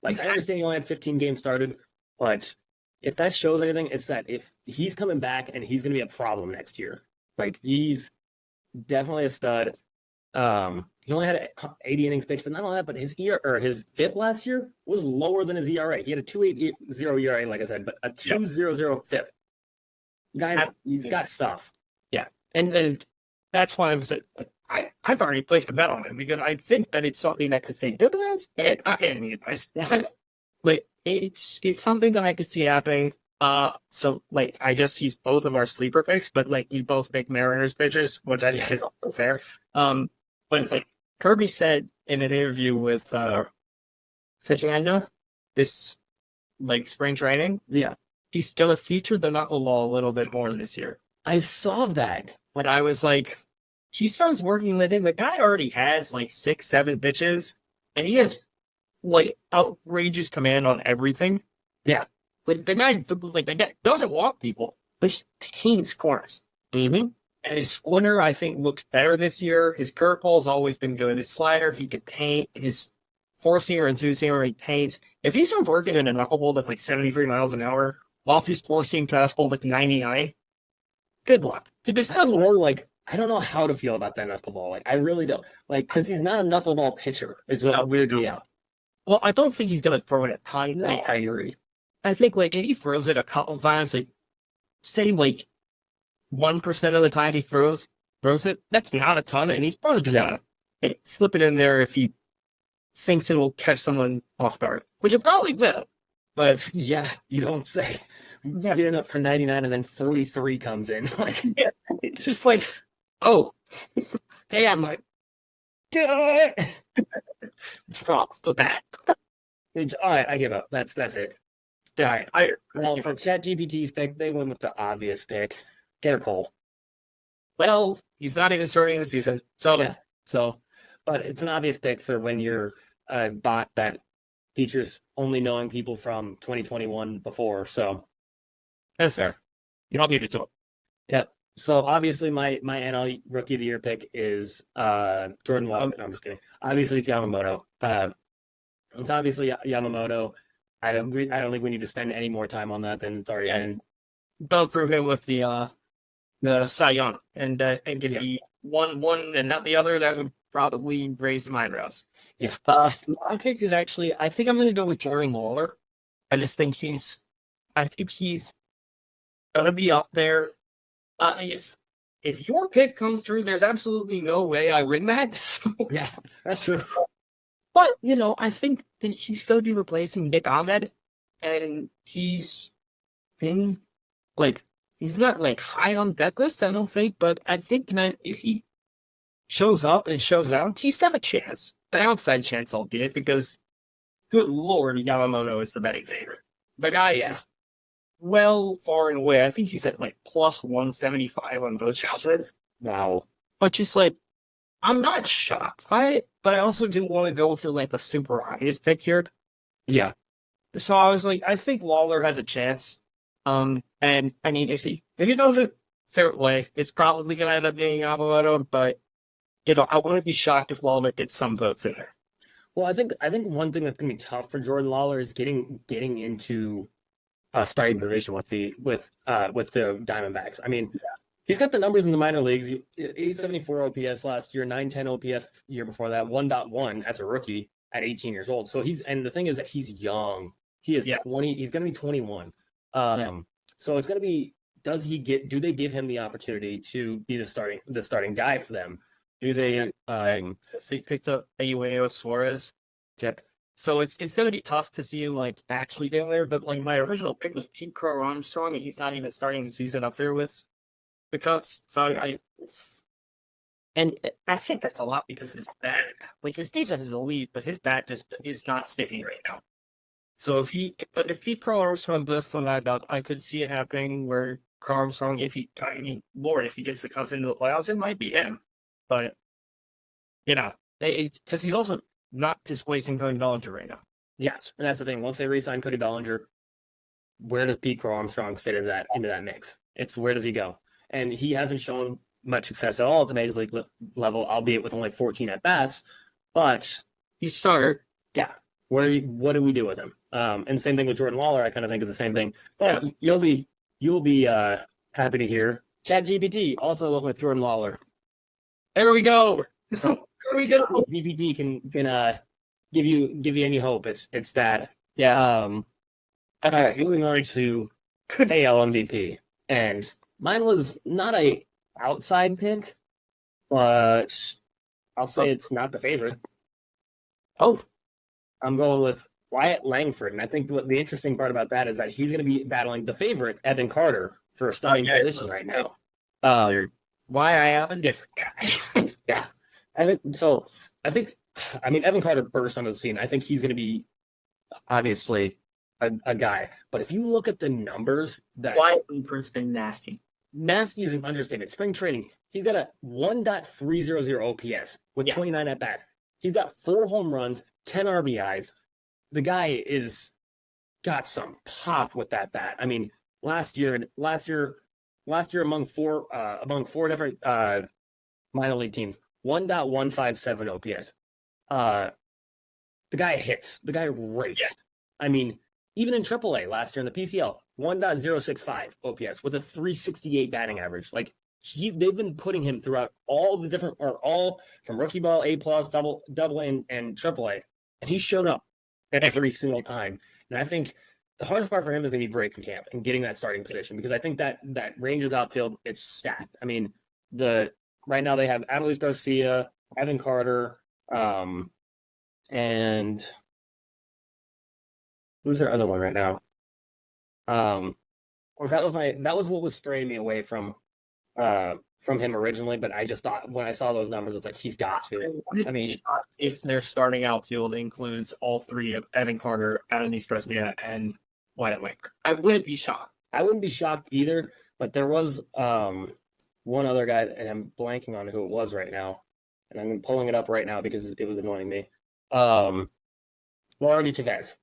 I understand he only had 15 games started, but if that shows anything, it's that if he's coming back and he's going to be a problem next year. He's definitely a stud. He only had 80 innings pitched, but not only that, but his his FIP last year was lower than his ERA. He had a 2.80 ERA, like I said, but a 2.00 FIP. Guys, he's got stuff. Yeah, and that's why I've already placed a bet on him because I think that it's something that could take advice. But it's something that I could see happening. So I just he's both of our sleeper picks, but we both make Mariners pitchers, which I think is also fair. But it's Kirby said in an interview with Fernando this spring training. Yeah. He's gonna feature the knuckleball a little bit more this year. I saw that. But I was he starts working with him. The guy already has 6-7 pitches, and he has outrageous command on everything. Yeah. But the guy doesn't walk people, but he paints corners. Mm-hmm. And his splitter, I think, looks better this year. His curveball's always been good. His slider, he could paint. His four-seamer and two-seamer, he paints. If he's not working in a knuckleball that's 73 miles an hour, off his four-seam fastball that's 99, good luck. I don't know how to feel about that knuckleball. I really don't. Because he's not a knuckleball pitcher. It's a weird deal. Well, I don't think he's going to throw it a ton. No, I agree. I think, if he throws it a couple times, say, 1% of the time he throws it, that's not a ton, and he's probably just going to slip it in there if he thinks it will catch someone off guard, which it probably will. But yeah, you don't say. getting up for 99 and then 43 comes in. Like, Yeah, it's just like, oh, damn, like, drops the bat. all right, I give up. That's it. All right. Well, for ChatGPT's pick, they went with the obvious pick. Garrett Cole. Well, he's not even starting the season, so Yeah. So, but it's an obvious pick for when you're a bot that features only knowing people from 2021 before. So, that's fair. You don't need to do it. yeah. So obviously my NL Rookie of the Year pick is Jordan Walker. No, I'm just kidding. Obviously it's Yamamoto. It's obviously Yamamoto. I don't think we need to spend any more time on that than it's already in. They'll prove him with the Cy Young and give you one and not the other. That would probably raise my eyebrows. Yeah. My pick is actually, I think I'm going to go with Jordan Lawler. I think he's going to be up there. Yes. If your pick comes through, there's absolutely no way I win that. So, Yeah, that's true. but, I think that he's going to be replacing Nick Ahmed, and he's been, he's not, high on that list, I don't think, but I think that if he shows up and shows out, he's got a chance. An outside chance, albeit, because, good lord, Yamamoto is the betting favorite. The guy is well far and away. I think he's at, plus 175 on both shots. Wow. But just, I'm not shocked by it, but I also didn't want to go for, a super obvious pick here. Yeah. So I was like, I think Lawler has a chance. And I mean, if he does it fair way, it's probably gonna end up being Yamamoto, but I wouldn't be shocked if Lawler gets some votes in there. Well, I think one thing that's gonna be tough for Jordan Lawler is getting into starting position with the Diamondbacks. I mean, he's got the numbers in the minor leagues. 874 OPS last year, 910 OPS year before that, 1.1 as a rookie at 18 years old. So the thing is that he's young. He is 20. He's going to be 21. So it's going to be, do they give him the opportunity to be the starting guy for them? Do they, They picked up Eugenio Suarez. Yep. So it's going to be tough to see him actually down there. But my original pick was Kitrel Armstrong, and he's not even starting the season up there with the Cubs. So I think that's a lot because of his bat. His defense is elite, but his bat just is not sticking right now. So if Kitrel Armstrong does come back up, I could see it happening where Armstrong, if he gets the Cubs into the playoffs, it might be him. But because he's also not displacing Cody Bellinger right now. Yes, and that's the thing. Once they re-sign Cody Bellinger, where does Pete Crow Armstrong fit into that mix? It's where does he go? And he hasn't shown much success at all at the major league level, albeit with only 14 at bats. But He's started. Yeah, what do we do with him? And same thing with Jordan Lawler. I kind of think of the same thing. But you'll be happy to hear ChatGPT also went with Jordan Lawler. There we go. There we go. GPT can give you any hope. It's that. Yeah. All right, moving on to AL MVP, and mine was not a outside pick, but I'll say it's not the favorite. Oh, I'm going with Wyatt Langford, and I think what the interesting part about that is that he's going to be battling the favorite Evan Carter for a starting position right now. Why I have a different guy. Yeah. I mean, Evan Carter burst onto the scene. I think he's going to be obviously a guy. But if you look at the numbers that Wyatt Langford's been nasty. Nasty is an understatement. Spring training, he's got a 1.300 OPS with 29 at bat. He's got 4 home runs, 10 RBIs. The guy is got some pop with that bat. I mean, last year among four different minor league teams, 1.157 OPS. The guy hits. The guy rates. Yeah. I mean, even in AAA last year in the PCL, 1.065 OPS with a 368 batting average. Like they've been putting him throughout all from rookie ball, A+, double A, and AAA, and he showed up at every single time. And I think the hardest part for him is going to be breaking camp and getting that starting position, because I think that Rangers outfield, it's stacked. I mean, right now they have Adolis Garcia, Evan Carter, and who's their other one right now? that was what was straying me away from him originally. But I just thought when I saw those numbers, it's like he's got to. I mean, if their starting outfield includes all three of Evan Carter, Anthony Streznia, and Wyatt Winker, I wouldn't be shocked. I wouldn't be shocked either. But there was one other guy, and I'm blanking on who it was right now, and I'm pulling it up right now because it was annoying me. Laura Chavez.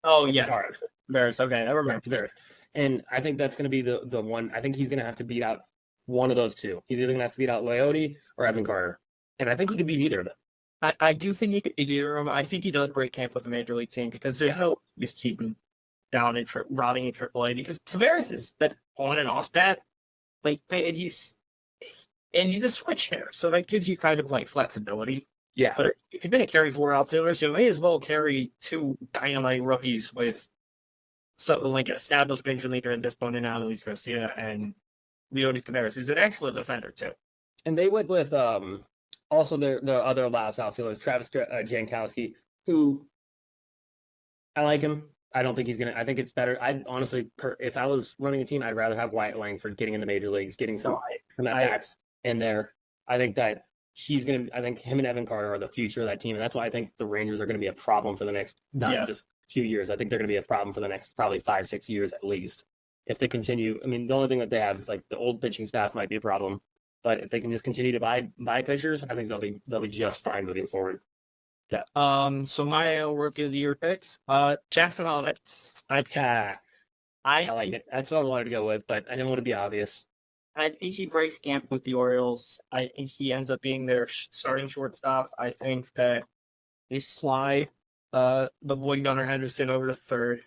Oh yes, Bears. Okay, I remember. There. And I think that's going to be the one. I think he's going to have to beat out one of those two. He's either going to have to beat out Leote or Evan Carter. And I think he could beat either of them. I do think he could beat either of them. I think he does break camp with the major league team because there's no he's keeping down in rotting in AAA because Tavares has been on and off that. Like, and he's a switch hitter, so that gives you kind of like flexibility. Yeah. But if you're going to carry 4 outfielders, you may as well carry 2 dynamite rookies with something like an established major leaguer at this point in Luis Garcia and Leody Taveras, who's an excellent defender, too. And they went with also the other last outfielders, Travis Jankowski, who I like him. I don't think he's going to – I think it's better. I honestly, if I was running a team, I'd rather have Wyatt Langford getting in the major leagues, getting some at-bats in there. I think that he's going to – I think him and Evan Carter are the future of that team, and that's why I think the Rangers are going to be a problem for the next just few years. I think they're going to be a problem for the next probably 5-6 years at least. If they continue, I mean, the only thing that they have is like the old pitching staff might be a problem, but if they can just continue to buy pitchers, I think they'll be just fine moving forward. Yeah. So my rookie of the year picks, Jackson Holiday. I like it. That's what I wanted to go with, but I didn't want to be obvious. I think he breaks camp with the Orioles. I think he ends up being their starting shortstop. I think that they slide the boy Gunnar Henderson over to third.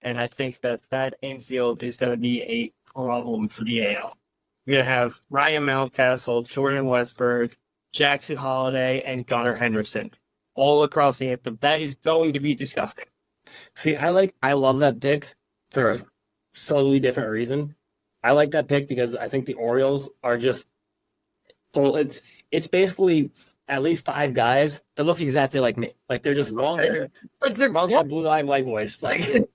And I think that infield is going to be a problem for the AL. We're going to have Ryan Mountcastle, Jordan Westberg, Jackson Holiday, and Gunnar Henderson all across the anthem. That is going to be disgusting. See, I love that pick for a solely different reason. I like that pick because I think the Orioles are just full. It's basically at least 5 guys that look exactly like me. Like they're just long hair, like they're blue-eyed white boys. Like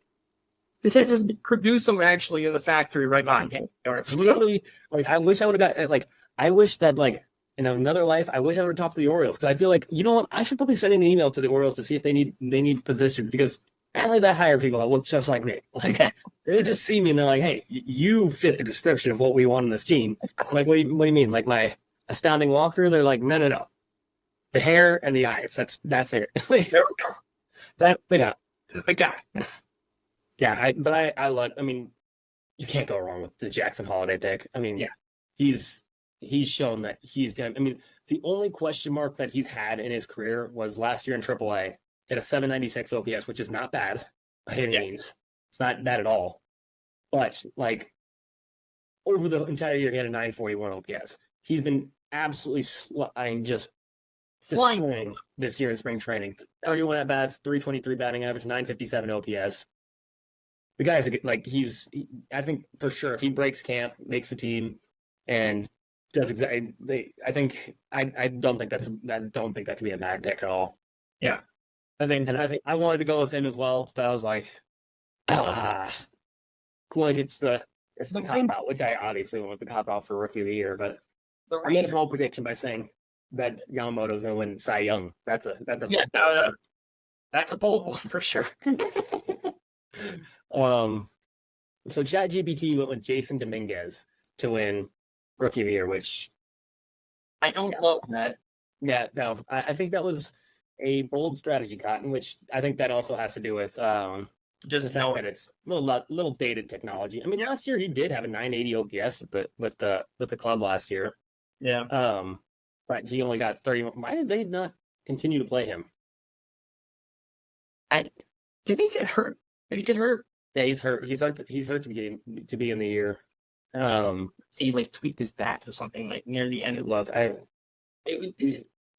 they just produce them actually in the factory right behind him. It's literally like I wish I would have got like I wish that like in another life I wish I would have talked to the Orioles because I feel like you know what I should probably send an email to the Orioles to see if they need positions because I like that hire people that look just like me. Like they just see me and they're like, hey, you fit the description of what we want in this team. Like what do you mean? Like my astounding walker? They're like no. The hair and the eyes. That's it. There we go. That like that. Yeah, I love. I mean, you can't go wrong with the Jackson Holiday pick. I mean, yeah, he's shown that he's gonna. I mean, the only question mark that he's had in his career was last year in AAA. Hit a 796 OPS, which is not bad by any means. It's not bad at all. But like over the entire year, he had a 941 OPS. He's been absolutely just destroying this year in spring training. 31 at bats, 323 batting average, 957 OPS. The guy's like I think for sure if he breaks camp, makes the team, and does exactly. I don't think that's to be a bad pick at all. Yeah, I think I wanted to go with him as well, but I was like, like it's the cop out, which I obviously went with the cop out for Rookie of the Year, but I made a bold prediction by saying that Yamamoto's going to win Cy Young. That's a bold one for sure. So ChatGPT went with Jason Dominguez to win Rookie of the Year, which I don't love that. Yeah, no, I think that was a bold strategy, Cotton, which I think that also has to do with just the fact that it's little dated technology. I mean, last year he did have a 980 OPS with the club last year. Yeah. But he only got 31. Why did they not continue to play him? Did he get hurt? Did he get hurt? Yeah, he's hurt. He's hurt to be in the year. He like tweaked his back or something like near the end of the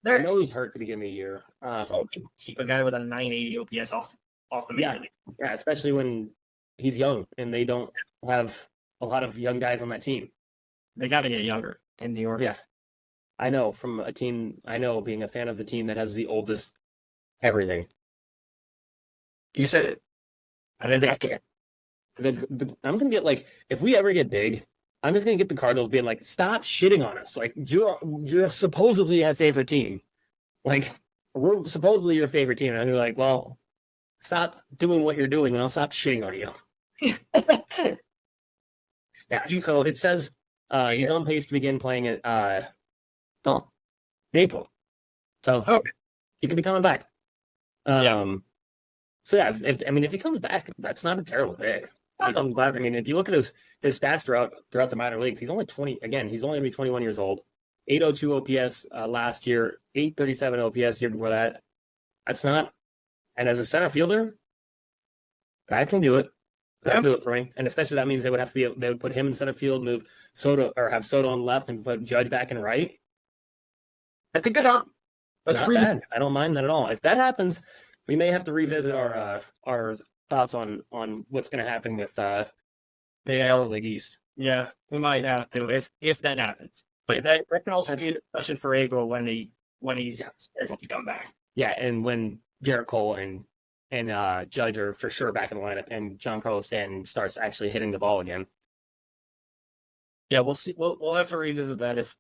I know he's hurt to begin the year. So keep a guy with a 980 OPS off the major league. Yeah, especially when he's young and they don't have a lot of young guys on that team. They got to get younger in New York. Yeah, I know from a team. I know being a fan of the team that has the oldest everything. You said it. I didn't back it. I'm gonna get like if we ever get big, I'm just gonna get the Cardinals being like, stop shitting on us. Like you're supposedly our favorite team. Like we're supposedly your favorite team, and you're like, well, stop doing what you're doing, and I'll stop shitting on you. Yeah. So it says he's on pace to begin playing at April. So he could be coming back. So yeah, if he comes back, that's not a terrible pick. I'm glad. I mean, if you look at his stats throughout the minor leagues, he's only 20. Again, he's only gonna be 21 years old. 802 OPS last year, 837 OPS year before that. That's not. And as a center fielder, I can do it. I can do it for me. And especially that means they would put him in center field, move Soto or have Soto on left, and put Judge back and right. That's a good option. That's not bad. I don't mind that at all. If that happens, we may have to revisit our thoughts on what's going to happen with the AL League East. Yeah, we might have to if that happens. But that can also be a discussion for April when he's scheduled to come back. Yeah, and when Garrett Cole and Judge are for sure back in the lineup, and Giancarlo Stanton starts actually hitting the ball again. Yeah, we'll see. We'll have to revisit that if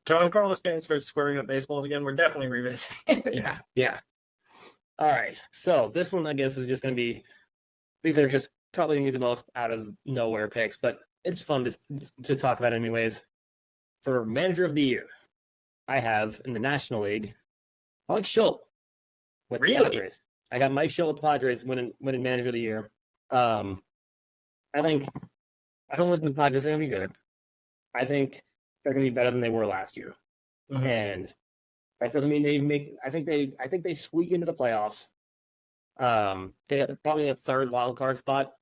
Giancarlo Stanton starts squaring up baseballs again. We're definitely revisiting. Yeah. All right. So this one, I guess, is just going to be either just probably the most out of nowhere picks, but it's fun to talk about anyways. For manager of the year, I have in the National League Mike Schultz with the Padres. I got Mike Schultz with the Padres winning manager of the year. I don't think the Padres are going to be good. I think they're going to be better than they were last year, and that doesn't mean I think they squeak into the playoffs. They have probably a third wild card spot,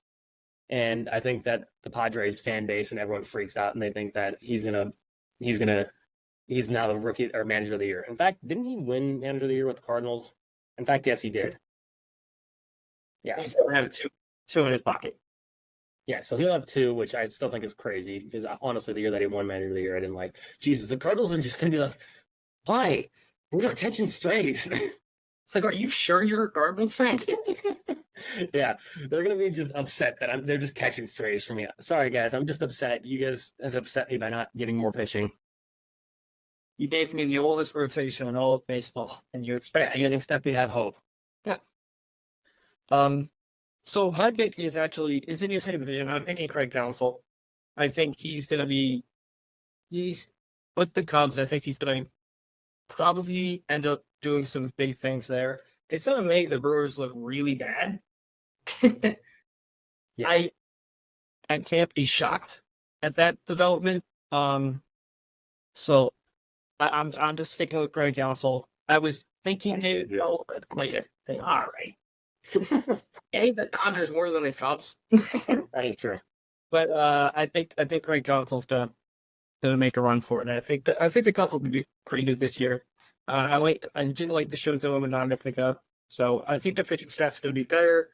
and I think that the Padres fan base and everyone freaks out, and they think that he's now the rookie or manager of the year. In fact, didn't he win manager of the year with the Cardinals? In fact, yes, he did. Yeah, he's going to have two in his pocket. Yeah, so he'll have two, which I still think is crazy because honestly, the year that he won manager of the year, I didn't like. Jesus, the Cardinals are just going to be like, why? We're just catching strays. It's like, are you sure you're a Cardinals fan? Yeah, they're going to be just upset that they're just catching strays from me. Sorry, guys, I'm just upset. You guys have upset me by not getting more pitching. You gave me the oldest rotation in all of baseball, and you expect me to have hope. Yeah. So my pick is in the same division. I'm thinking Craig Counsell. I think he's with the Cubs. I think he's going to probably end up doing some big things there. It's going to make the Brewers look really bad. Yeah. I can't be shocked at that development. So I'm just sticking with Craig Counsell. I was thinking, hey, all right. Hey, the Dodgers more than the Cubs. That is true. But I think Craig Counsell's gonna make a run for it. And I think the Cubs will be pretty good this year. I didn't like the Shoto and not pick up. So I think the pitching staff's gonna be better.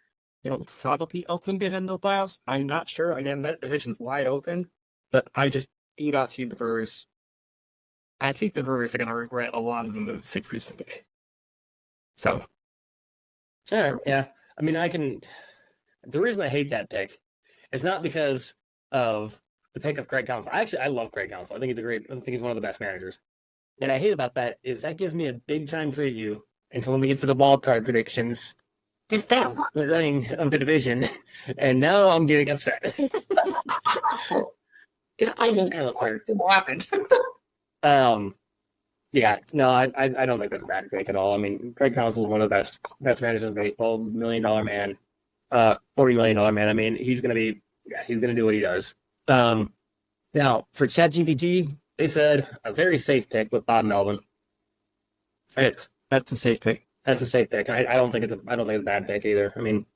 Probably Oakland get in the playoffs. I'm not sure. Again, that division's wide open. But I just do not see the Brewers. I think the Brewers are gonna regret a lot of the moves they recently. So. Sure, yeah. I mean, the reason I hate that pick is not because of the pick of Craig Counsell. I love Craig Counsell. I think he's one of the best managers. And I hate about that is that gives me a big time preview until when we get to the wild card predictions. It's that thing of the division. And now I'm getting upset. I know what happened. Yeah, no, I don't think that's a bad pick at all. I mean, Craig Counsell is one of the best managers in baseball, $1 million man, $40 million man. I mean, he's gonna do what he does. Now for ChatGPT, they said a very safe pick with Bob Melvin. That's a safe pick. That's a safe pick. I don't think it's a bad pick either. I mean,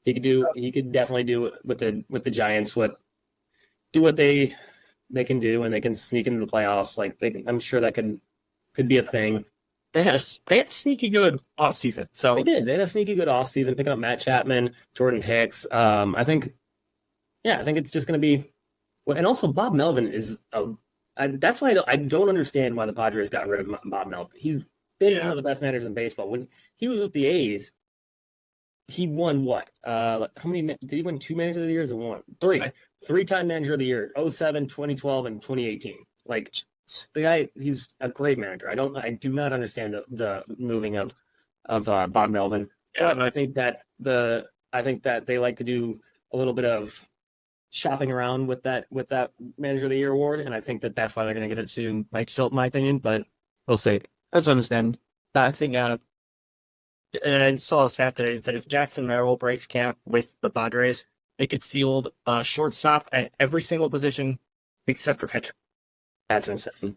he could definitely do with the Giants do what they can do, and they can sneak into the playoffs. I'm sure that could be a thing. They had a sneaky good offseason. So they did. They had a sneaky good offseason, picking up Matt Chapman, Jordan Hicks. I think it's just going to be. And also, Bob Melvin is. That's why I don't understand why the Padres got rid of Bob Melvin. He's been one of the best managers in baseball. When he was with the A's, he won what? How many did he win? Two manager of the years or one? Three. Three-time manager of the year, 07, 2012, and 2018. Like the guy, he's a great manager. I do not understand the moving of Bob Melvin. Yeah. But I think that they like to do a little bit of shopping around with that manager of the year award, and I think that that's why they're going to get it to Mike Schultz, in my opinion. But we'll see. That's understandable. I think, and I saw a stat today that if Jackson Merrill breaks camp with the Padres, they could field shortstop at every single position except for catcher. That's insane.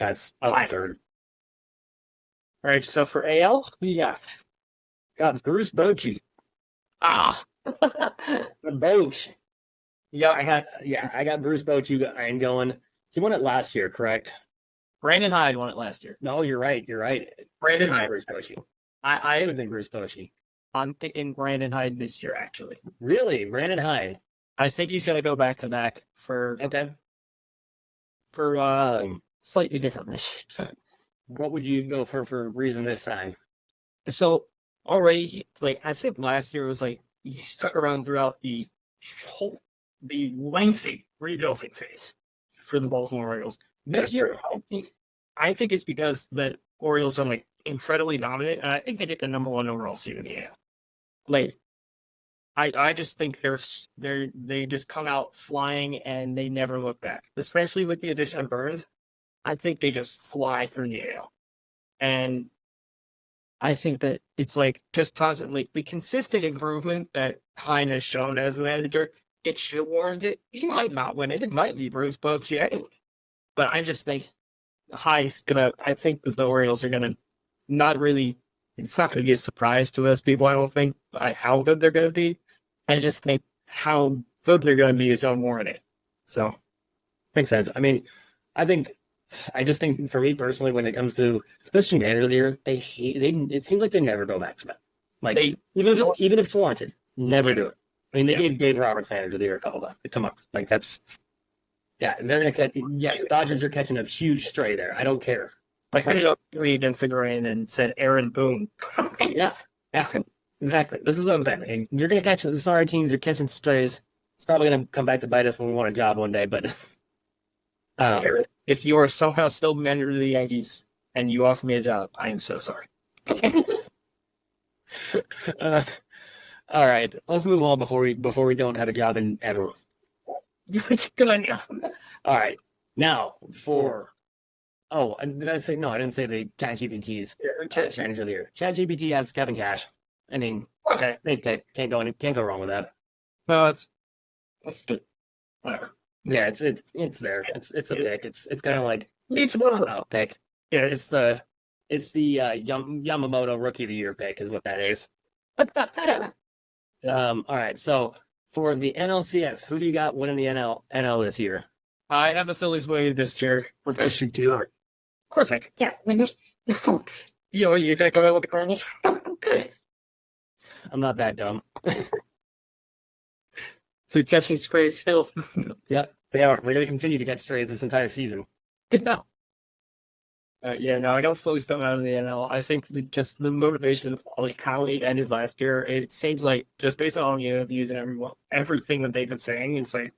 That's absurd. All right, so for AL, we got Bruce Bochy. The Boch. Yeah, I got Bruce Bochy going. He won it last year, correct? Brandon Hyde won it last year. No, you're right. Brandon Hyde. Bruce Bochy. I would think Bruce Bochy. I'm thinking Brandon Hyde this year, actually. Really? Brandon Hyde? I think he's going to go back to back for slightly different mission. What would you go for reason this time? So already, like I said, last year was like he stuck around throughout the lengthy rebuilding phase for the Baltimore Orioles. This year, I think it's because the Orioles are like incredibly dominant, and I think they get the #1 overall seed in the AL. Like, I just think they just come out flying and they never look back. Especially with the addition of Burns, I think they just fly through the AL. And I think that it's like just constantly the consistent improvement that Hine has shown as a manager. It should warrant it. He might not win it. It might be Bruce Bochy anyway. But I just think Hine's gonna. I think that the Orioles are gonna not really. It's not gonna be a surprise to us people. I don't think by how good they're gonna be. I just think how good they're gonna be is unwarranted. So makes sense. I mean, I just think for me personally, when it comes to especially manager of the year, it seems like they never go back to that. Like even if it's warranted, never do it. I mean, they gave Dave Roberts manager of the year a couple times. Come on, like that's and they're gonna catch. Yes, Dodgers are catching a huge stray there. I don't care. Like I read Instagram and said Aaron Boone. yeah, exactly. This is what I'm saying. And you're gonna catch the sorry teams are catching strays. It's probably gonna come back to bite us when we want a job one day, but. If you are somehow still manager of the Yankees and you offer me a job, I am so sorry. All right, let's move on before we don't have a job in ever. Good on you. All right, now for did I say no? I didn't say the ChatGPT's manager of the year. ChatGPT has Kevin Cash. I mean, okay, they can't go wrong with that. No, that's good. Whatever. Yeah, it's there. It's a pick. It's kind of like it's one pick. Yeah, it's the Yamamoto Rookie of the Year pick is what that is. All right. So for the NLCS, who do you got winning the NL this year? I have the Phillies winning this year. What I should do? Of course I can. Yeah, win this. You gonna go out with the Cardinals? I'm not that dumb. So catching sprays still. Yeah, they are. We're going to continue to catch strays this entire season. Good now. I don't fully spend out of the NL. I think just the motivation of like how it ended last year, it seems like just based on interviews and everything that they've been saying, it's like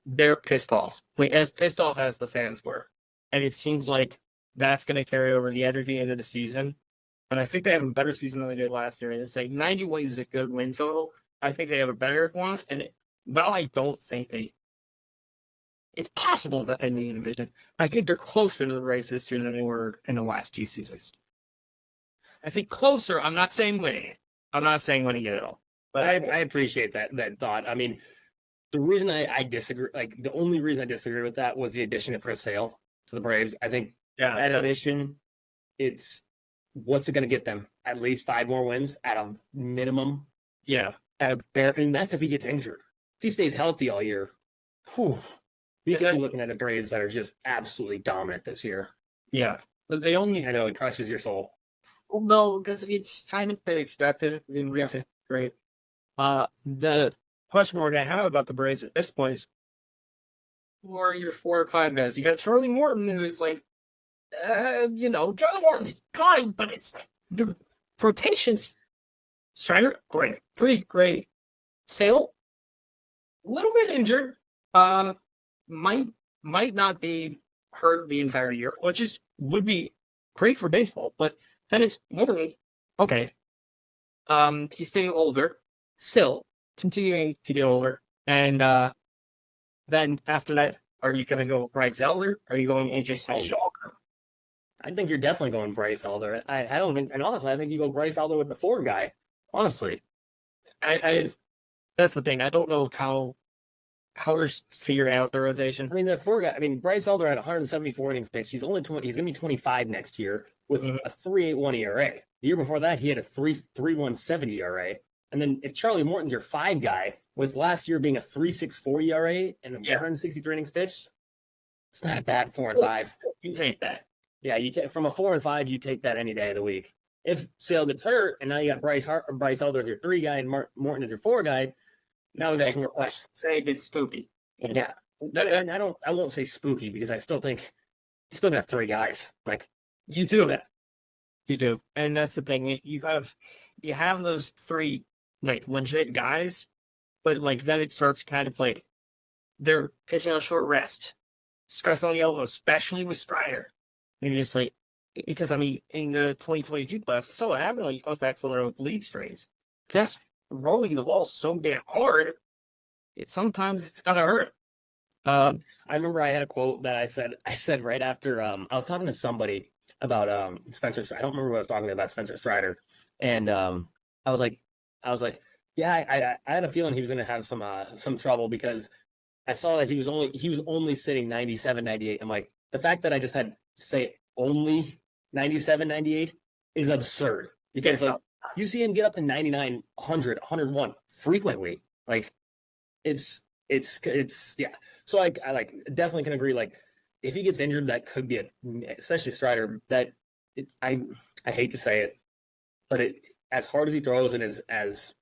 they're pissed off. Like as pissed off as the fans were. And it seems like that's going to carry over the energy into the season. And I think they have a better season than they did last year. And it's like 90 wins is a good win total. I think they have a better one, but I don't think it's possible that in the division. I think they're closer to the race this year than they were in the last two seasons. I think closer. I'm not saying winning. I'm not saying winning it at all. But I appreciate that thought. I mean, the reason I disagree, like the only reason I disagree with that was the addition of Chris Sale to the Braves. I think that addition, it's what's it going to get them? At least 5 more wins at a minimum. Yeah. And that's if he gets injured. If he stays healthy all year, we could be looking at the Braves that are just absolutely dominant this year. Yeah. But they only... I know, it crushes your soul. Well, no, because it's kind of been expected. I mean, we have to... Great. The question we're going to have about the Braves at this point is who are your 4 or 5 guys? You got Charlie Morton, who's like, Charlie Morton's fine, but it's... The rotation's Strider, great. Pretty great. Sale, a little bit injured. Might not be hurt the entire year, which would be great for baseball, but that is literally okay. He's getting older, still continuing to get older, and then after that, are you gonna go Bryce Elder? Are you going AJ Stalker? I think you're definitely going Bryce Elder. I don't think, and honestly, I think you go Bryce Elder with the 4 guy. Honestly, I that's the thing. I don't know how to figure out the rotation. I mean the 4 guy. I mean Bryce Elder had 174 innings pitched. He's only 20. He's gonna be 25 next year with a 3.81 ERA. The year before that, he had a 3.17 ERA. And then if Charlie Morton's your 5 guy, with last year being a 3.64 ERA and 163 innings pitched, it's not a bad 4 and 5. You take that. Yeah, from a 4 and 5, you take that any day of the week. If Sale gets hurt and now you got Bryce Elder as your 3 guy and Morton as your 4 guy, now we got more questions. Say it's spooky. Yeah, and I won't say spooky because I still think you still got 3 guys. Like you do that. You do, and that's the thing. You have those 3 like legit guys, but like then it starts kind of like they're pitching on short rest, stress on the elbow, especially with Strider. And you're just like, because I mean, in the 2022 playoffs, so what happened when he comes back from the league sprays, just rolling the ball so damn hard, sometimes it's gonna hurt. I remember I had a quote that I said right after I was talking to somebody about Spencer. I don't remember what I was talking about Spencer Strider, and I was like, yeah, I had a feeling he was going to have some trouble because I saw that he was only sitting 97, 98. I'm like, the fact that I just had to say only 97, 98 is absurd because like you see him get up to 99, 100, 101 frequently. Like it's yeah. So I like definitely can agree. Like if he gets injured, that could be especially Strider. I hate to say it, but as hard as he throws and as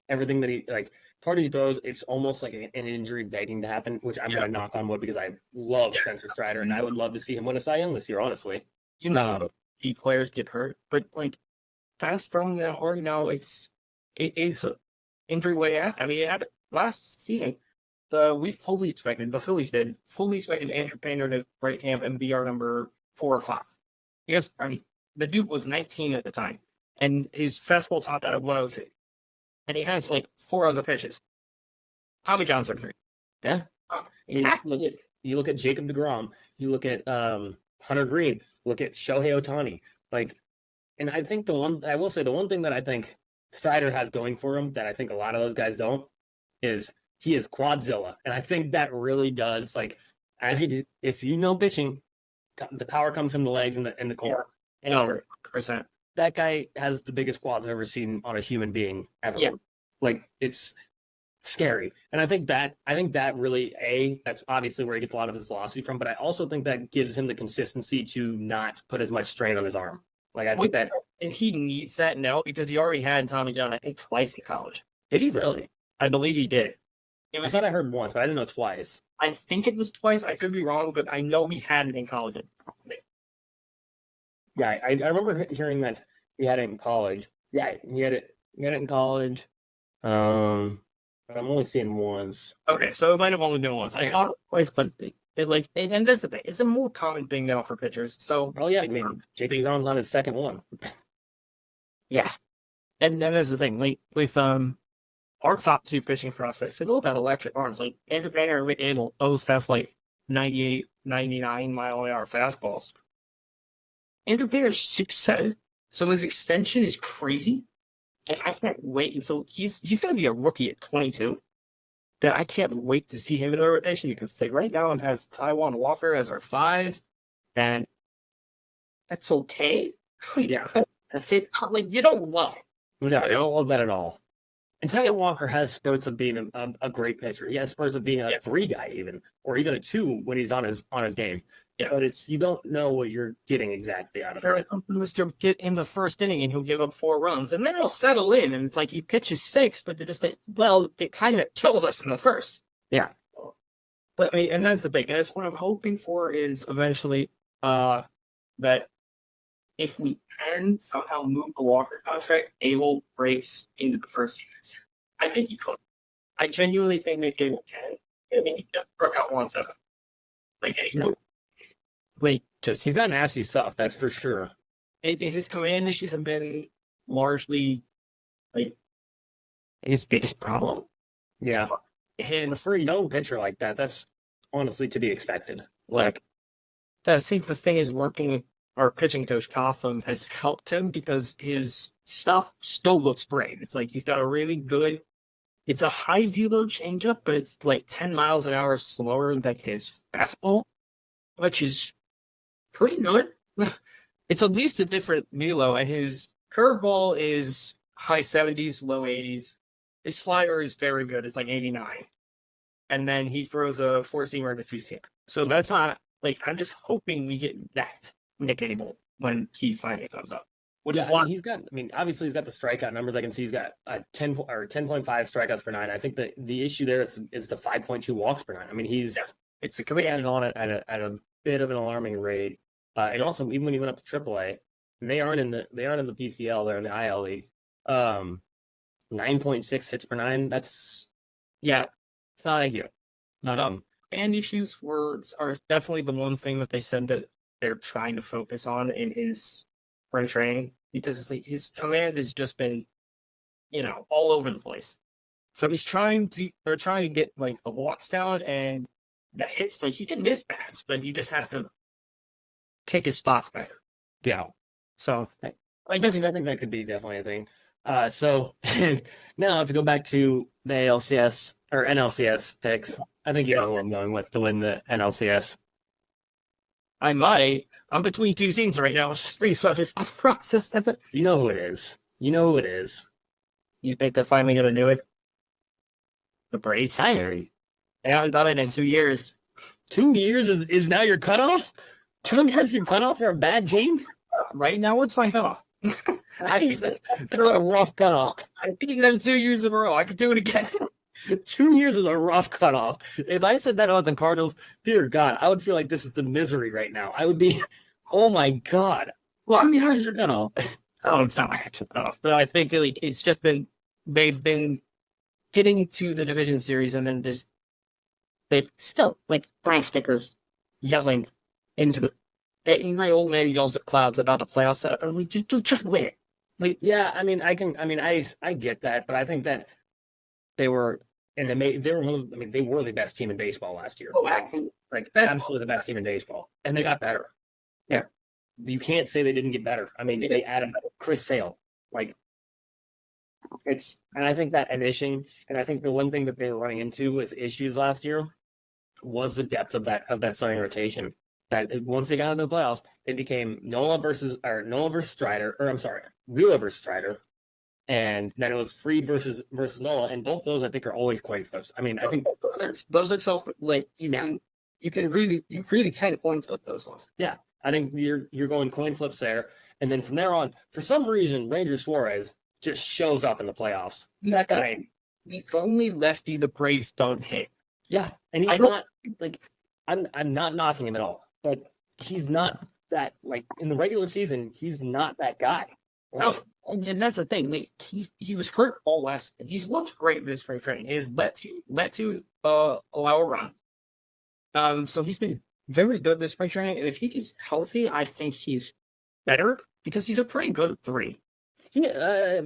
everything that he like, hard as he throws, it's almost like an injury begging to happen. Which I'm gonna knock on wood because I love Spencer Strider and I would love to see him win a Cy Young this year. Honestly, players get hurt, but like fast throwing that hard now, it's injury way out. I mean, it happened last season. We fully expected, the Phillies did, fully expected Andrew Painter to break camp and be our number 4 or 5. Because, I mean, the dude was 19 at the time, and his fastball topped out of 102. And he has, like, 4 other pitches. Tommy John surgery. Yeah. You look at Jacob deGrom, you look at Hunter Green, look at Shohei Ohtani. Like, and I think the one thing that I think Strider has going for him that I think a lot of those guys don't is he is Quadzilla. And I think that really does, like, if you know pitching, the power comes from the legs and the core. And 100%. That guy has the biggest quads I've ever seen on a human being ever. Yeah. Like, it's scary. And I think that really, that's obviously where he gets a lot of his velocity from, but I also think that gives him the consistency to not put as much strain on his arm. Like, I think that... And he needs that now because he already had Tommy John, I think, twice in college. Did he really? I believe he did. I thought I heard once, but I didn't know twice. I think it was twice. I could be wrong, but I know he had it in college. Yeah, I remember hearing that he had it in college. Yeah, he had it in college. But I'm only seeing once. Okay, so it might have only been once. I thought twice, but and that's the thing. It's a more common thing now for pitchers. So, yeah, I mean, JP Grom's on his second one. Yeah, and that's the thing. Like with our top 2 pitching prospects, they both have electric arms. Like Andrew Painter and Rick Abel, those fast like 98, 99 mile an hour fastballs. Andrew Painter's 6'7", so his extension is crazy. And I can't wait until he's going to be a rookie at 22. That I can't wait to see him in the rotation. You can say right now and has Taiwan Walker as our 5, and that's okay. Yeah, that's it. Like you don't love. No, you don't love that at all. And Taiwan Walker has spurts of being a great pitcher. He has spurts of being a 3 guy even, or even a 2 when he's on his game. Yeah, but you don't know what you're getting exactly out of it. Mr. Get in the first inning and he'll give up 4 runs, and then he'll settle in, and it's like he pitches 6, but it kind of killed us in the first. Yeah, but I mean, and that's the big. That's what I'm hoping for is eventually that if we can somehow move the Walker contract, Abel breaks into the first unit. I think he could. I genuinely think that Abel can. I mean, he does work out once up. Like, He's got nasty stuff, that's for sure. his command issues have been largely like his biggest problem. Yeah. And His for a young pitcher like that, that's honestly to be expected. like I think the thing is working. Our pitching coach Cotham has helped him because his stuff still looks great. It's like he's got a really good. It's a high velo changeup, but it's like 10 miles an hour slower than his fastball, which is pretty good. It's at least a different velo, and his curveball is high 70s, low 80s. His slider is very good. It's like 89. And then he throws a four-seamer and a three-seamer. So that's not, like, I'm just hoping we get that Nick Abel when he finally comes up. He's got. I mean, obviously he's got the strikeout numbers. I can see he's got 10.5 strikeouts per nine. I think that the issue there is the 5.2 walks per nine. I mean, it's a command on it at a bit of an alarming rate. And also, even when he went up to AAA, they aren't in the PCL. They're in the IL league. 9.6 hits per nine. It's not ideal. And issues are definitely the one thing that they said that they're trying to focus on in his spring training, because it's like his command has just been, all over the place. So they're trying to get like the walks down and the hits. Like he can miss bats, but he just has to kick his spots better. Yeah. So I think that could be definitely a thing. So now I have to go back to the ALCS or NLCS picks. I think you know who I'm going with to win the NLCS. I might. I'm between two teams right now. It's pretty slow. I process that. You know who it is. You think they're finally going to do it? The Braves? They haven't done it in 2 years. 2 years is now your cutoff? 2 years your cutoff for a bad team? Right now, it's my cutoff. That's a rough cutoff. I beat them 2 years in a row. I could do it again. 2 years is a rough cutoff. If I said that about the Cardinals, dear God, I would feel like this is the misery right now. I would be, oh my God. Well, I mean, how's your cutoff? Oh, it's not my actual cutoff. But I think it's just they've been getting to the division series and then they've still, like, blank stickers yelling into the. My old man yells at clouds about the playoffs. Just win it. Like, yeah, I mean, I get that, but I think that they were. And they were the best team in baseball last year. Oh, absolutely. Like, absolutely the best team in baseball. And they got better. Yeah. You can't say they didn't get better. I mean, they added Chris Sale. Like, and I think that addition, and I think the one thing that they were running into with issues last year was the depth of that starting rotation. That once they got into the playoffs, it became Nola versus Strider, Wheeler versus Strider. And then it was Fried versus Nola, and both those I think are always coin flips. I mean, I think those are so like you can really kind of coin flip those ones. Yeah, I think you're going coin flips there, and then from there on, for some reason, Ranger Suarez just shows up in the playoffs. That guy, the only lefty the Braves don't hit. Yeah, and he's not like I'm not knocking him at all, but he's not that like in the regular season. He's not that guy. No. And that's the thing. Like, he was hurt all last. He's looked great this spring training. He's let to allow a run. So he's been very good this spring training. And if he's healthy, I think he's better because he's a pretty good 3. Yeah,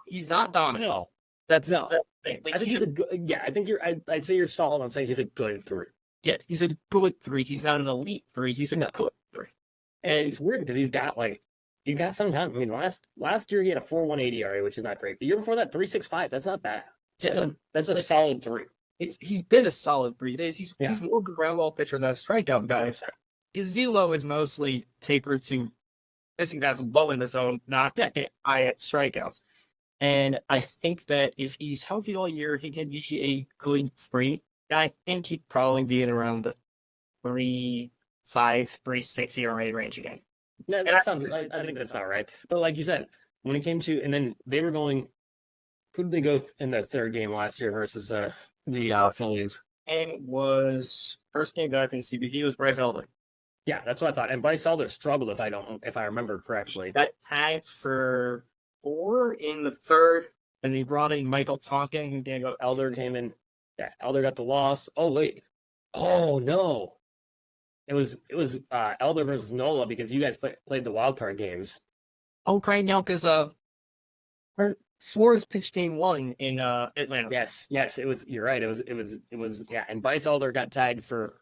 he's not dominant. No, that's no. The thing. Like, I think he's a good. Yeah, I think I'd say you're solid on saying he's a good 3. Yeah, he's a good 3. He's not an elite 3. He's a good 3. And it's weird because he's got some time. I mean, last year he had a 4.18 ERA, which is not great. The year before that, 3.65. That's not bad. That's a solid 3. He's been a solid 3 days. He's more of a ground ball pitcher than a strikeout guy. His velo is mostly tapered to. I think that's low in the zone, not high at strikeouts. And I think that if he's healthy all year, he can be a good 3. I think he'd probably be in around the 3.5, 3.6 ERA range again. No, I think that's about right. But like you said, when it came to, and then they were going, who did they go in the third game last year versus the Phillies? And it was first game that I can see, but he was Bryce Elder. Yeah, that's what I thought. And Bryce Elder struggled if I remember correctly. Got tagged for 4 in the third, and he brought in Michael Tonkin, who didn't go. Elder came in. Yeah, Elder got the loss. Oh wait. Oh no. It was Elder versus Nola because you guys played the wild card games. Oh, right now, because Suarez pitched game 1 in Atlanta. Yes, it was. You're right. It was. Yeah, and Bryce Elder got tagged for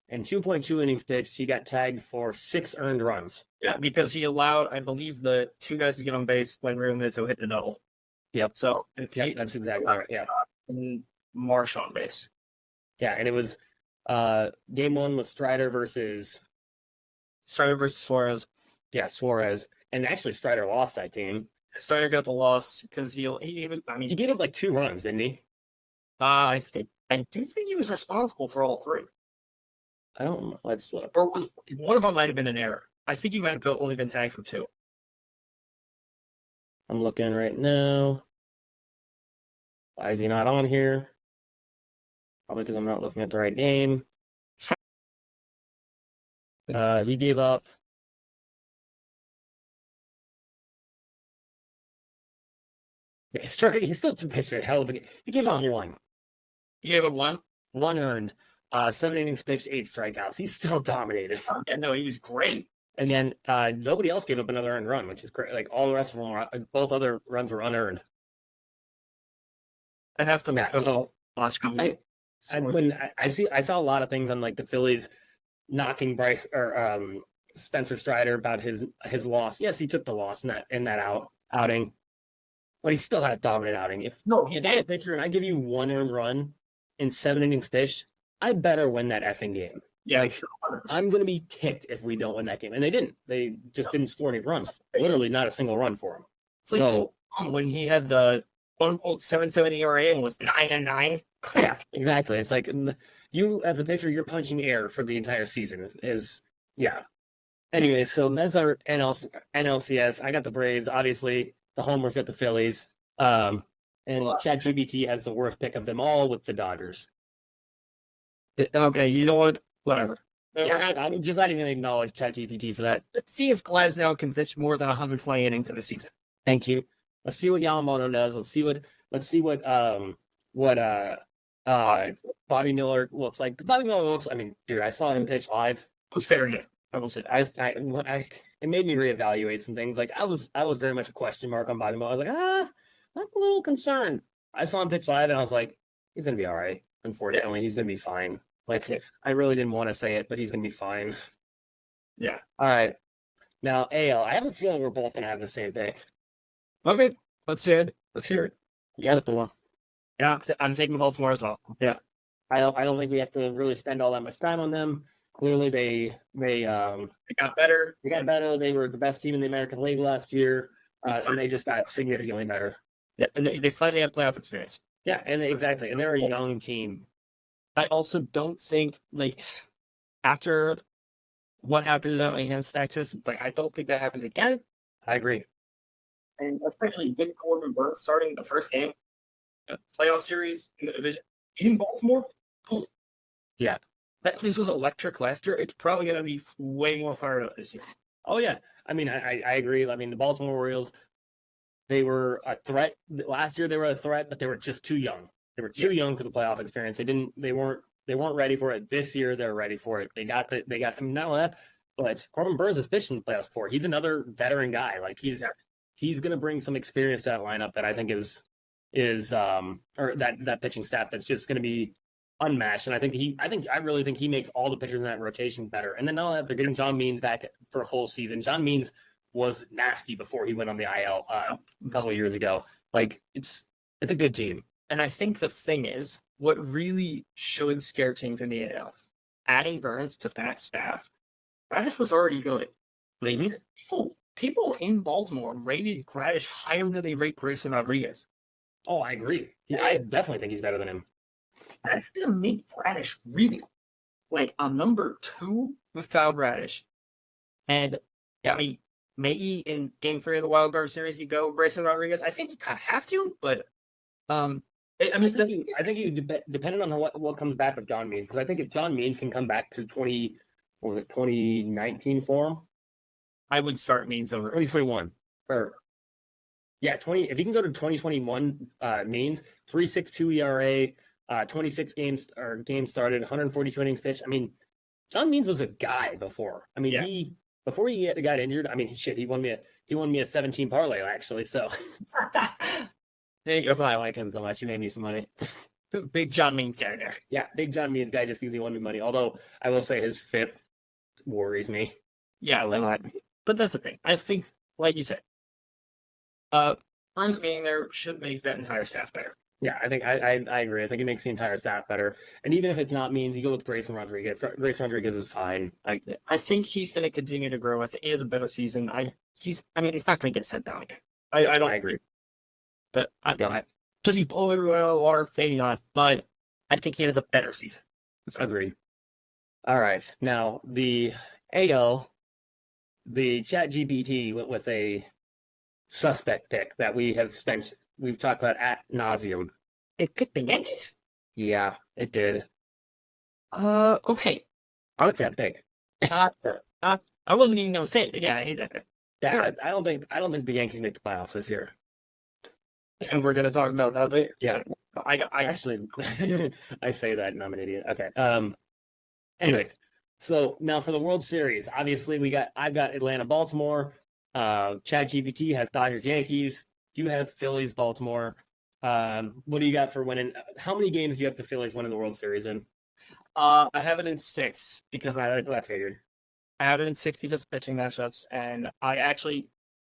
in 2.2 innings pitched. He got tagged for 6 earned runs. Yeah, because he allowed, I believe, the 2 guys to get on base when Realmuto hit the double. Yep. So Yeah, that's exactly right. Yeah. And Marsh on base. Yeah, and it was game 1 was Strider versus Suarez. Yeah, Suarez. And actually Strider lost that game. Strider got the loss because he He gave up like 2 runs, didn't he? I do think he was responsible for all 3. I don't know. Let's look. Or one of them might have been an error. I think he might have only been tagged for 2. I'm looking right now. Why is he not on here? Probably because I'm not looking at the right game. He gave up. He still pitched a hell of a game. He gave up 1. He gave up 1? 1 earned. 7 innings pitched, 8 strikeouts. He's still dominated. Yeah, no, he was great. And then nobody else gave up another earned run, which is great. Like all the rest of them, both other runs were unearned. I have to watch. I saw a lot of things on like the Phillies knocking Bryce or Spencer Strider about his loss. Yes, he took the loss in that outing, but he still had a dominant outing. If he did a pitcher and I give you 1 earned run in 7 innings pitched, I better win that effing game. Yeah, like, I'm going to be ticked if we don't win that game. And they didn't. They just didn't score any runs. Literally not a single run for him. So when he had the 1.77 ERA and was 9-9. Yeah, exactly. It's like you as a pitcher, you're punching air for the entire season. Yeah. Anyway, so that's our NLCS. I got the Braves. Obviously, the homers got the Phillies. And ChatGPT has the worst pick of them all with the Dodgers. Okay, you know what? Whatever. Yeah, I'm just not even acknowledge ChatGPT for that. Let's see if Glasnow can pitch more than 120 innings in the season. Thank you. Let's see what Yamamoto does. Let's see what Bobby Miller looks like. Bobby Miller looks. I mean, dude, I saw him pitch live. It was very good. I will say that. It made me reevaluate some things. Like I was very much a question mark on Bobby Miller. I was like, I'm a little concerned. I saw him pitch live, and I was like, he's gonna be all right. Unfortunately, he's gonna be fine. Like I really didn't want to say it, but he's gonna be fine. Yeah. All right. Now AL, I have a feeling we're both gonna have the same pick. Okay, let's hear it. You got it, Baltimore. Yeah, I'm taking Baltimore as well. Yeah. I don't think we have to really spend all that much time on them. Clearly, they got better. They got better. They were the best team in the American League last year, and they just got significantly better. Yeah, and they finally had playoff experience. Yeah, and exactly, and they're a young team. I also don't think after what happened against Texas, it's I don't think that happens again. I agree, and especially with Corbin Burns starting the first game, playoff series in the division in Baltimore. Yeah. That place was electric last year. It's probably going to be way more fired up this year. Oh, yeah. I mean, I agree. I mean, the Baltimore Orioles, they were a threat. Last year they were a threat, but they were just too young. They were too young for the playoff experience. They weren't ready for it. This year they're ready for it. They got I mean, not only that, but Corbin Burns has pitched in the playoffs before. He's another veteran guy. Like he's going to bring some experience to that lineup that I think is or that pitching staff that's just going to be unmatched. And I really think he makes all the pitchers in that rotation better. And then now that they're getting John Means back for a full season. John Means was nasty before he went on the IL a couple of years ago. Like it's a good team. And I think the thing is, what really should scare teams in the AL, adding Burns to that staff, Fratis was already good. People in Baltimore rated Fratis higher than they rate Grayson Rodriguez. Oh, I agree. I definitely think he's better than him. That's going to make Fratis really a number 2 with Kyle Bradish. And, I mean, maybe in Game 3 of the Wild Card Series, you go Grayson Rodriguez. I think you kind of have to, but I think you depending on what comes back with John Means, because I think if John Means can come back to was it 2019 form? I would start Means over 2021. Or yeah, 20. If you can go to 2021 Means 3.62 ERA, 26 games started, 142 innings pitched. I mean, John Means was a guy before. I mean, Yeah. before he got injured. I mean, shit, he won me a 17 parlay actually. So there you go. If I like him so much, he made me some money. Big John Means guy there. Yeah, big John Means guy just because he won me money. Although I will say his FIP worries me. Yeah, but that's the thing. I think, like you said, Burns being there should make that entire staff better. Yeah, I think I agree. I think it makes the entire staff better. And even if it's not Means, you go with Grayson Rodriguez. Grayson Rodriguez is fine. I think he's going to continue to grow. I think he has a better season. He's not going to get sent down. I don't agree. But does he blow everyone out of the water? Maybe not. But I think he has a better season. Agreed. All right. Now, the AL, the ChatGPT went with a suspect pick that we've talked about ad nauseum. It could be Yankees. Yeah, it did. Okay. I like that pick. I wasn't even going to say it. Yeah. I don't think the Yankees make the playoffs this year. And we're going to talk about that later. Yeah. I Actually, I say that and I'm an idiot. Okay. Anyway, so now for the World Series, obviously I've got Atlanta, Baltimore. ChatGPT has Dodgers, Yankees. You have Phillies, Baltimore. What do you got for winning? How many games do you have the Phillies winning the World Series in? I have it in 6 because I figured. I have it in 6 because of pitching matchups, and I actually,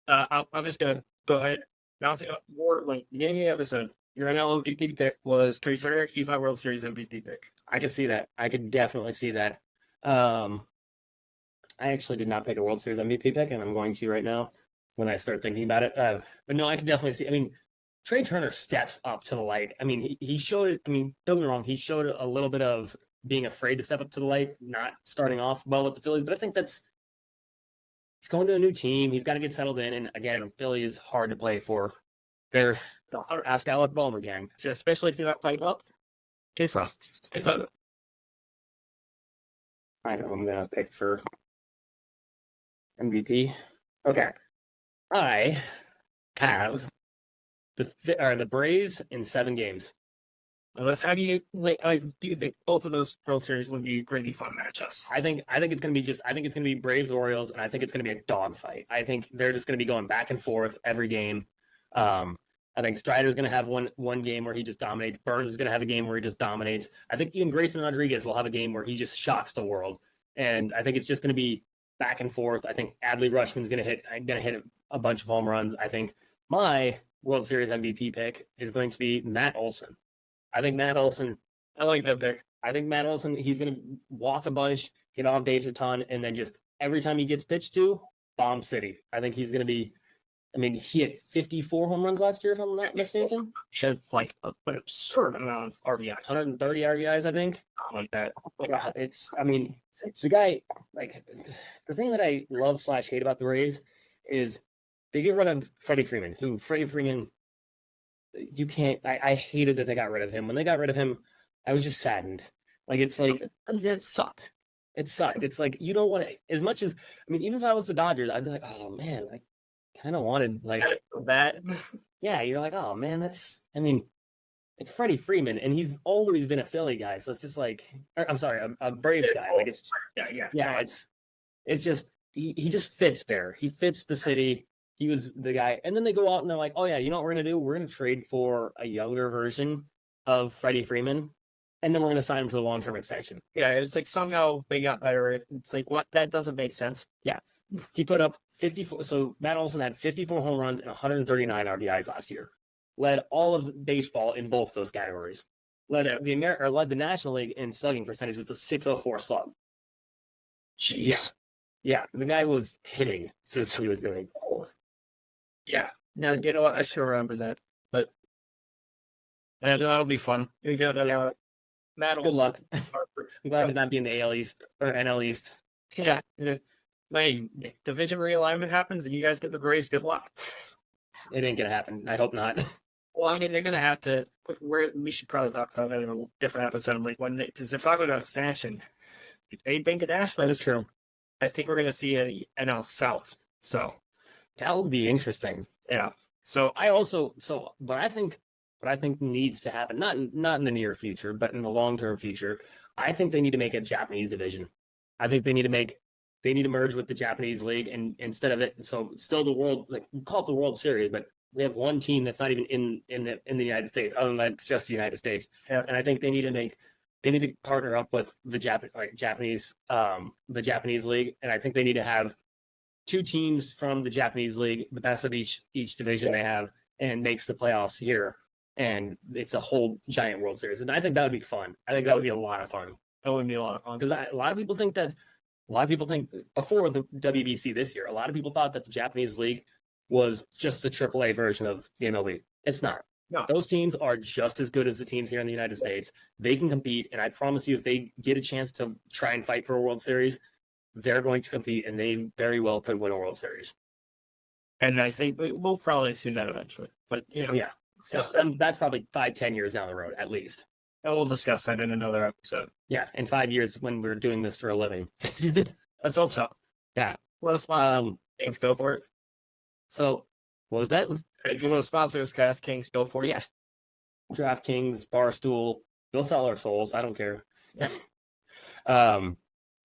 I'm just gonna go ahead. Now, beginning of the episode, your NL MVP pick was Trey Turner. He's my World Series MVP pick. I can see that. I could definitely see that. I actually did not pick a World Series MVP pick, and I'm going to right now when I start thinking about it. But no, I can definitely see. I mean, Trey Turner steps up to the light. I mean, he showed it. I mean, don't get me wrong. He showed a little bit of being afraid to step up to the light, not starting off well with the Phillies. But I think he's going to a new team. He's got to get settled in. And again, Philly is hard to play for. They're ask Alec Ballmer gang, especially if you're not playing up. I know I'm gonna pick for MVP. Okay, I have the Braves in 7 games. How do you I do think both of those World Series would be really fun matchups? I think it's gonna be Braves Orioles, and I think it's gonna be a dogfight. I think they're just gonna be going back and forth every game. I think Strider's going to have one game where he just dominates. Burns is going to have a game where he just dominates. I think even Grayson Rodriguez will have a game where he just shocks the world. And I think it's just going to be back and forth. I think Adley Rutschman's going to hit a bunch of home runs. I think my World Series MVP pick is going to be Matt Olson. I think Matt Olson. I like that pick. I think Matt Olson, he's going to walk a bunch, get on base a ton, and then just every time he gets pitched to, bomb city. I think he's going to be. I mean, he hit 54 home runs last year, if I'm not mistaken. He had like an absurd amount of RBIs. 130 RBIs, I think. Like that. It's the guy, like, the thing that I love / hate about the Rays is they get rid of Freddie Freeman, you can't, I hated that they got rid of him. When they got rid of him, I was just saddened. Like, it's like. It sucked. It sucked. It's like, you don't want to, as much as, I mean, even if I was the Dodgers, I'd be like, oh, man, like, kind of wanted like that. Yeah, you're like, oh man, it's Freddie Freeman, and he's always been a Philly guy, so it's just like, I'm sorry, a Braves guy. Like it's just he just fits there. He fits the city. He was the guy, and then they go out and they're like, oh yeah, you know what we're gonna do? We're gonna trade for a younger version of Freddie Freeman, and then we're gonna sign him to a long-term extension. Yeah, it's like somehow they got better. It's like what that doesn't make sense. Yeah. He put up 54. So Matt Olson had 54 home runs and 139 RBIs last year. Led all of baseball in both those categories. Led the National League in slugging percentage with a 604 slug. Jeez. Yeah. The guy was hitting since he was doing. Yeah. Now you know what? I still remember that, but that'll be fun. You go to Matt Olson. Good luck. I'm glad to not be in the AL East or NL East. Yeah. My division realignment happens and you guys get the Braves. Good luck. It ain't gonna happen. I hope not. Well, I mean, they're gonna have to. We should probably talk about that in a different episode, like one day, because they're talking about expansion. They make it That is Ashland. true. I think we're going to see an NL South. So, That would be interesting. yeah. So, What I think needs to happen, not in the near future, but in the long term future, I think they need to make a Japanese division. I think they need to merge with the Japanese league, and instead of it, so still the world, like we call it the World Series, but we have one team that's not even in the United States, other than that's just the United States. Yeah. And I think they need to partner up with the Japanese league, and I think they need to have two teams from the Japanese league, the best of each division they have, and makes the playoffs here. And it's a whole giant World Series. And I think that would be fun. I think that would be a lot of fun. that would be a lot of fun. Because a lot of people think before the WBC this year, a lot of people thought that the Japanese league was just the AAA version of the MLB. It's not. No. Those teams are just as good as the teams here in the United States. They can compete, and I promise you, if they get a chance to try and fight for a World Series, they're going to compete, and they very well could win a World Series. And I think we'll probably see that eventually. But, Yeah. That's probably 5-10 years down the road, at least. we'll discuss that in another episode. Yeah, in 5 years when we're doing this for a living. Let's hope so. Yeah. Let's Kings go for it. So, what was that? If you want to sponsor us, Kings, go for it. Yeah. DraftKings, Barstool, they'll sell our souls. I don't care.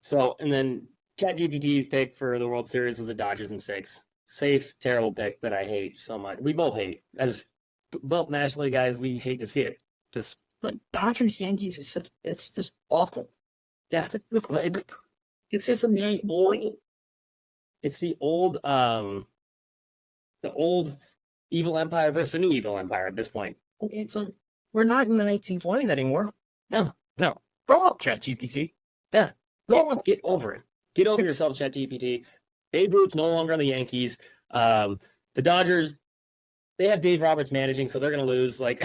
So, and then ChatGPT's pick for the World Series was the Dodgers in 6. Safe, terrible pick that I hate so much. We both hate. Both National League guys, we hate to see it. But Dodgers Yankees is it's just awful. Yeah. It's just amazing. It's the old evil empire versus the new evil empire at this point. It's we're not in the 1920s anymore. No. Grow up, ChatGPT. Yeah. Get over it. Get over yourself, ChatGPT. Babe Ruth's no longer on the Yankees. The Dodgers, they have Dave Roberts managing, so they're going to lose. And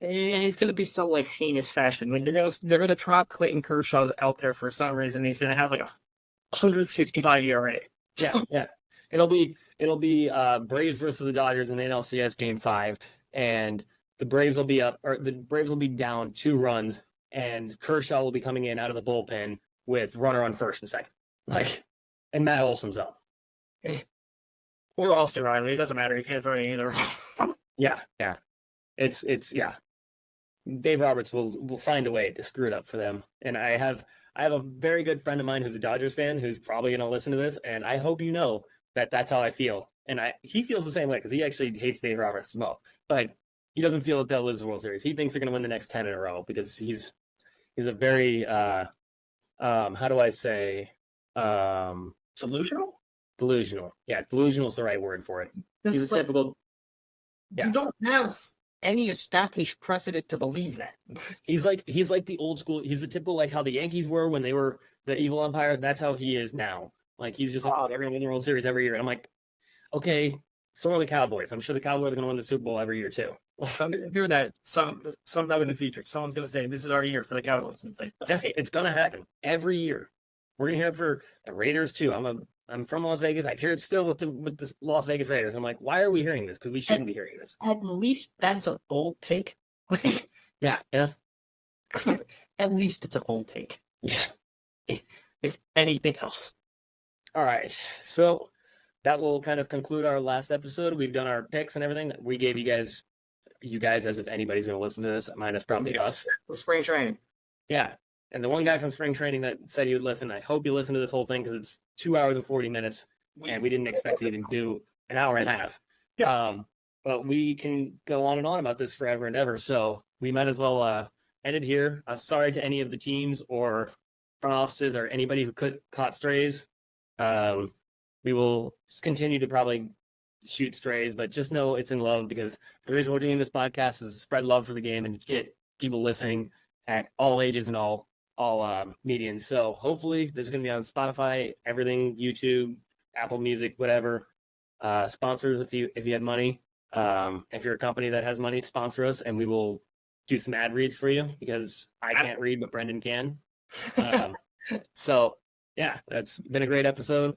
it's going to be so heinous fashion. When they're going to drop Clayton Kershaw out there for some reason. He's going to have a 165 ERA. Yeah. It'll be Braves versus the Dodgers in the NLCS Game 5, and the Braves will be down 2 runs, and Kershaw will be coming in out of the bullpen with runner on first and second. And Matt Olson's up. Or Austin Riley. It doesn't matter. He can't throw either. Yeah. It's Dave Roberts will find a way to screw it up for them. And I have a very good friend of mine who's a Dodgers fan who's probably going to listen to this, and I hope you know that that's how I feel. And he feels the same way because he actually hates Dave Roberts as well. But he doesn't feel that they'll lose the World Series. He thinks they're going to win the next 10 in a row because he's a very how do I say delusional. Yeah, delusional is the right word for it. He's a typical. Yeah. You don't have any established precedent to believe that. He's like the old school. He's the typical how the Yankees were when they were the evil empire. That's how he is now. He's just they're going to win the World Series every year. And I'm like, okay, so are the Cowboys. I'm sure the Cowboys are going to win the Super Bowl every year too. I'm hear that sometime in the future, someone's going to say this is our year for the Cowboys. It's going to happen every year. We're going to hear it for the Raiders too. I'm from Las Vegas. I hear it still with the Las Vegas Raiders. I'm like, why are we hearing this? Because we shouldn't be hearing this. At least that's a bold take. Yeah. At least it's a bold take. Yeah. If anything else. All right. So that will kind of conclude our last episode. We've done our picks and everything. We gave you guys as if anybody's going to listen to this, minus probably us. For spring training. Yeah. And the one guy from spring training that said he would listen, I hope you listen to this whole thing because it's 2 hours and 40 minutes, and we didn't expect to even do an hour and a half. Yeah. But we can go on and on about this forever and ever, so we might as well end it here. Sorry to any of the teams or front offices or anybody who caught strays. We will continue to probably shoot strays, but just know it's in love because the reason we're doing this podcast is to spread love for the game and get people listening at all ages and all medians. So hopefully this is going to be on Spotify, everything, YouTube, Apple Music, whatever. Sponsors if you had money. If you're a company that has money, sponsor us, and we will do some ad reads for you because I can't read, but Brendan can. So yeah, that's been a great episode.